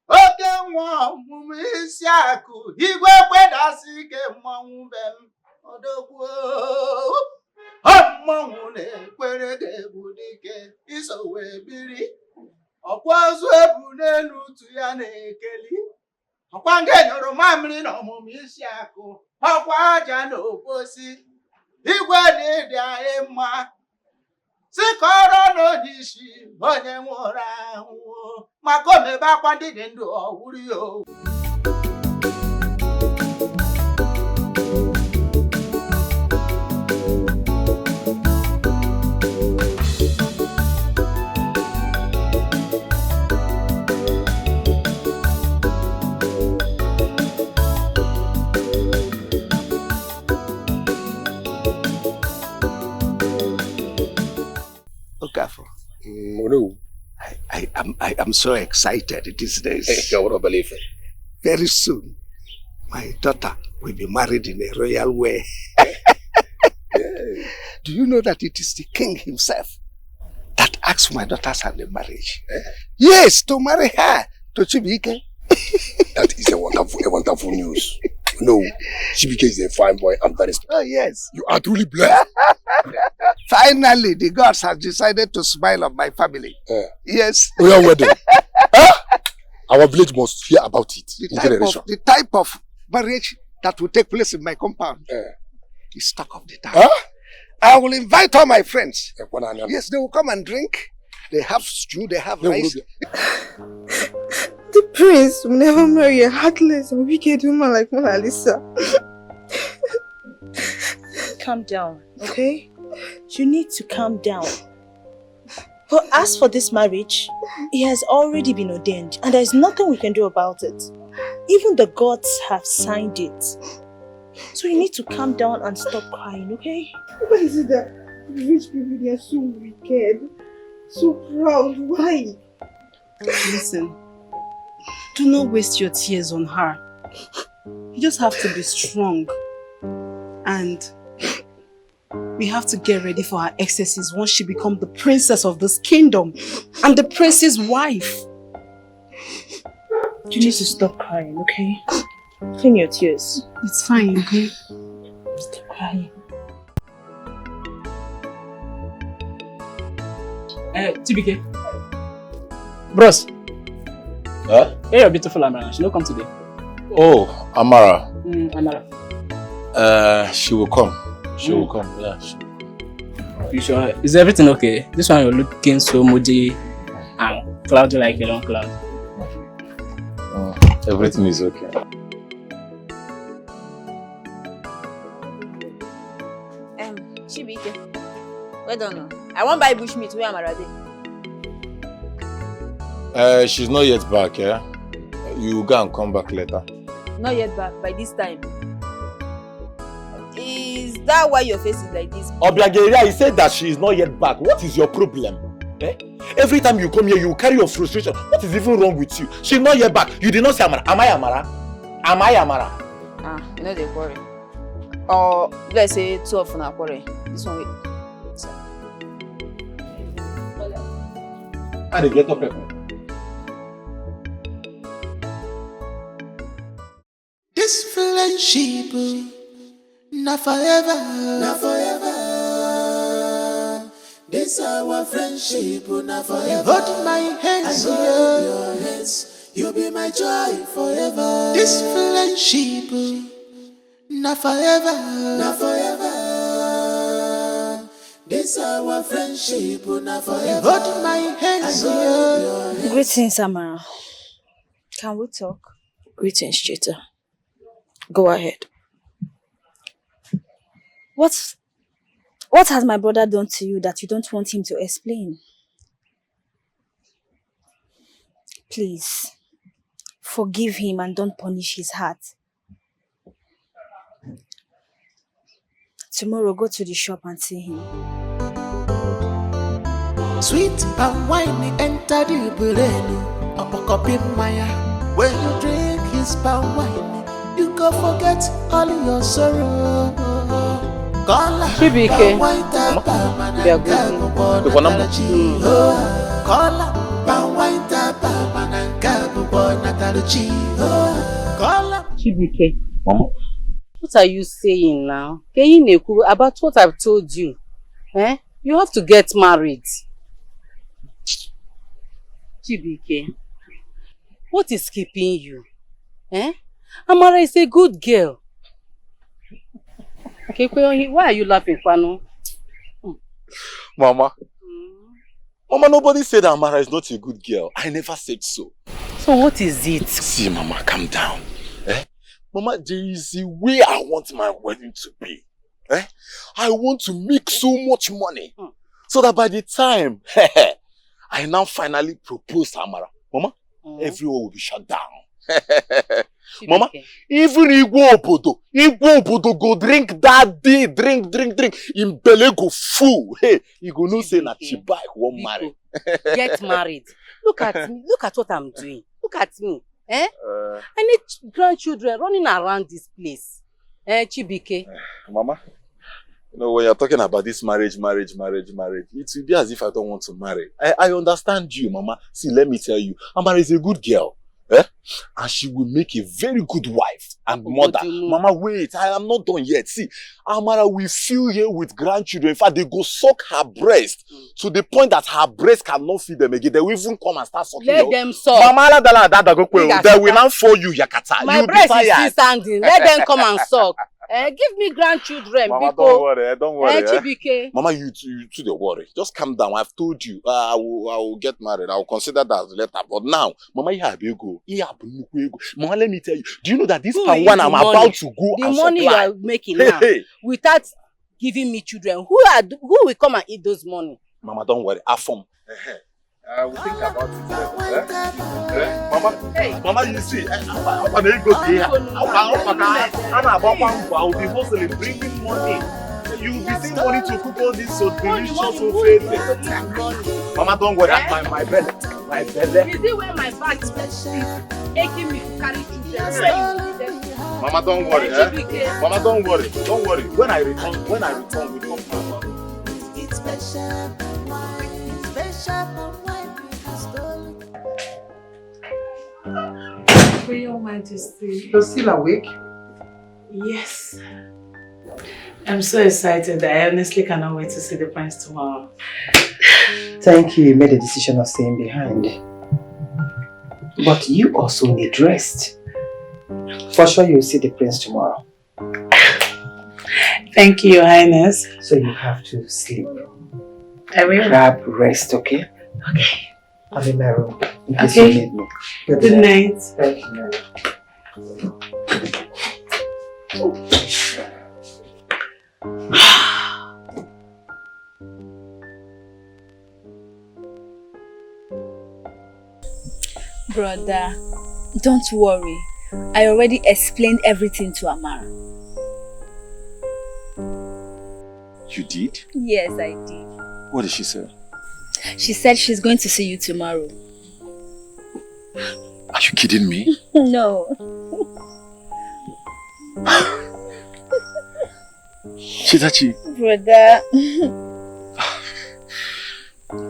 [SPEAKER 16] Oke nwa ọmụmụ isi akụ igwe kwedasị ike mmanwụ be m odogwu mmanwụ na-ekwere ga-egbu dike iso wee biri ọkwa ozu ebu n'elu utu ya na-ekeli ọkwa nge nyụrụ mamịrị na ọmụmụ isi akụ ọkwa aja na oposi igwe na-ịdị anyị mma sikọrọ n'onyeisi onye nwụrụ anwụ maka omebe akwa ndị dị ndụ ọwụrụ ya
[SPEAKER 7] I am so excited these days.
[SPEAKER 2] I won't believe it.
[SPEAKER 7] Very soon, my daughter will be married in a royal way. Do you know that it is the king himself that asked my daughter's hand in marriage? Yes, to marry her to Chibike.
[SPEAKER 2] That is a wonderful news. No, Chibike is a fine boy and very special.
[SPEAKER 7] Oh, yes.
[SPEAKER 2] You are truly blessed.
[SPEAKER 7] Finally, the gods have decided to smile on my family. Yes.
[SPEAKER 2] Royal wedding. Our village must hear about it.
[SPEAKER 7] The type of marriage that will take place in my compound is talk of the town. I will invite all my friends. Yes, they will come and drink. They have stew, they have rice.
[SPEAKER 18] The prince will never marry a heartless and wicked woman like Mona Lisa.
[SPEAKER 15] Calm down, okay? You need to calm down. But as for this marriage, it has already been ordained and there's nothing we can do about it. Even the gods have signed it. So you need to calm down and stop crying, okay?
[SPEAKER 18] Why is it that rich people, they are so wicked, so proud? Why?
[SPEAKER 14] Listen, do not waste your tears on her. You just have to be strong. And we have to get ready for her excesses once she becomes the princess of this kingdom and the prince's wife.
[SPEAKER 15] You need to stop crying, okay? Clean your tears.
[SPEAKER 14] It's fine, okay?
[SPEAKER 15] Stop crying.
[SPEAKER 20] TBK. Bros.
[SPEAKER 5] Huh?
[SPEAKER 20] Hey, your beautiful Amara. She no come today.
[SPEAKER 5] Oh, Amara.
[SPEAKER 20] Amara.
[SPEAKER 5] She will come. She will come. Yeah.
[SPEAKER 20] You sure? Is everything okay? This one you're looking so moody and cloudy like a long cloud.
[SPEAKER 5] Everything is okay.
[SPEAKER 23] Chibike, well done. I won't buy bushmeat. Where am I ready?
[SPEAKER 5] She's not yet back, yeah? You go and come back later.
[SPEAKER 23] Not yet back by this time. Is that why your face is like this?
[SPEAKER 5] Obiageria, he said that she is not yet back. What is your problem? Eh? Every time you come here, you carry your frustration. What is even wrong with you? She's not yet back. You did not say Amara. Am I Amara? Am I Amara?
[SPEAKER 23] You know they quarrel. Or let's say 2 of them quarrel. This one wait.
[SPEAKER 5] How they get up here?
[SPEAKER 11] This friendship, not forever, not forever. This our friendship, not forever. You hold my hands, I hold your hands. You be my joy forever. This friendship, not forever, not forever. This our friendship, not forever. You hold my hands, I hold your hands.
[SPEAKER 23] Greetings, Amara. Can we talk?
[SPEAKER 15] Greetings, Cheta. Go ahead.
[SPEAKER 23] What has my brother done to you that you don't want him to explain? Please, forgive him and don't punish his heart. Tomorrow, go to the shop and see him.
[SPEAKER 11] Sweet and wine enter the brain. When you drink his palm wine, you go forget all your sorrow.
[SPEAKER 13] Chibike, they are good. Chibike,
[SPEAKER 5] Mama,
[SPEAKER 13] what are you saying now? About what I've told you. Eh? You have to get married. Chibike, what is keeping you? Eh? Amara is a good girl. Why are you laughing, Kwano?
[SPEAKER 5] Mama. Mama, nobody said Amara is not a good girl. I never said so.
[SPEAKER 13] So what is it?
[SPEAKER 5] See, Mama, calm down. Eh? Mama, there is a way I want my wedding to be. Eh? I want to make so much money. So that by the time I now finally propose to Amara, Mama, everyone will be shut down. Mama, even Igbo Obodo go drink that day, drink. In Bele go full. Hey, you go no say na Chiba won't marry.
[SPEAKER 13] Get married. Look at me. Look at what I'm doing. Look at me. Eh? I need grandchildren running around this place. Chibike.
[SPEAKER 5] Mama, you know, when you're talking about this marriage, it will be as if I don't want to marry. I understand you, Mama. See, let me tell you, Amara is a good girl. Eh? And she will make a very good wife and mother. Mama, wait, I am not done yet. See, Amara will fill here with grandchildren. In fact, they go suck her breast to the point that her breast cannot feed them again. They will even come and start sucking.
[SPEAKER 13] Let them suck.
[SPEAKER 5] Mama, they will now for you, Yakata.
[SPEAKER 13] My breast is still standing. Let them come and suck. Give me grandchildren.
[SPEAKER 5] Mama, don't worry.
[SPEAKER 13] Chibike.
[SPEAKER 5] Mama, you too don't worry. Just calm down. I've told you. I will get married. I will consider that later. But now, Mama, you have ego. Mama, let me tell you. Do you know that this one I'm about to go
[SPEAKER 13] the
[SPEAKER 5] and
[SPEAKER 13] money
[SPEAKER 5] supply?
[SPEAKER 13] you are making now, without giving me children, who will come and eat those money?
[SPEAKER 5] Mama, don't worry. I form. I will think about it later. Mama, Mama, you see, I will be hustling, bringing money. You will be seeing money to cook all this so delicious, so favorite. Mama, don't worry. My belly.
[SPEAKER 13] Is it where my back is aching me to carry children?
[SPEAKER 5] Mama, don't worry. Mama, don't worry. Don't worry. When I return, we talk about it.
[SPEAKER 11] It's special.
[SPEAKER 10] Your Majesty.
[SPEAKER 3] You're still awake?
[SPEAKER 10] Yes. I'm so excited. I honestly cannot wait to see the prince tomorrow.
[SPEAKER 3] Thank you. You made a decision of staying behind. But you also need rest. For sure you'll see the prince tomorrow.
[SPEAKER 14] Thank you, Your Highness.
[SPEAKER 9] So you have to sleep.
[SPEAKER 14] I will.
[SPEAKER 9] Grab rest, okay?
[SPEAKER 14] Okay.
[SPEAKER 9] I'm in my room. In case
[SPEAKER 14] Okay.
[SPEAKER 9] you need me.
[SPEAKER 14] Good night.
[SPEAKER 9] Thank you, Mary.
[SPEAKER 23] Brother, don't worry. I already explained everything to Amara.
[SPEAKER 5] You did?
[SPEAKER 23] Yes, I did.
[SPEAKER 5] What did she say?
[SPEAKER 23] She said she's going to see you tomorrow.
[SPEAKER 5] Are you kidding me?
[SPEAKER 23] No.
[SPEAKER 5] Chizachi,
[SPEAKER 23] Brother.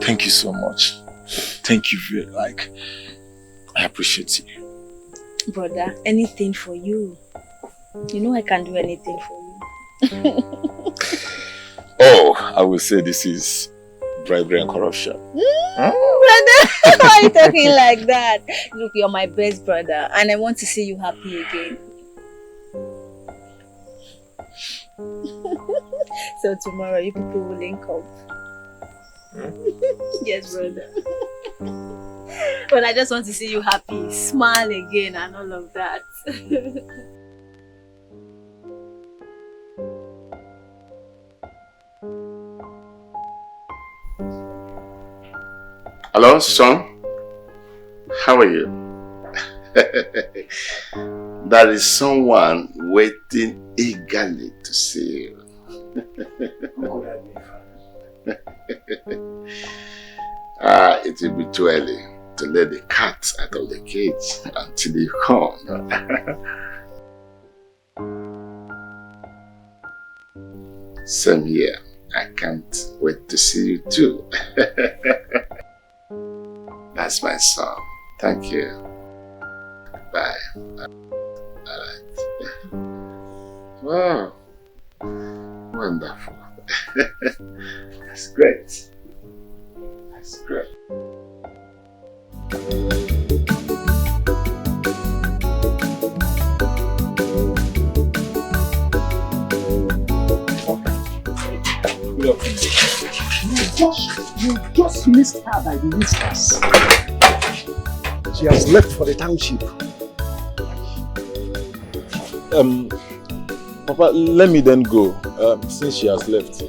[SPEAKER 5] thank you so much. Thank you very I appreciate you.
[SPEAKER 23] Brother, anything for you. You know I can do anything for you.
[SPEAKER 5] Oh, I will say this is bribery and corruption.
[SPEAKER 23] Brother, why are you talking like that? Look, you're my best brother and I want to see you happy again. So tomorrow you people will link up. Yes, brother. But I just want to see you happy, smile again and all of that.
[SPEAKER 2] Hello, son. How are you? There is someone waiting eagerly to see you. It will be too early to let the cat out of the cage until you come. Same here. I can't wait to see you too. That's my son. Thank you. Bye. Alright. Wow. Wonderful. That's great. That's great.
[SPEAKER 7] You just missed her by the whiskers. She has left for the township.
[SPEAKER 5] Papa, let me then go, since she has left.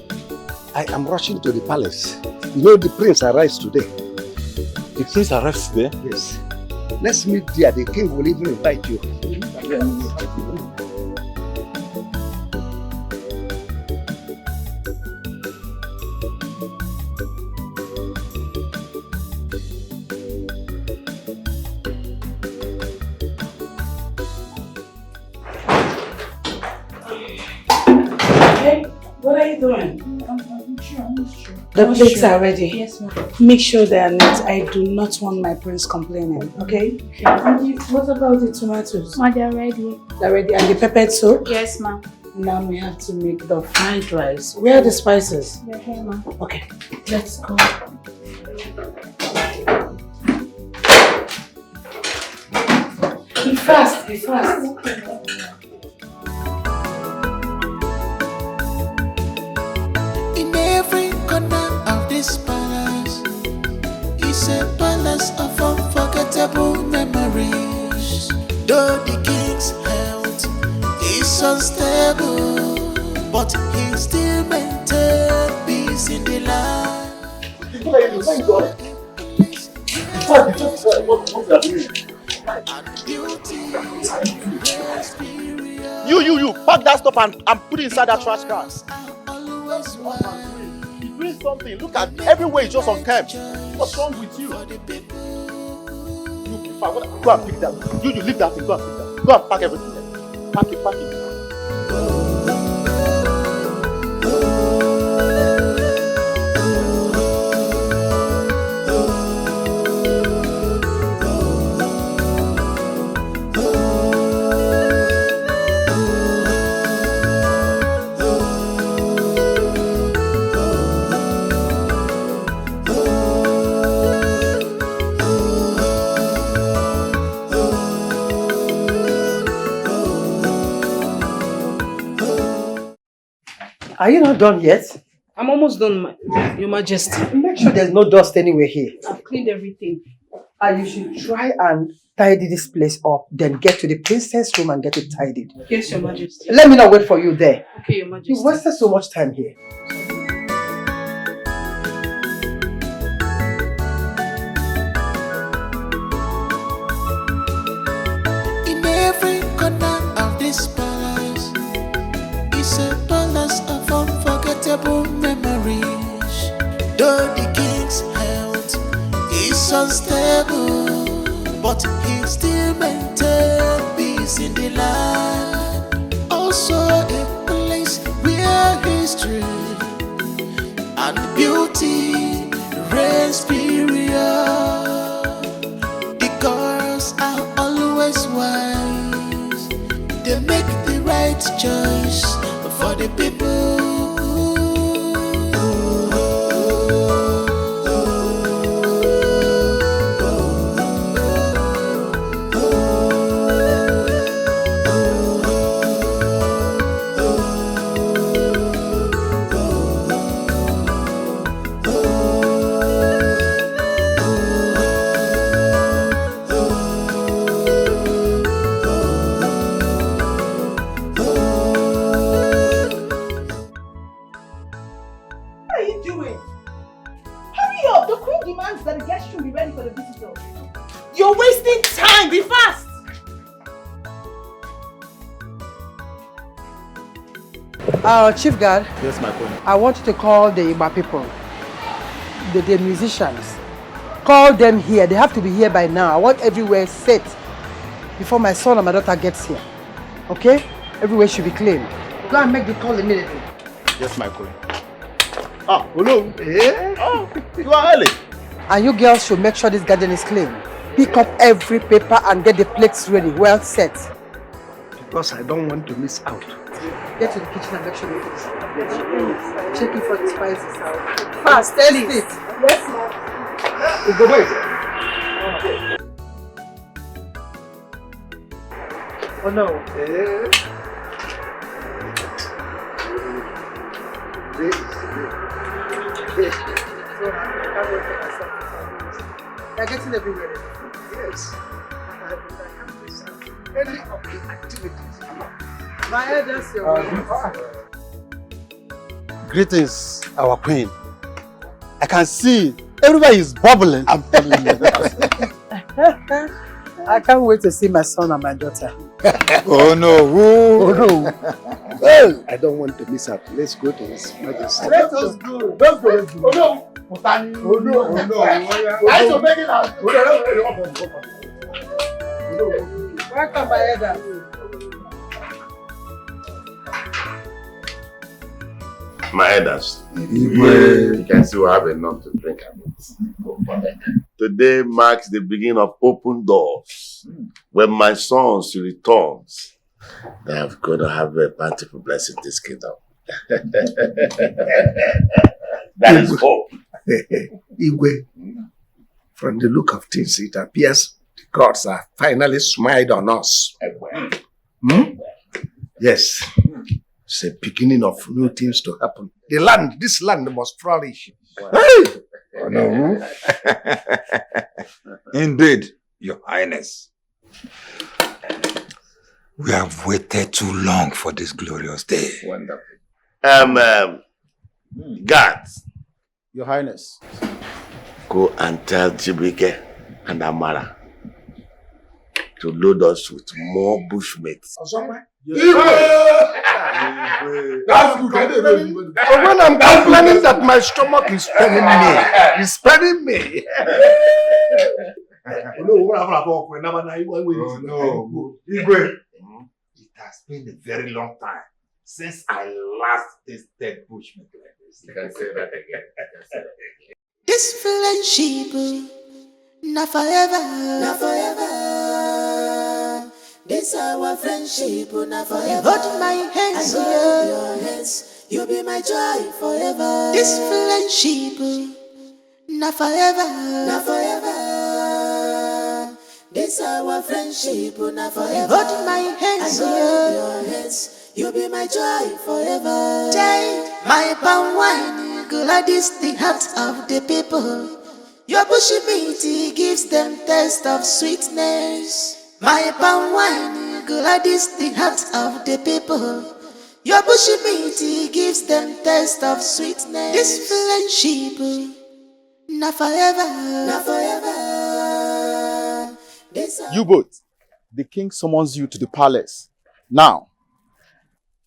[SPEAKER 7] I am rushing to the palace. You know the prince arrives today.
[SPEAKER 5] The prince arrives today?
[SPEAKER 7] Yes. Let's meet there. The king will even invite you.
[SPEAKER 14] What are you doing? The plates are ready.
[SPEAKER 1] Yes, ma'am.
[SPEAKER 14] Make sure they are neat. I do not want my prince complaining, okay? And what about the tomatoes?
[SPEAKER 1] Ma, they're ready.
[SPEAKER 14] They're ready. And the peppered soup?
[SPEAKER 1] Yes, ma'am.
[SPEAKER 14] Now we have to make the fried rice. Where are the spices?
[SPEAKER 1] They're here, ma'am.
[SPEAKER 14] Okay, let's go. Be fast, be fast.
[SPEAKER 11] In every corner of this palace is a palace of unforgettable memories. Though the king's health is unstable, but he still maintains peace in the land.
[SPEAKER 5] Thank God. What you are doing? You, pack that stuff and put it inside that trash can. You're doing something. Look at everywhere is just unkempt. What's wrong with you? You go and pick that. You leave that thing. Go and pick that. Go and pack everything there. Pack it.
[SPEAKER 3] Are you not done yet?
[SPEAKER 13] I'm almost done, Your Majesty.
[SPEAKER 3] Make sure there's no dust anywhere here.
[SPEAKER 13] I've cleaned everything.
[SPEAKER 3] And you should try and tidy this place up, then get to the princess room and get it tidied.
[SPEAKER 13] Yes, Your Majesty.
[SPEAKER 3] Let me not wait for you there.
[SPEAKER 13] Okay, Your Majesty.
[SPEAKER 3] You wasted so much time here.
[SPEAKER 11] In every corner of this palace is a palace of unforgettable memories. Though the king's health is unstable, but he still maintains peace in the land. Also a place where history and beauty reign superior. The girls are always wise. They make the right choice for the people.
[SPEAKER 10] That the guests should be ready for the visitor. You're wasting time. Be fast.
[SPEAKER 3] Chief Guard.
[SPEAKER 5] Yes, my queen.
[SPEAKER 3] I want you to call the Igba people, the musicians. Call them here. They have to be here by now. I want everywhere set before my son and my daughter gets here. Okay? Everywhere should be clean. Go and make the call immediately.
[SPEAKER 5] Yes, my queen. Ah, hello. Eh? Oh, you are early.
[SPEAKER 3] And you girls should make sure this garden is clean. Pick up every paper and get the plates ready, well set.
[SPEAKER 7] Because I don't want to miss out.
[SPEAKER 3] Get to the kitchen and make sure you fix it. Checking for the spices out. Fast, taste it. Yes, ma'am.
[SPEAKER 7] You go wait.
[SPEAKER 3] Oh no. They're getting everywhere.
[SPEAKER 7] Yes. Any of the activities.
[SPEAKER 3] My head is your
[SPEAKER 17] Greetings, our queen. I can see everybody is bubbling. I'm telling you.
[SPEAKER 3] I can't wait to see my son and my daughter.
[SPEAKER 17] Oh no.
[SPEAKER 7] Oh no. Well, I don't want to miss out. Let's go to His Majesty.
[SPEAKER 8] Let us go. Let's go. Oh no. Oh no. Oh no. I should make it out.
[SPEAKER 3] Welcome, my elder.
[SPEAKER 2] My elders, you can see we have enough to drink. Today marks the beginning of open doors. When my sons returns, they are going to have a bountiful blessing in this kingdom. That is hope.
[SPEAKER 7] Igwe, from the look of things, it appears the gods are finally smiled on us. Yes. It's a beginning of new things to happen. This land must flourish.
[SPEAKER 12] Hey! Oh, no. Indeed, Your Highness. We have waited too long for this glorious day.
[SPEAKER 2] Wonderful. Guards.
[SPEAKER 5] Your Highness.
[SPEAKER 2] Go and tell Dikeh and Amara to load us with more bushmates.
[SPEAKER 7] That's good. But when I'm complaining that my stomach is paining me, it's paining me.
[SPEAKER 12] Oh no. Igwe, it has been a very long time since I last tasted bushmeat like this.
[SPEAKER 2] You can say that again.
[SPEAKER 11] This friendship, not forever, not forever. This our friendship, not forever. Hold my hands, I hold your hands. You'll be my joy forever. This friendship, not forever, not forever. This our friendship, not forever. Hold my hands, I hold your hands. You'll be my joy forever. My palm wine, Gladys, the heart of the people. Your bushy meat gives them taste of sweetness. My palm wine, Gladys, the heart of the people. Your bushy meat gives them taste of sweetness. This friendship, not forever, not forever.
[SPEAKER 4] You both, the king summons you to the palace. Now,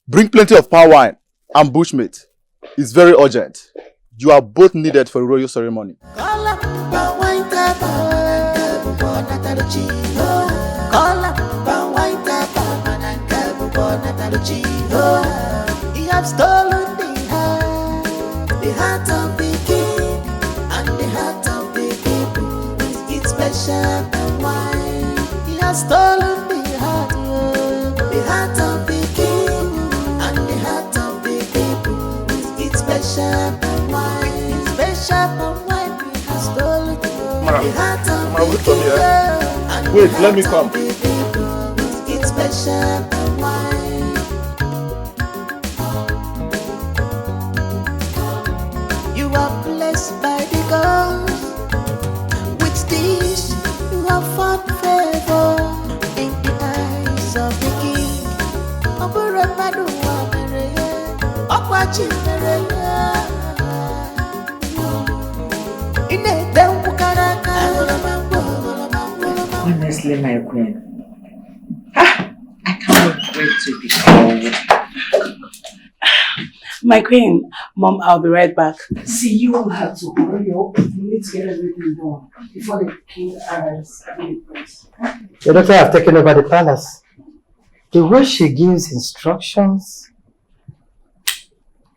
[SPEAKER 4] bring plenty of palm wine and bushmeat. It's very urgent. You are both needed for a royal ceremony.
[SPEAKER 11] He has stolen the heart of the king, and the heart of the people with its special wine. He has stolen the heart of the king, and the heart of the people with its special wine. Its special wine he has stolen the heart of the king, and the
[SPEAKER 4] Wait, let me
[SPEAKER 11] heart
[SPEAKER 4] come.
[SPEAKER 11] of the people with its special wine. You are blessed by the gods. With this, you have found favor in the eyes of the king. Oburemadu Amereye, Okwachi Mereye. Ine Dembu Karaka.
[SPEAKER 9] Honestly, my queen, I can't wait to be called.
[SPEAKER 10] My queen, Mom, I'll be right back.
[SPEAKER 13] See, you all have to hurry up. We need to get everything done before the king arrives.
[SPEAKER 3] The doctor have taken over the palace. The way she gives instructions,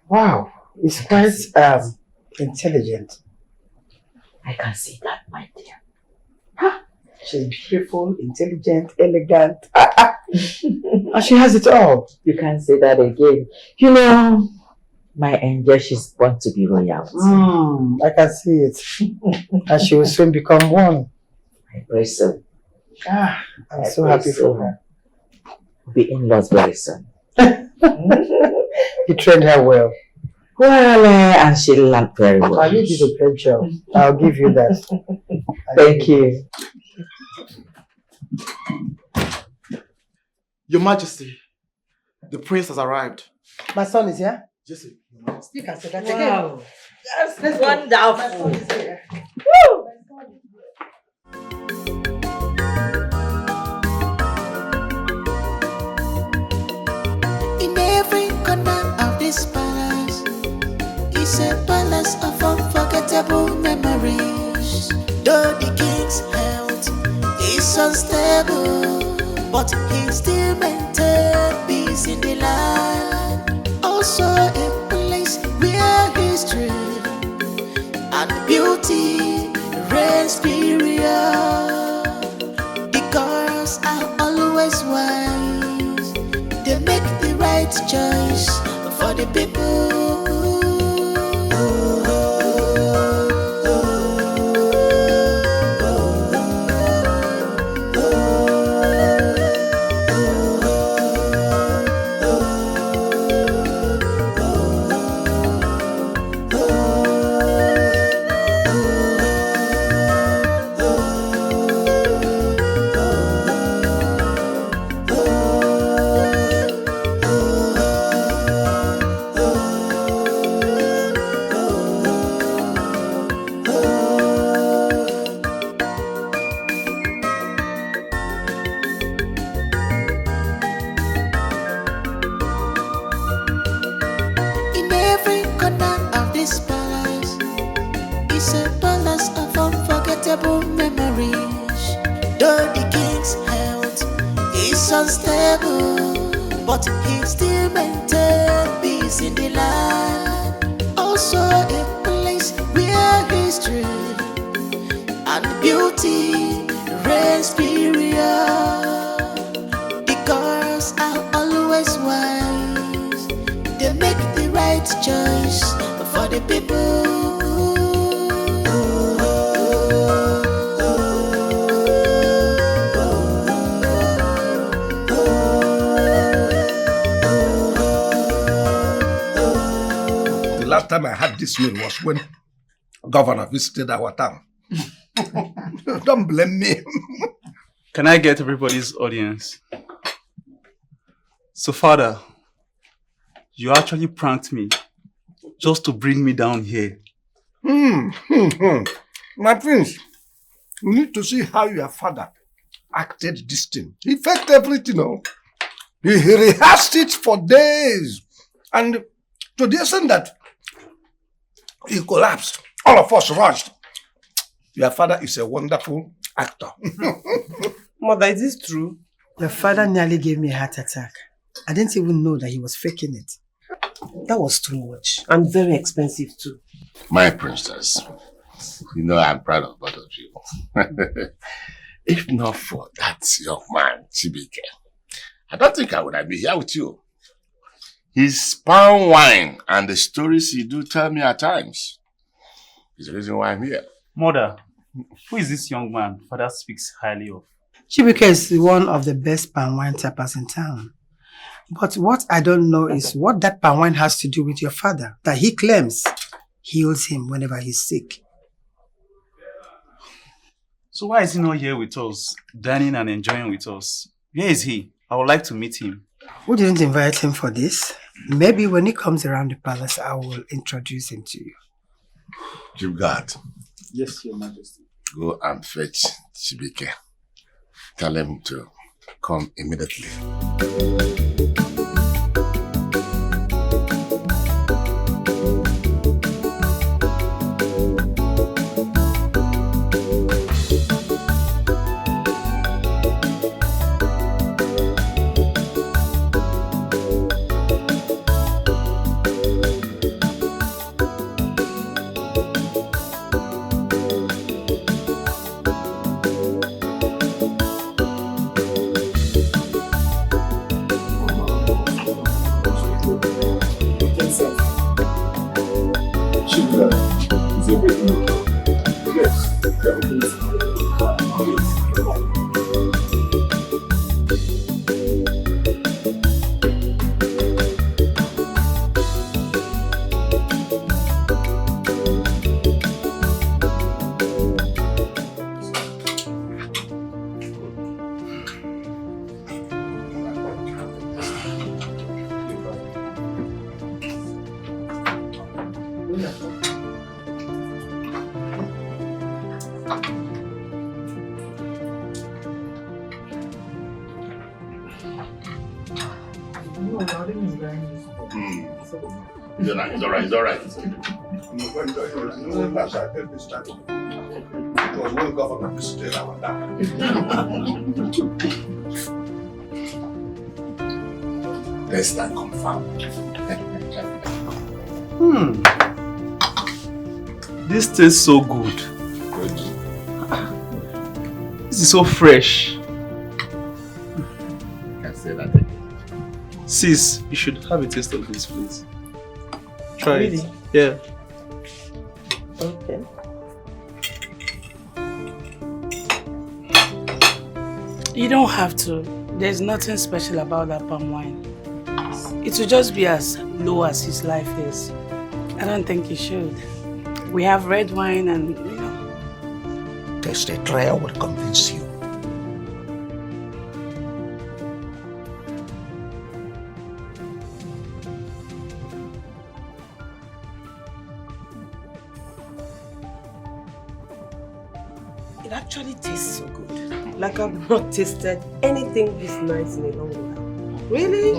[SPEAKER 3] wow, it's quite intelligent.
[SPEAKER 9] I can see that, my dear.
[SPEAKER 3] She's beautiful, intelligent, elegant. And she has it all.
[SPEAKER 9] You can't say that again. You know, my angel, she's born to be royal.
[SPEAKER 3] I can see it. And she will soon become one.
[SPEAKER 9] I pray so.
[SPEAKER 3] I'm so happy for her.
[SPEAKER 9] We'll be in-laws very soon.
[SPEAKER 3] You trained her well.
[SPEAKER 9] Well, and she learned very well.
[SPEAKER 3] You did a great job. I'll give you that.
[SPEAKER 9] Thank you.
[SPEAKER 4] Your Majesty, the prince has arrived.
[SPEAKER 3] My son is here?
[SPEAKER 4] Yes,
[SPEAKER 3] You can say that
[SPEAKER 13] Wow.
[SPEAKER 3] again. Yes, let's go.
[SPEAKER 13] Wonderful.
[SPEAKER 3] My son is here.
[SPEAKER 13] Woo!
[SPEAKER 11] In every corner of this palace is a palace of unforgettable memories. Though the king's health is unstable, but he still maintains peace in the land. Also a place where history and beauty reigns superior. The girls are always wise. They make the right choice for the people. In every corner of this palace is a palace of unforgettable memories. Though the king's health is unstable, but he still maintains peace in the land. Also a place where history and beauty reigns superior. The girls are always wise. They make the right choice for the people.
[SPEAKER 7] last time I had this meal was when Governor visited our town. Don't blame me.
[SPEAKER 19] Can I get everybody's audience? So, Father, you actually pranked me just to bring me down here.
[SPEAKER 7] My prince, you need to see how your father acted this thing. He faked everything, He rehearsed it for days. And to the extent that he collapsed, all of us rushed. Your father is a wonderful actor.
[SPEAKER 3] Mother, is this true? Your father nearly gave me a heart attack. I didn't even know that he was faking it.
[SPEAKER 21] That was too much and very expensive too.
[SPEAKER 2] My princess, you know I'm proud of both of you. If not for that young man, Dikeh, I don't think I would have been here with you. His palm wine and the stories he do tell me at times is the reason why I'm here.
[SPEAKER 19] Mother, who is this young man Father speaks highly of?
[SPEAKER 3] Dikeh is one of the best palm wine tappers in town. But what I don't know is what that palm wine has to do with your father, that he claims heals him whenever he's sick.
[SPEAKER 19] So why is he not here with us, dining and enjoying with us? Where is he? I would like to meet him.
[SPEAKER 3] We didn't invite him for this. Maybe when he comes around the palace, I will introduce him to you.
[SPEAKER 2] Chief Guard.
[SPEAKER 19] Yes, Your Majesty.
[SPEAKER 2] Go and fetch Dikeh. Tell him to come immediately. It's all right.
[SPEAKER 7] It was when Governor visited our town.
[SPEAKER 2] Test and confirm.
[SPEAKER 19] This tastes so good. This is so fresh.
[SPEAKER 2] Can say that again.
[SPEAKER 19] Sis, you should have a taste of this, please. Try
[SPEAKER 21] Really?
[SPEAKER 19] it. Yeah.
[SPEAKER 21] Okay.
[SPEAKER 13] You don't have to. There's nothing special about that palm wine. It will just be as low as his life is. I don't think you should. We have red wine and,
[SPEAKER 7] Taste a trial will convince you.
[SPEAKER 21] It actually tastes so good. Like I've not tasted anything this nice in a long while. Really?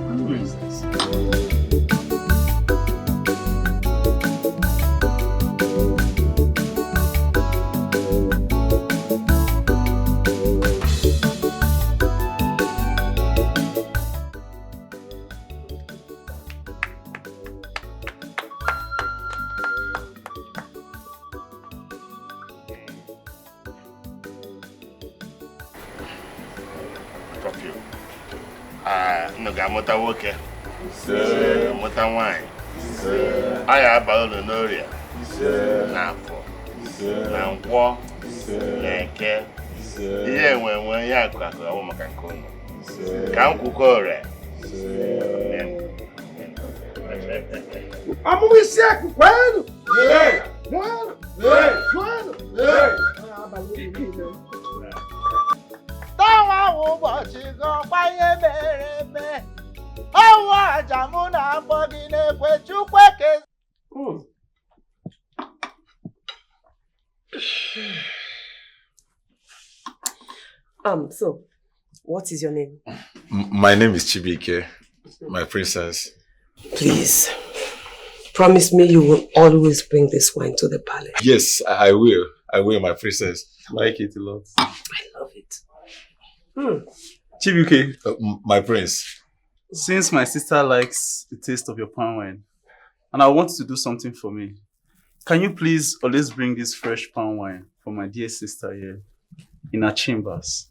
[SPEAKER 19] Who is this?
[SPEAKER 2] Mota woke, mota wine. I have a noria. Napo, Nankwo, Neke. Yeah, when ya crack, a woman can come. Can't cook or
[SPEAKER 7] Vamos seco, quando? Quando?
[SPEAKER 6] Táwọn ụbọchị gọgbanye mere eme, ọnwa aja mụ na mgbọgị na-ekwe Chukwu eke.
[SPEAKER 21] So, what is your name?
[SPEAKER 5] My name is Dikeh, my princess.
[SPEAKER 21] Please, promise me you will always bring this wine to the palace.
[SPEAKER 5] Yes, I will. I will, my princess. I like it a lot.
[SPEAKER 21] I love it.
[SPEAKER 19] Chibuike,
[SPEAKER 5] my prince.
[SPEAKER 19] Since my sister likes the taste of your palm wine, and I want you to do something for me, can you please always bring this fresh palm wine for my dear sister here in her chambers?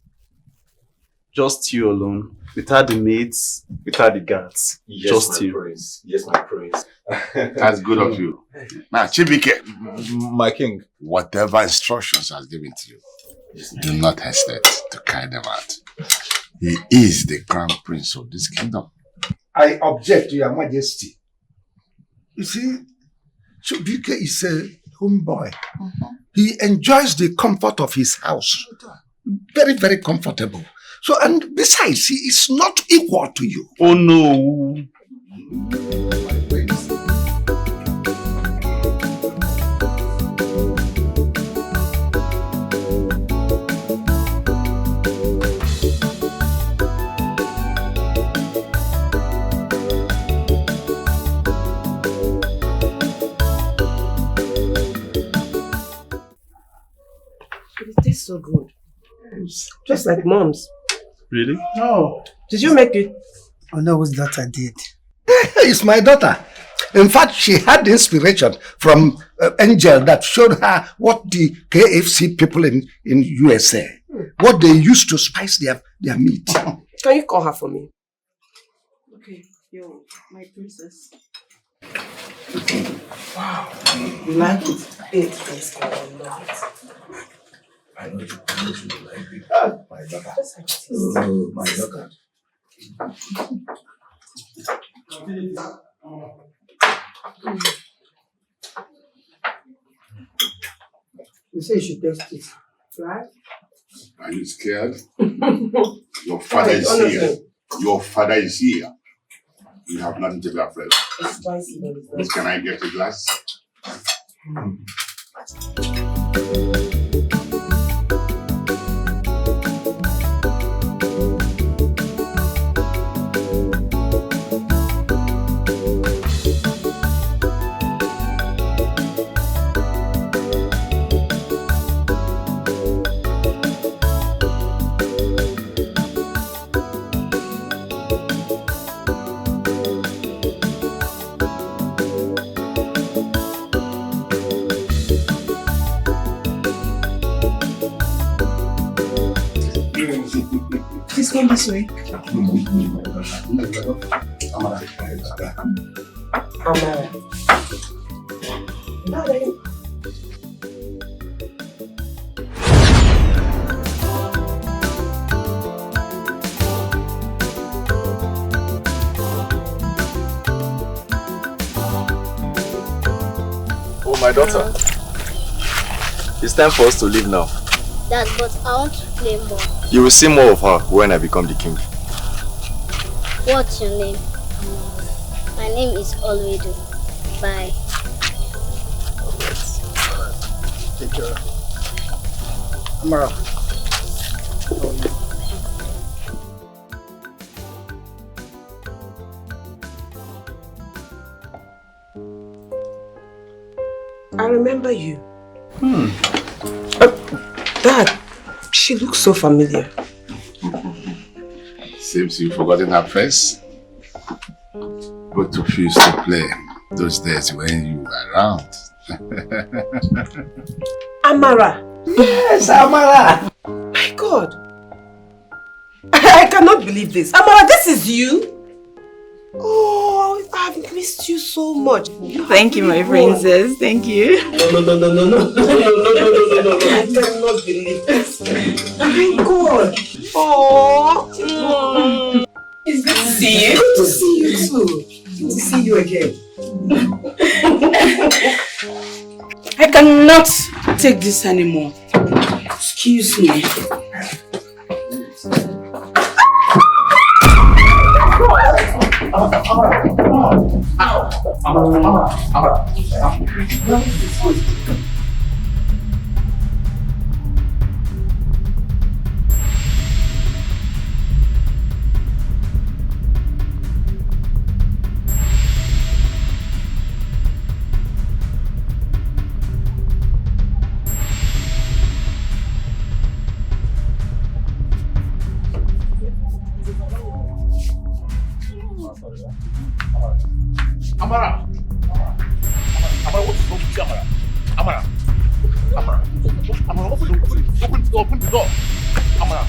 [SPEAKER 19] Just you alone, without the maids, without the guards.
[SPEAKER 5] Yes,
[SPEAKER 19] just
[SPEAKER 5] my
[SPEAKER 19] you.
[SPEAKER 5] Prince. Yes, my prince.
[SPEAKER 2] That's good of you. Now, Chibuike,
[SPEAKER 5] my king,
[SPEAKER 2] whatever instructions has given to you, do not hesitate to carry them out. He is the crown prince of this kingdom.
[SPEAKER 7] I object to your majesty. You see, Chibuike is a homeboy. He enjoys the comfort of his house. Very, very comfortable. So, and besides, he is not equal to you.
[SPEAKER 19] Oh no.
[SPEAKER 21] It tastes so good. Just like mom's.
[SPEAKER 19] Really?
[SPEAKER 21] No. Did you make it?
[SPEAKER 3] Oh no, whose daughter did?
[SPEAKER 7] It's my daughter. In fact, she had inspiration from Angel that showed her what the KFC people in USA, what they used to spice their meat.
[SPEAKER 21] Can you call her for me? Okay, yo, my princess. Wow, you like it? It tastes good. I love it.
[SPEAKER 7] I know you like it. My daughter. Oh, my daughter.
[SPEAKER 3] You say you should test it, right?
[SPEAKER 2] Are you scared? Your father is here. Your father is here. You have nothing to be afraid of.
[SPEAKER 21] It's spicy, but it's not.
[SPEAKER 2] Can I get a glass?
[SPEAKER 21] Please come this way. Amara. Darling.
[SPEAKER 5] Oh, my daughter. It's time for us to leave now.
[SPEAKER 16] Dad, but I want to play more.
[SPEAKER 5] You will see more of her when I become the king.
[SPEAKER 16] What's your name? My name is Olwedo. Bye.
[SPEAKER 3] Take care. Amara.
[SPEAKER 21] I remember you. Dad, she looks so familiar.
[SPEAKER 2] Seems you've forgotten her face. Both of you used to play those days when you were around.
[SPEAKER 21] Amara.
[SPEAKER 7] Yes, Amara.
[SPEAKER 21] My God. I cannot believe this. Amara, this is you? Oh, I've missed you so much.
[SPEAKER 18] Thank you, my princess. Thank you.
[SPEAKER 21] No. I cannot believe this. My God. Oh. It's good to see you. Good to see you too.
[SPEAKER 10] to see you again. I cannot take this anymore. Excuse me.
[SPEAKER 5] Amara! Amara, what's wrong with you, Amara? Amara! Amara, open the door! Amara!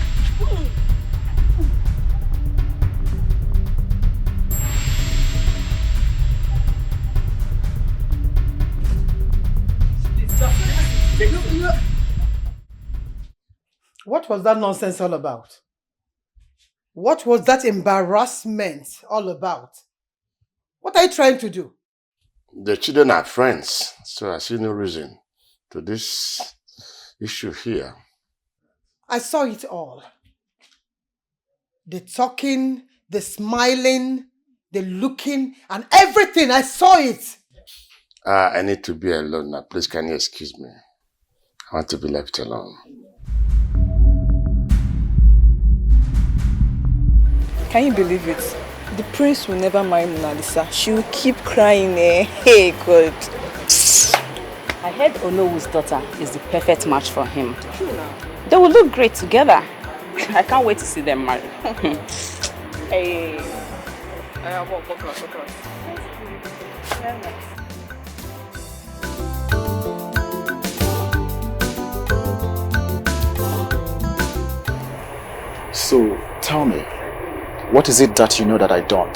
[SPEAKER 3] What was that nonsense all about? What was that embarrassment all about? What are you trying to do?
[SPEAKER 2] The children are friends, so I see no reason to this issue here.
[SPEAKER 3] I saw it all. The talking, the smiling, the looking, and everything. I saw it.
[SPEAKER 2] I need to be alone now. Please, can you excuse me? I want to be left alone.
[SPEAKER 18] Can you believe it? The prince will never marry Mona Lisa. She will keep crying. Hey, God.
[SPEAKER 13] I heard Onowu's daughter is the perfect match for him. They will look great together. I can't wait to see them married.
[SPEAKER 18] Hey.
[SPEAKER 4] So, tell me, what is it that you know that I don't?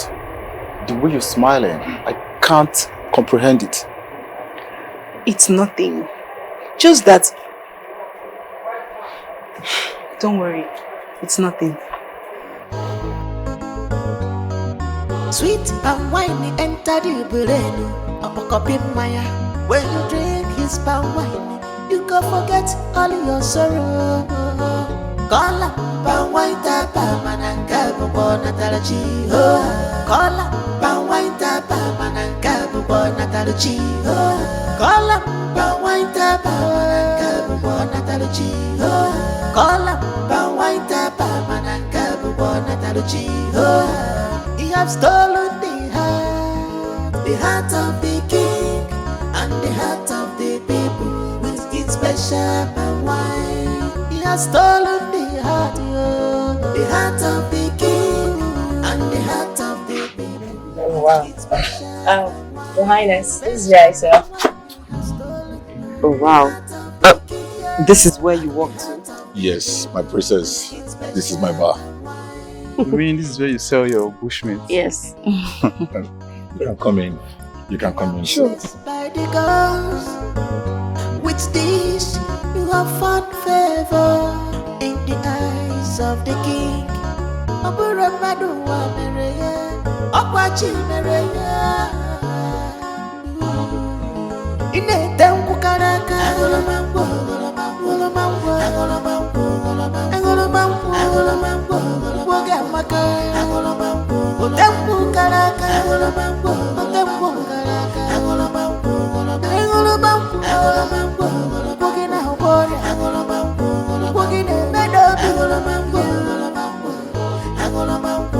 [SPEAKER 4] The way you're smiling, I can't comprehend it.
[SPEAKER 18] It's nothing. Just that... Don't worry. It's nothing.
[SPEAKER 11] Sweet and winey enter the brain. Up a cup in Maya. When you drink his palm wine, you go forget all your sorrow. Kola, palm wine tapa, mananga bubo natalachi ho. Kola, palm wine tapa, mananga bubo natalachi ho. Kola, palm wine tapa, mananga bubo natalachi ho. Kola, palm wine tapa, mananga bubo natalachi ho. You have stolen the heart of the king, and the heart of the people with its special palm wine. You have stolen the heart of the king, and the heart of the people.
[SPEAKER 15] Oh, wow. Your Highness, this is your sir.
[SPEAKER 18] Oh, wow. This is where you walk to?
[SPEAKER 5] Yes, my princess. This is my bar.
[SPEAKER 19] You mean this is where you sell your bushmeat?
[SPEAKER 15] Yes.
[SPEAKER 5] You can come in. You can come in.
[SPEAKER 11] Sure. By the gods, with this you have found favor in the eyes of the king.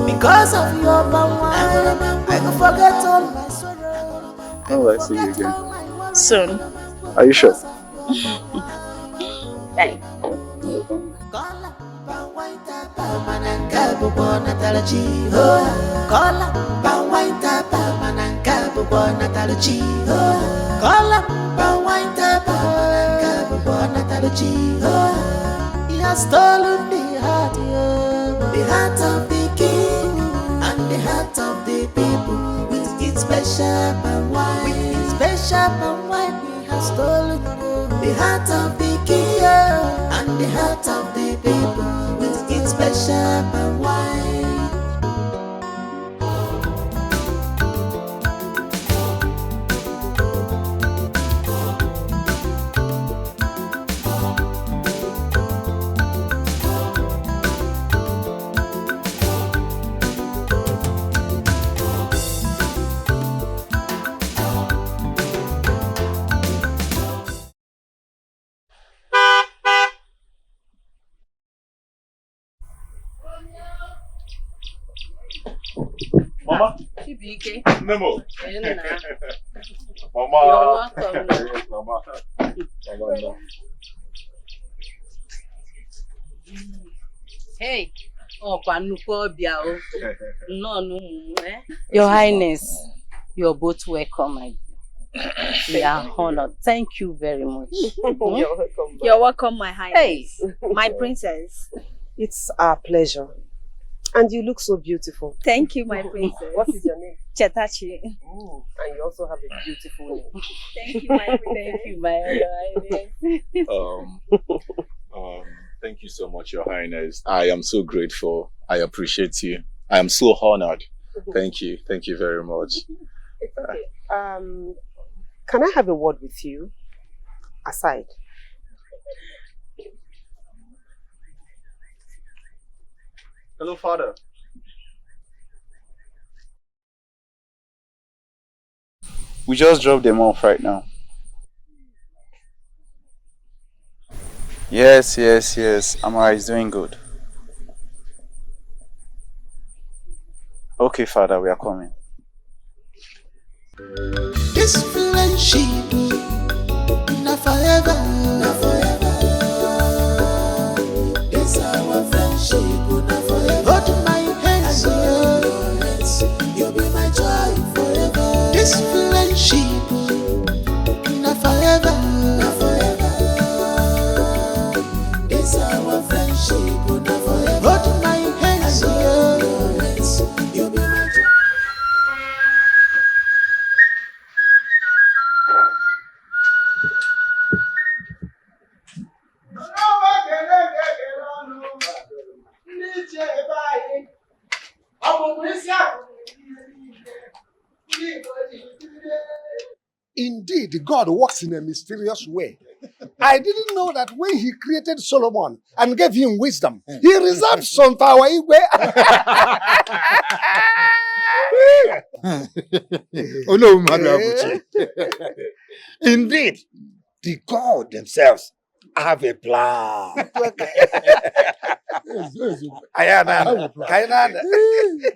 [SPEAKER 11] Because of your power, I can forget all my sorrow.
[SPEAKER 19] When will I see you again?
[SPEAKER 15] Soon.
[SPEAKER 19] Are you sure?
[SPEAKER 15] Bye.
[SPEAKER 11] He has stolen the heart of the king, and the heart of the people with its special palm wine. With its special palm wine, he has stolen the heart of the king, and the heart of the people with its special palm wine.
[SPEAKER 5] Mama.
[SPEAKER 1] Chibike.
[SPEAKER 5] Memo.
[SPEAKER 1] Mama. You're welcome.
[SPEAKER 5] Yes, Mama.
[SPEAKER 13] Hey. Oh, Panuko No. Your Highness, you're both welcome, my dear. We are honored. Thank you very much.
[SPEAKER 21] You're welcome.
[SPEAKER 16] You're welcome, my highness.
[SPEAKER 13] Hey.
[SPEAKER 16] My princess.
[SPEAKER 21] It's our pleasure. And you look so beautiful.
[SPEAKER 16] Thank you, my princess.
[SPEAKER 21] What is your name?
[SPEAKER 16] Chetachi.
[SPEAKER 21] And you also have a beautiful name.
[SPEAKER 16] Thank you, my princess.
[SPEAKER 13] Thank you, my
[SPEAKER 5] highness. Thank you so much, Your Highness. I am so grateful. I appreciate you. I am so honored. Thank you. Thank you very much.
[SPEAKER 21] It's okay. Can I have a word with you? Aside.
[SPEAKER 19] Hello, Father.
[SPEAKER 20] We just dropped them off right now. Yes. Amara is doing good. Okay, Father, we are coming.
[SPEAKER 11] This friendship, not forever, not forever. This our friendship, not forever. Hold my hands, you'll be my joy forever. This friendship, not forever, not forever. This our friendship, not forever. Hold my hands, you'll be my joy.
[SPEAKER 7] Indeed, God works in a mysterious way. I didn't know that when he created Solomon and gave him wisdom, he reserved some for our Igwe.
[SPEAKER 12] Oh no, Madam. Indeed, the God themselves have a plan.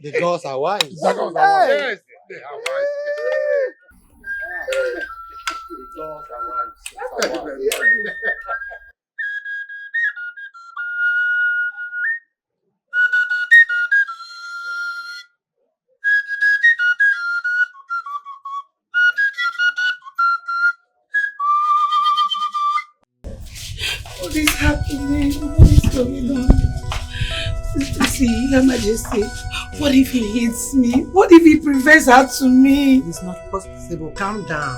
[SPEAKER 7] The gods are wise.
[SPEAKER 12] The gods are wise. Yes, they are wise.
[SPEAKER 7] The gods are wise.
[SPEAKER 10] What is happening? What is going on? See, Your Majesty, what if he hits me? What if he prefers her to me?
[SPEAKER 3] It's not possible. Calm down.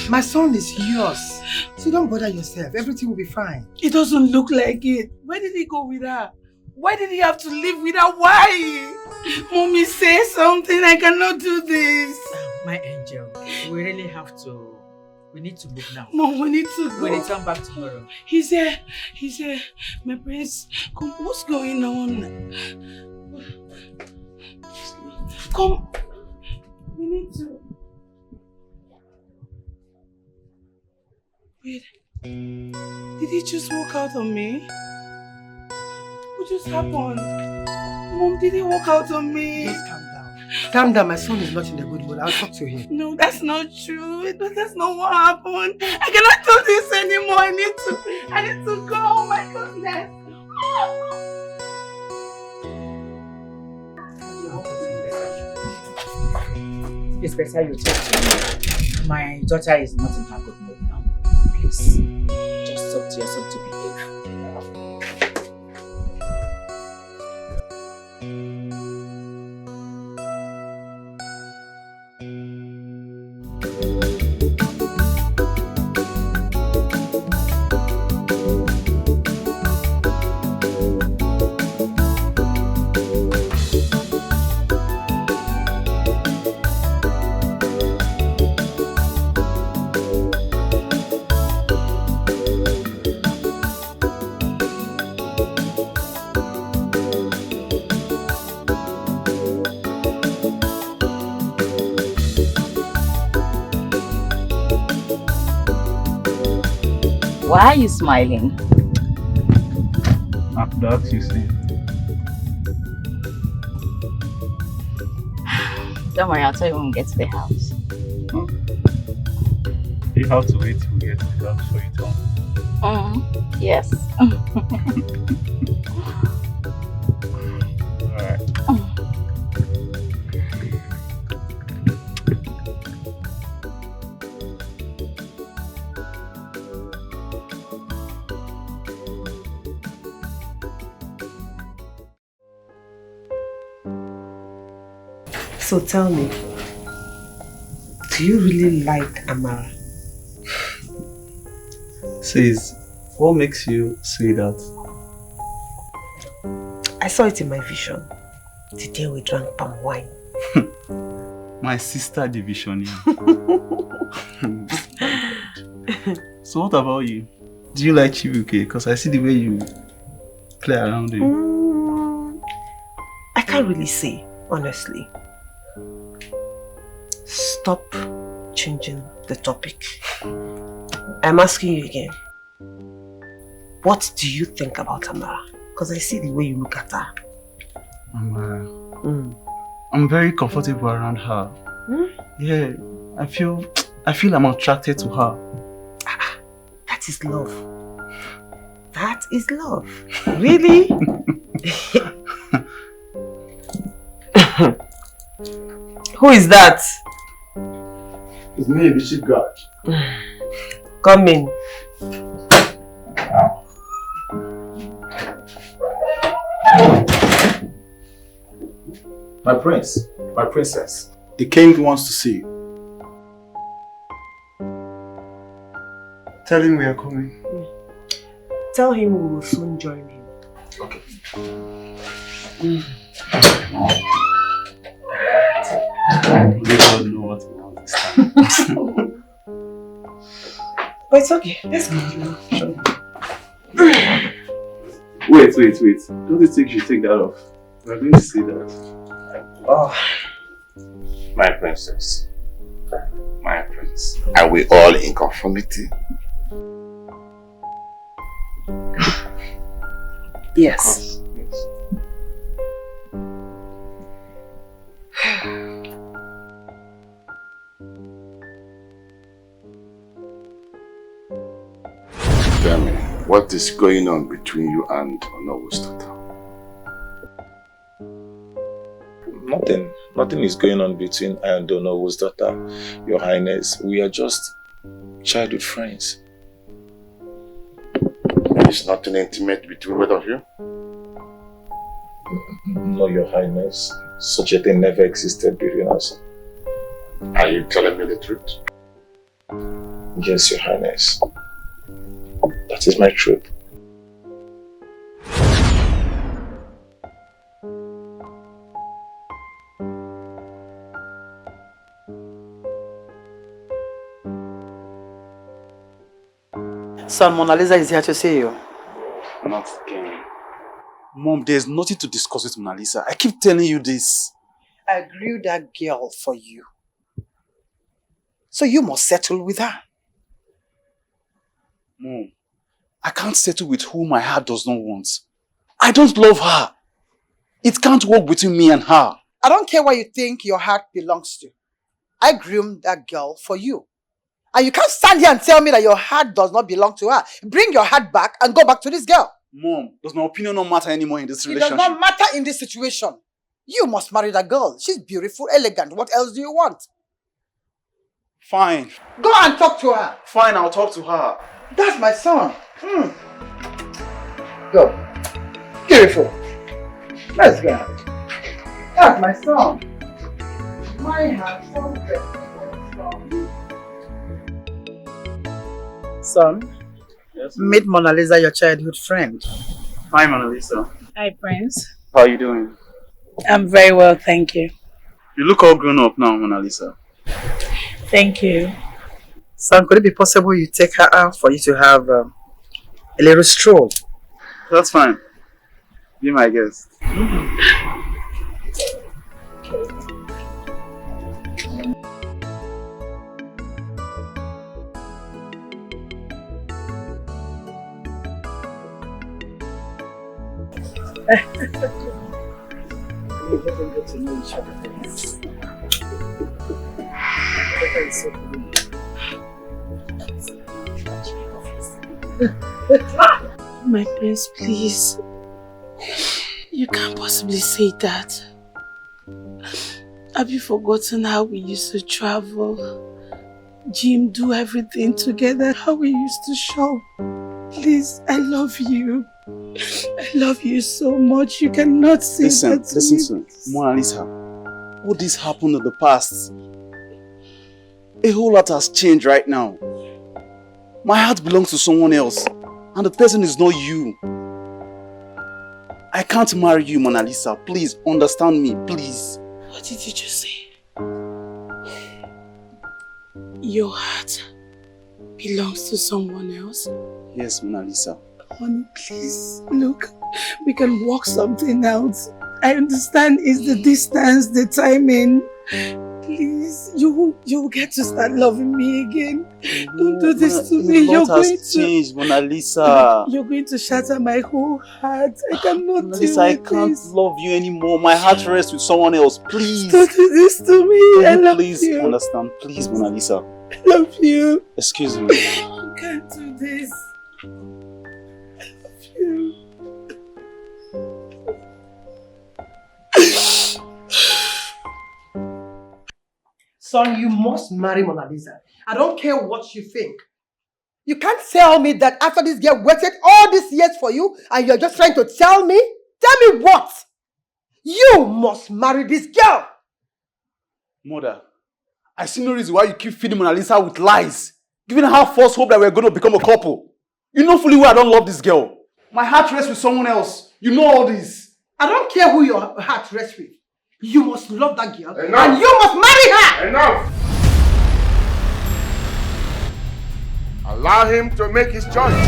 [SPEAKER 3] My son is yours. So don't bother yourself. Everything will be fine.
[SPEAKER 10] It doesn't look like it. Where did he go with her? Why did he have to live with her? Why? Mommy, say something. I cannot do this.
[SPEAKER 22] My angel, we really have to. We need to move now.
[SPEAKER 10] Mom, we need to go.
[SPEAKER 22] We'll return back tomorrow.
[SPEAKER 10] He's here. My prince, come, what's going on? Come. We need to. Wait. Did he just walk out on me? What just happened? Mom, did he walk out on me?
[SPEAKER 3] Just calm down. Calm down, my son is not in a good mood. I'll talk to him.
[SPEAKER 10] No, that's not true. That's not what happened. I cannot do this anymore. I need to go. Oh my goodness.
[SPEAKER 22] It's better you talk. My daughter is not in her good mood now. Please, just talk to your son to behave.
[SPEAKER 13] Why are you smiling?
[SPEAKER 19] That's you see.
[SPEAKER 9] Don't worry, I'll tell you when we get to the house.
[SPEAKER 19] You have to wait till we get to the house for you to.
[SPEAKER 9] Yes.
[SPEAKER 19] Alright.
[SPEAKER 21] So tell me, do you really like Amara?
[SPEAKER 19] Sis, what makes you say that?
[SPEAKER 21] I saw it in my vision. The day we drank palm wine.
[SPEAKER 19] My sister division here. So what about you? Do you like Chibuke? Because I see the way you play around him.
[SPEAKER 21] I can't really say, honestly. Stop changing the topic. I'm asking you again. What do you think about Amara? Because I see the way you look at her.
[SPEAKER 19] Amara. I'm very comfortable around her. Yeah, I feel I'm attracted to her.
[SPEAKER 21] That is love. That is love. Really? Who is that?
[SPEAKER 4] It's me, the chief guard.
[SPEAKER 21] Come in.
[SPEAKER 4] My prince, my princess, the king wants to see you.
[SPEAKER 14] Tell him we are coming.
[SPEAKER 21] Tell him we will soon join him.
[SPEAKER 4] Okay.
[SPEAKER 19] They don't know what we want this time.
[SPEAKER 21] But it's okay. Let's go. Sure.
[SPEAKER 19] Wait. Don't you think you should take that off? We're going to see that.
[SPEAKER 2] Oh, my princess, my prince, are we all in conformity?
[SPEAKER 21] Yes.
[SPEAKER 2] Tell me, what is going on between you and Nollywood?
[SPEAKER 5] Nothing is going on between I and Nollywood's daughter, Your Highness. We are just childhood friends.
[SPEAKER 2] There's nothing intimate between both of you?
[SPEAKER 5] No, Your Highness. Such a thing never existed between us.
[SPEAKER 2] Are you telling me the truth?
[SPEAKER 5] Yes, Your Highness. That is my truth.
[SPEAKER 3] Son, Mona Lisa is here to see you.
[SPEAKER 19] Not again. Mom, there's nothing to discuss with Mona Lisa. I keep telling you this.
[SPEAKER 3] I grew that girl for you. So you must settle with her.
[SPEAKER 19] Mom, I can't settle with who my heart does not want. I don't love her. It can't work between me and her.
[SPEAKER 3] I don't care what you think your heart belongs to. I groomed that girl for you. And you can't stand here and tell me that your heart does not belong to her. Bring your heart back and go back to this girl.
[SPEAKER 19] Mom, does my opinion not matter anymore in this
[SPEAKER 3] It
[SPEAKER 19] relationship?
[SPEAKER 3] does not matter in this situation. You must marry that girl. She's beautiful, elegant. What else do you want?
[SPEAKER 19] Fine.
[SPEAKER 3] Go and talk to her.
[SPEAKER 19] Fine, I'll talk to her.
[SPEAKER 3] That's my son. Go. Beautiful. Let's go. That's my son. My handsome son.
[SPEAKER 19] Yes.
[SPEAKER 3] Meet Mona Lisa, your childhood friend.
[SPEAKER 19] Hi, Mona Lisa.
[SPEAKER 17] Hi, Prince.
[SPEAKER 19] How are you doing?
[SPEAKER 17] I'm very well, thank you.
[SPEAKER 19] You look all grown up now, Mona Lisa.
[SPEAKER 17] Thank you.
[SPEAKER 3] Son, could it be possible you take her out for you to have a little stroll?
[SPEAKER 19] That's fine. Be my guest.
[SPEAKER 3] daughter is so good.
[SPEAKER 17] My prince, please. You can't possibly say that. Have you forgotten how we used to travel? Jim, do everything together, how we used to shop. Please, I love you. I love you so much. You cannot say that to
[SPEAKER 19] Listen
[SPEAKER 17] me.
[SPEAKER 19] to me. Mona Lisa. All this happened in the past. A whole lot has changed right now. My heart belongs to someone else. And the person is not you. I can't marry you, Mona Lisa. Please, understand me, please.
[SPEAKER 17] What did you just say? Your heart belongs to someone else?
[SPEAKER 19] Yes, Mona Lisa.
[SPEAKER 17] Honey, please, look, we can work something out. I understand it's the distance, the timing. Please, you will get to start loving me again. Don't do this to me.
[SPEAKER 19] A lot has changed, Mona Lisa.
[SPEAKER 17] You're going to shatter my whole heart. I cannot
[SPEAKER 19] Mona
[SPEAKER 17] deal
[SPEAKER 19] Lisa, I
[SPEAKER 17] with
[SPEAKER 19] can't
[SPEAKER 17] this.
[SPEAKER 19] love you anymore. My heart rests with someone else. Please.
[SPEAKER 17] Don't do this to me. I love
[SPEAKER 19] please
[SPEAKER 17] you.
[SPEAKER 19] understand. Please, Mona Lisa.
[SPEAKER 17] I love you.
[SPEAKER 19] Excuse me.
[SPEAKER 17] You can't do this. I love you.
[SPEAKER 3] Son, you must marry Mona Lisa. I don't care what you think. You can't tell me that after this girl waited all these years for you and you're just trying to tell me? Tell me what? You must marry this girl.
[SPEAKER 19] Mother, I see no reason why you keep feeding Mona Lisa with lies. Giving her false hope that we're going to become a couple. You know fully well I don't love this girl. My heart rests with someone else. You know all this.
[SPEAKER 3] I don't care who your heart rests with. You must love that girl.
[SPEAKER 2] Enough.
[SPEAKER 3] And you must marry her.
[SPEAKER 2] Enough! Allow him to make his choice.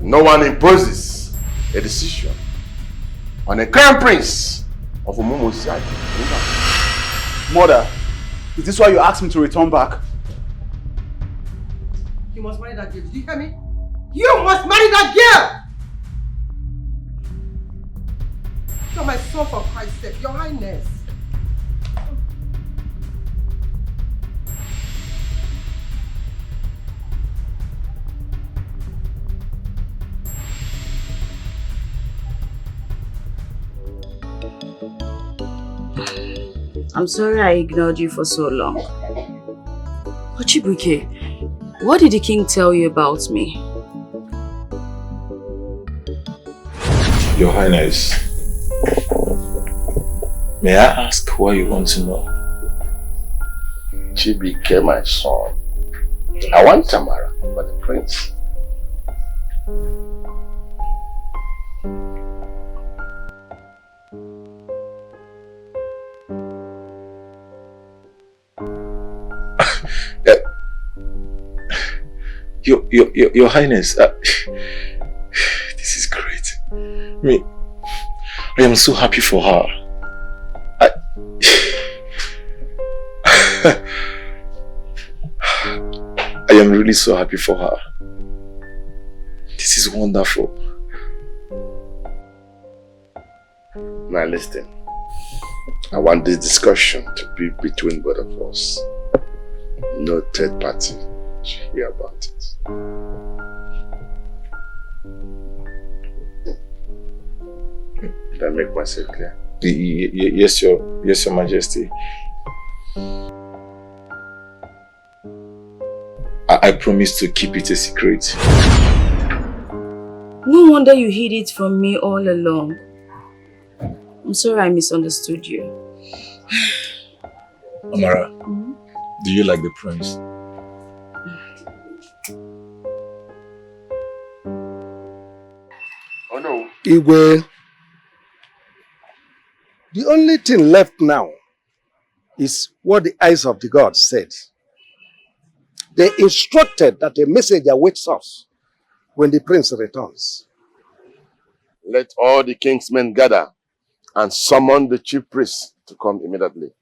[SPEAKER 2] No one imposes a decision on a crown prince of Umumusai.
[SPEAKER 19] Mother, is this why you asked me to return back?
[SPEAKER 3] You must marry that girl. Did you hear me? You must marry that girl! You're my son, for Christ's sake. Your Highness.
[SPEAKER 6] I'm sorry I ignored you for so long. But Chibuike, what did the king tell you about me?
[SPEAKER 8] Your Highness, may I ask why you want to know?
[SPEAKER 2] Chibuike, my son. I want Tamara for the prince.
[SPEAKER 8] Your Highness, this is great. I am so happy for her. I am really so happy for her. This is wonderful.
[SPEAKER 2] Now listen, I want this discussion to be between both of us. No third party should hear about it. Did I make myself clear?
[SPEAKER 8] Yes, Your Majesty. I promise to keep it a secret.
[SPEAKER 6] No wonder you hid it from me all along. I'm sorry I misunderstood you.
[SPEAKER 8] Amara, do you like the prince?
[SPEAKER 2] Oh no.
[SPEAKER 7] Igwe, the only thing left now is what the eyes of the gods said. They instructed that a messenger awaits us when the prince returns.
[SPEAKER 2] Let all the king's men gather and summon the chief priest to come immediately.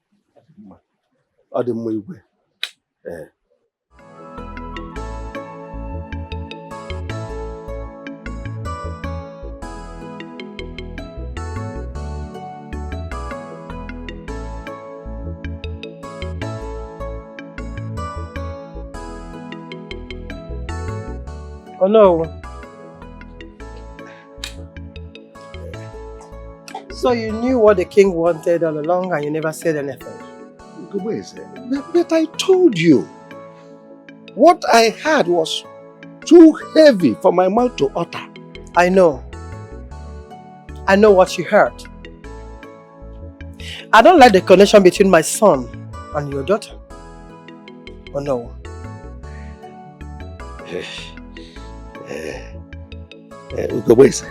[SPEAKER 3] Oh no. So you knew what the king wanted all along and you never said anything?
[SPEAKER 7] But I told you. What I had was too heavy for my mouth to utter.
[SPEAKER 3] I know. I know what you heard. I don't like the connection between my son and your daughter. Oh no.
[SPEAKER 7] Ugobese.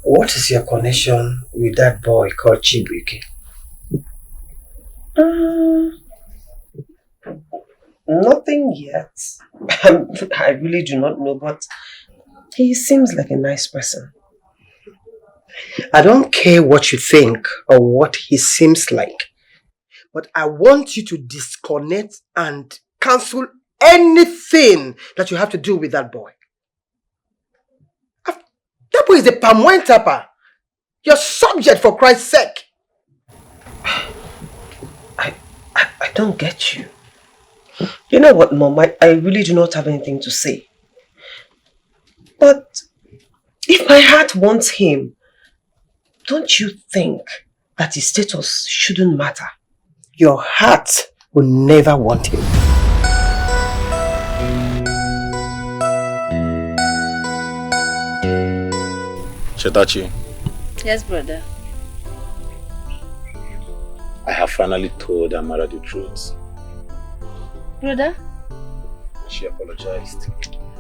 [SPEAKER 3] What is your connection with that boy called Chibuike?
[SPEAKER 21] Nothing yet. I really do not know, but he seems like a nice person.
[SPEAKER 3] I don't care what you think or what he seems like, but I want you to disconnect and cancel anything that you have to do with that boy. That boy is a palm wine tapper. You're subject, for Christ's sake.
[SPEAKER 21] I don't get you. You know what, Mom? I really do not have anything to say. But if my heart wants him, don't you think that his status shouldn't matter?
[SPEAKER 3] Your heart will never want him.
[SPEAKER 5] Chetachi,
[SPEAKER 16] Yes, brother.
[SPEAKER 5] I have finally told Amara the truth.
[SPEAKER 16] Brother?
[SPEAKER 5] She apologized.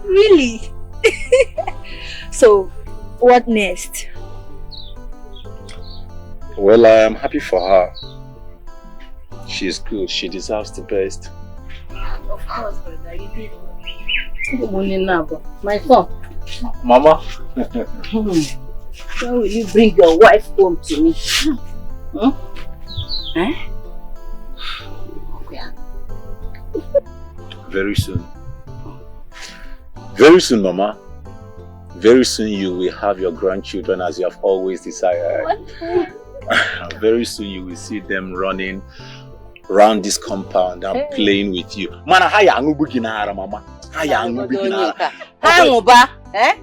[SPEAKER 16] Really? So, what next?
[SPEAKER 5] Well, I am happy for her. She is good. She deserves the best.
[SPEAKER 16] Of course, brother. You did. My son.
[SPEAKER 5] Mama.
[SPEAKER 16] When will you bring your wife home to me? Hmm? Eh? Yeah.
[SPEAKER 5] Very soon. Very soon, Mama. Very soon you will have your grandchildren as you have always desired.
[SPEAKER 16] What?
[SPEAKER 5] Very soon you will see them running around this compound and playing with you. Mana haya angubu ginara, Mama. Haya angubu ginara.
[SPEAKER 13] Hanguba, eh?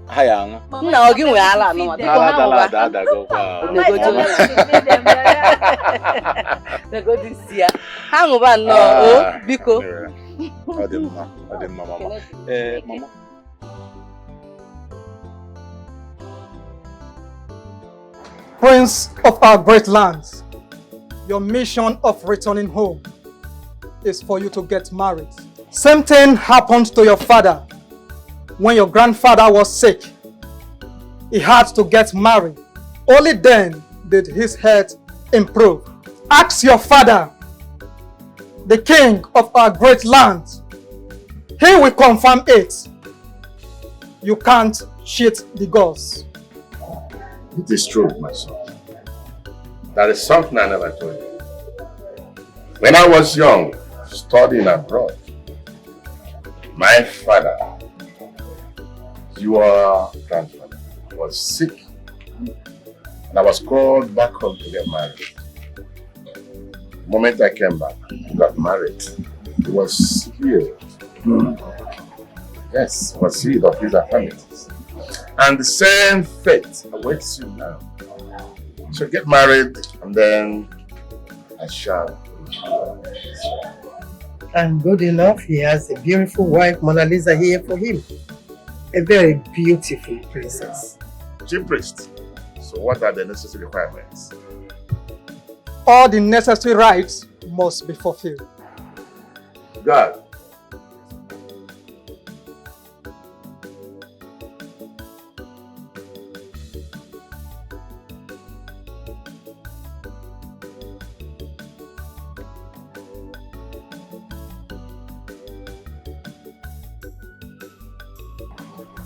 [SPEAKER 5] Haya angu.
[SPEAKER 13] No, give me ala no.
[SPEAKER 5] Dada go pa.
[SPEAKER 13] They go this year. Hanguba no, oh, biko.
[SPEAKER 5] Ademma, Mama. Mama.
[SPEAKER 15] Prince of our great lands, your mission of returning home is for you to get married. Same thing happened to your father when your grandfather was sick. He had to get married. Only then did his health improve. Ask your father, the king of our great land. He will confirm it. You can't cheat the gods.
[SPEAKER 2] It is true, my son. That is something I never told you. When I was young, studying abroad, my father, your grandfather, was sick. And I was called back home to get married. The moment I came back, I got married. He was healed. Yes, he was healed of his affirmities. And the same fate awaits you now. So get married and then I shall.
[SPEAKER 3] And good enough, he has a beautiful wife, Mona Lisa, here for him. A very beautiful princess.
[SPEAKER 2] Chief priest, so what are the necessary requirements?
[SPEAKER 15] All the necessary rites must be fulfilled.
[SPEAKER 2] God.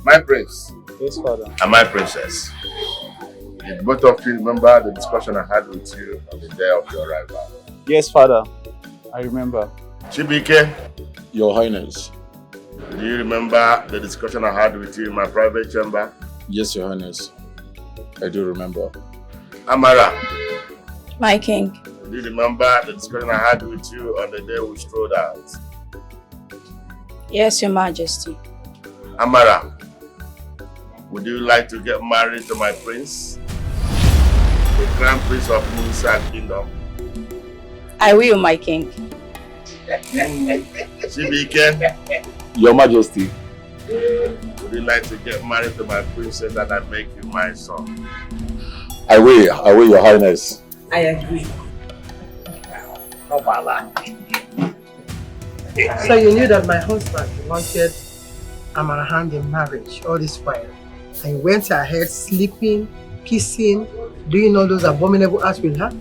[SPEAKER 2] My prince,
[SPEAKER 20] Yes, Father.
[SPEAKER 2] And my princess, did both of you remember the discussion I had with you on the day of your arrival?
[SPEAKER 20] Yes, Father. I remember.
[SPEAKER 2] Chibike,
[SPEAKER 12] Your Highness.
[SPEAKER 2] do you remember the discussion I had with you in my private chamber?
[SPEAKER 12] Yes, Your Highness. I do remember.
[SPEAKER 2] Amara,
[SPEAKER 1] My king.
[SPEAKER 2] do you remember the discussion I had with you on the day we strolled out?
[SPEAKER 1] Yes, Your Majesty.
[SPEAKER 2] Amara, would you like to get married to my prince? The Crown Prince of Musa Kingdom.
[SPEAKER 1] I will, my king.
[SPEAKER 2] Chibike,
[SPEAKER 12] Your Majesty.
[SPEAKER 2] would you like to get married to my princess and I make you my son?
[SPEAKER 12] I will, Your Highness.
[SPEAKER 21] I agree.
[SPEAKER 3] So you knew that my husband wanted Amara hand in marriage all this while, and you went ahead sleeping, kissing, doing all those abominable acts with her?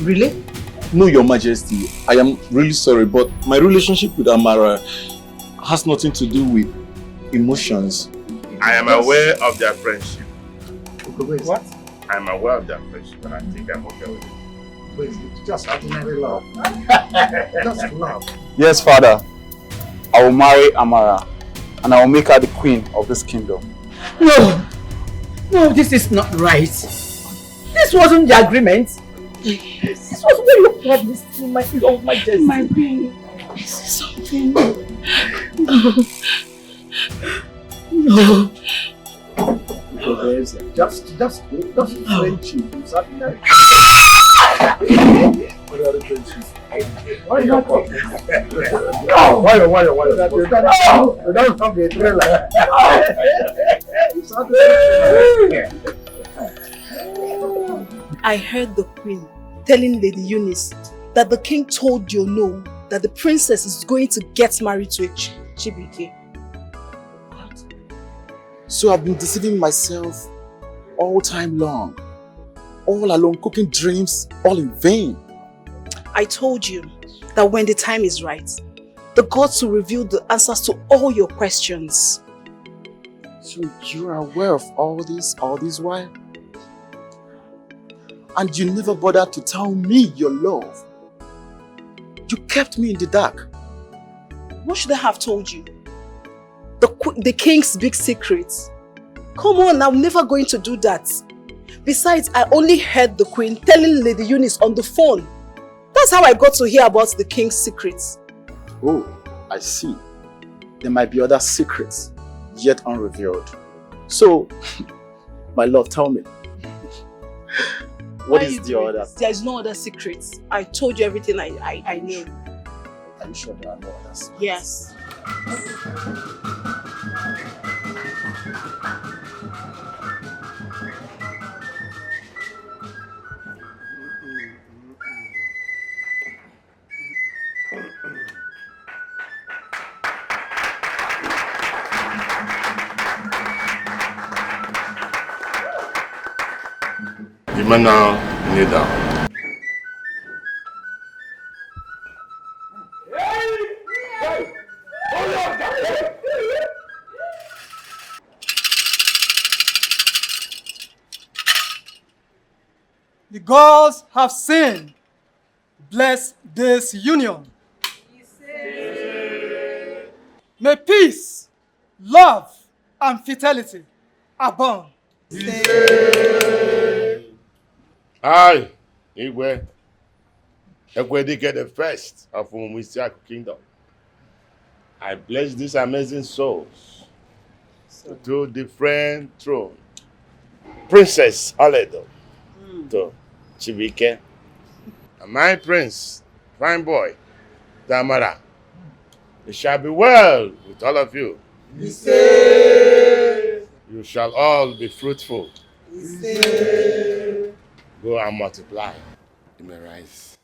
[SPEAKER 3] Really?
[SPEAKER 4] No, Your Majesty. I am really sorry, but my relationship with Amara has nothing to do with emotions.
[SPEAKER 2] I am aware of their friendship.
[SPEAKER 3] What?
[SPEAKER 2] I am aware of their friendship and I think I'm okay with it.
[SPEAKER 3] Wait, it's just ordinary love. Just love.
[SPEAKER 20] Yes, Father. I will marry Amara and I will make her the queen of this kingdom.
[SPEAKER 10] No! No, this is not right. This wasn't the agreement. This was what you promised me, my Majesty.
[SPEAKER 17] My queen, this is something.
[SPEAKER 10] No.
[SPEAKER 7] Just friendship. Why not? Why? You don't have the trailer.
[SPEAKER 18] I heard the queen telling Lady Eunice that the king told Yono that the princess is going to get married to a Chibike.
[SPEAKER 4] So I've been deceiving myself all time long. All alone, cooking dreams, all in vain.
[SPEAKER 18] I told you that when the time is right, the gods will reveal the answers to all your questions.
[SPEAKER 4] So you are aware of all this while? And you never bothered to tell me your love. You kept me in the dark.
[SPEAKER 18] What should I have told you? The king's big secrets. Come on, I'm never going to do that. Besides, I only heard the queen telling Lady Eunice on the phone. That's how I got to hear about the king's secrets.
[SPEAKER 4] Oh, I see. There might be other secrets yet unrevealed. So, my love, tell me. What is the other?
[SPEAKER 18] There is no other secrets. I told you everything I knew.
[SPEAKER 4] Are you sure there are no other secrets?
[SPEAKER 18] Yes.
[SPEAKER 2] The man now kneel down.
[SPEAKER 15] The gods have sinned. Bless this union. May peace, love, and fidelity abound.
[SPEAKER 2] I, Igwe, Dikeh the first of Umuisiaku Kingdom. I bless these amazing souls to 2 different thrones. Princess Aledo to Chibike, and my prince, fine boy, Damara. It shall be well with all of you. You shall all be fruitful. Go and multiply. You may rise.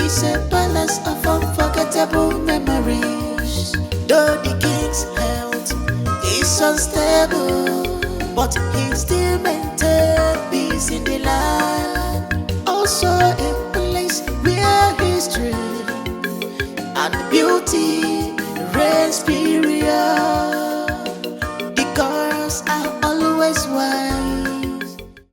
[SPEAKER 11] is a palace of unforgettable memories. Though the king's health is unstable, but he still maintained peace in the land. Also a place where history and beauty reigns peace.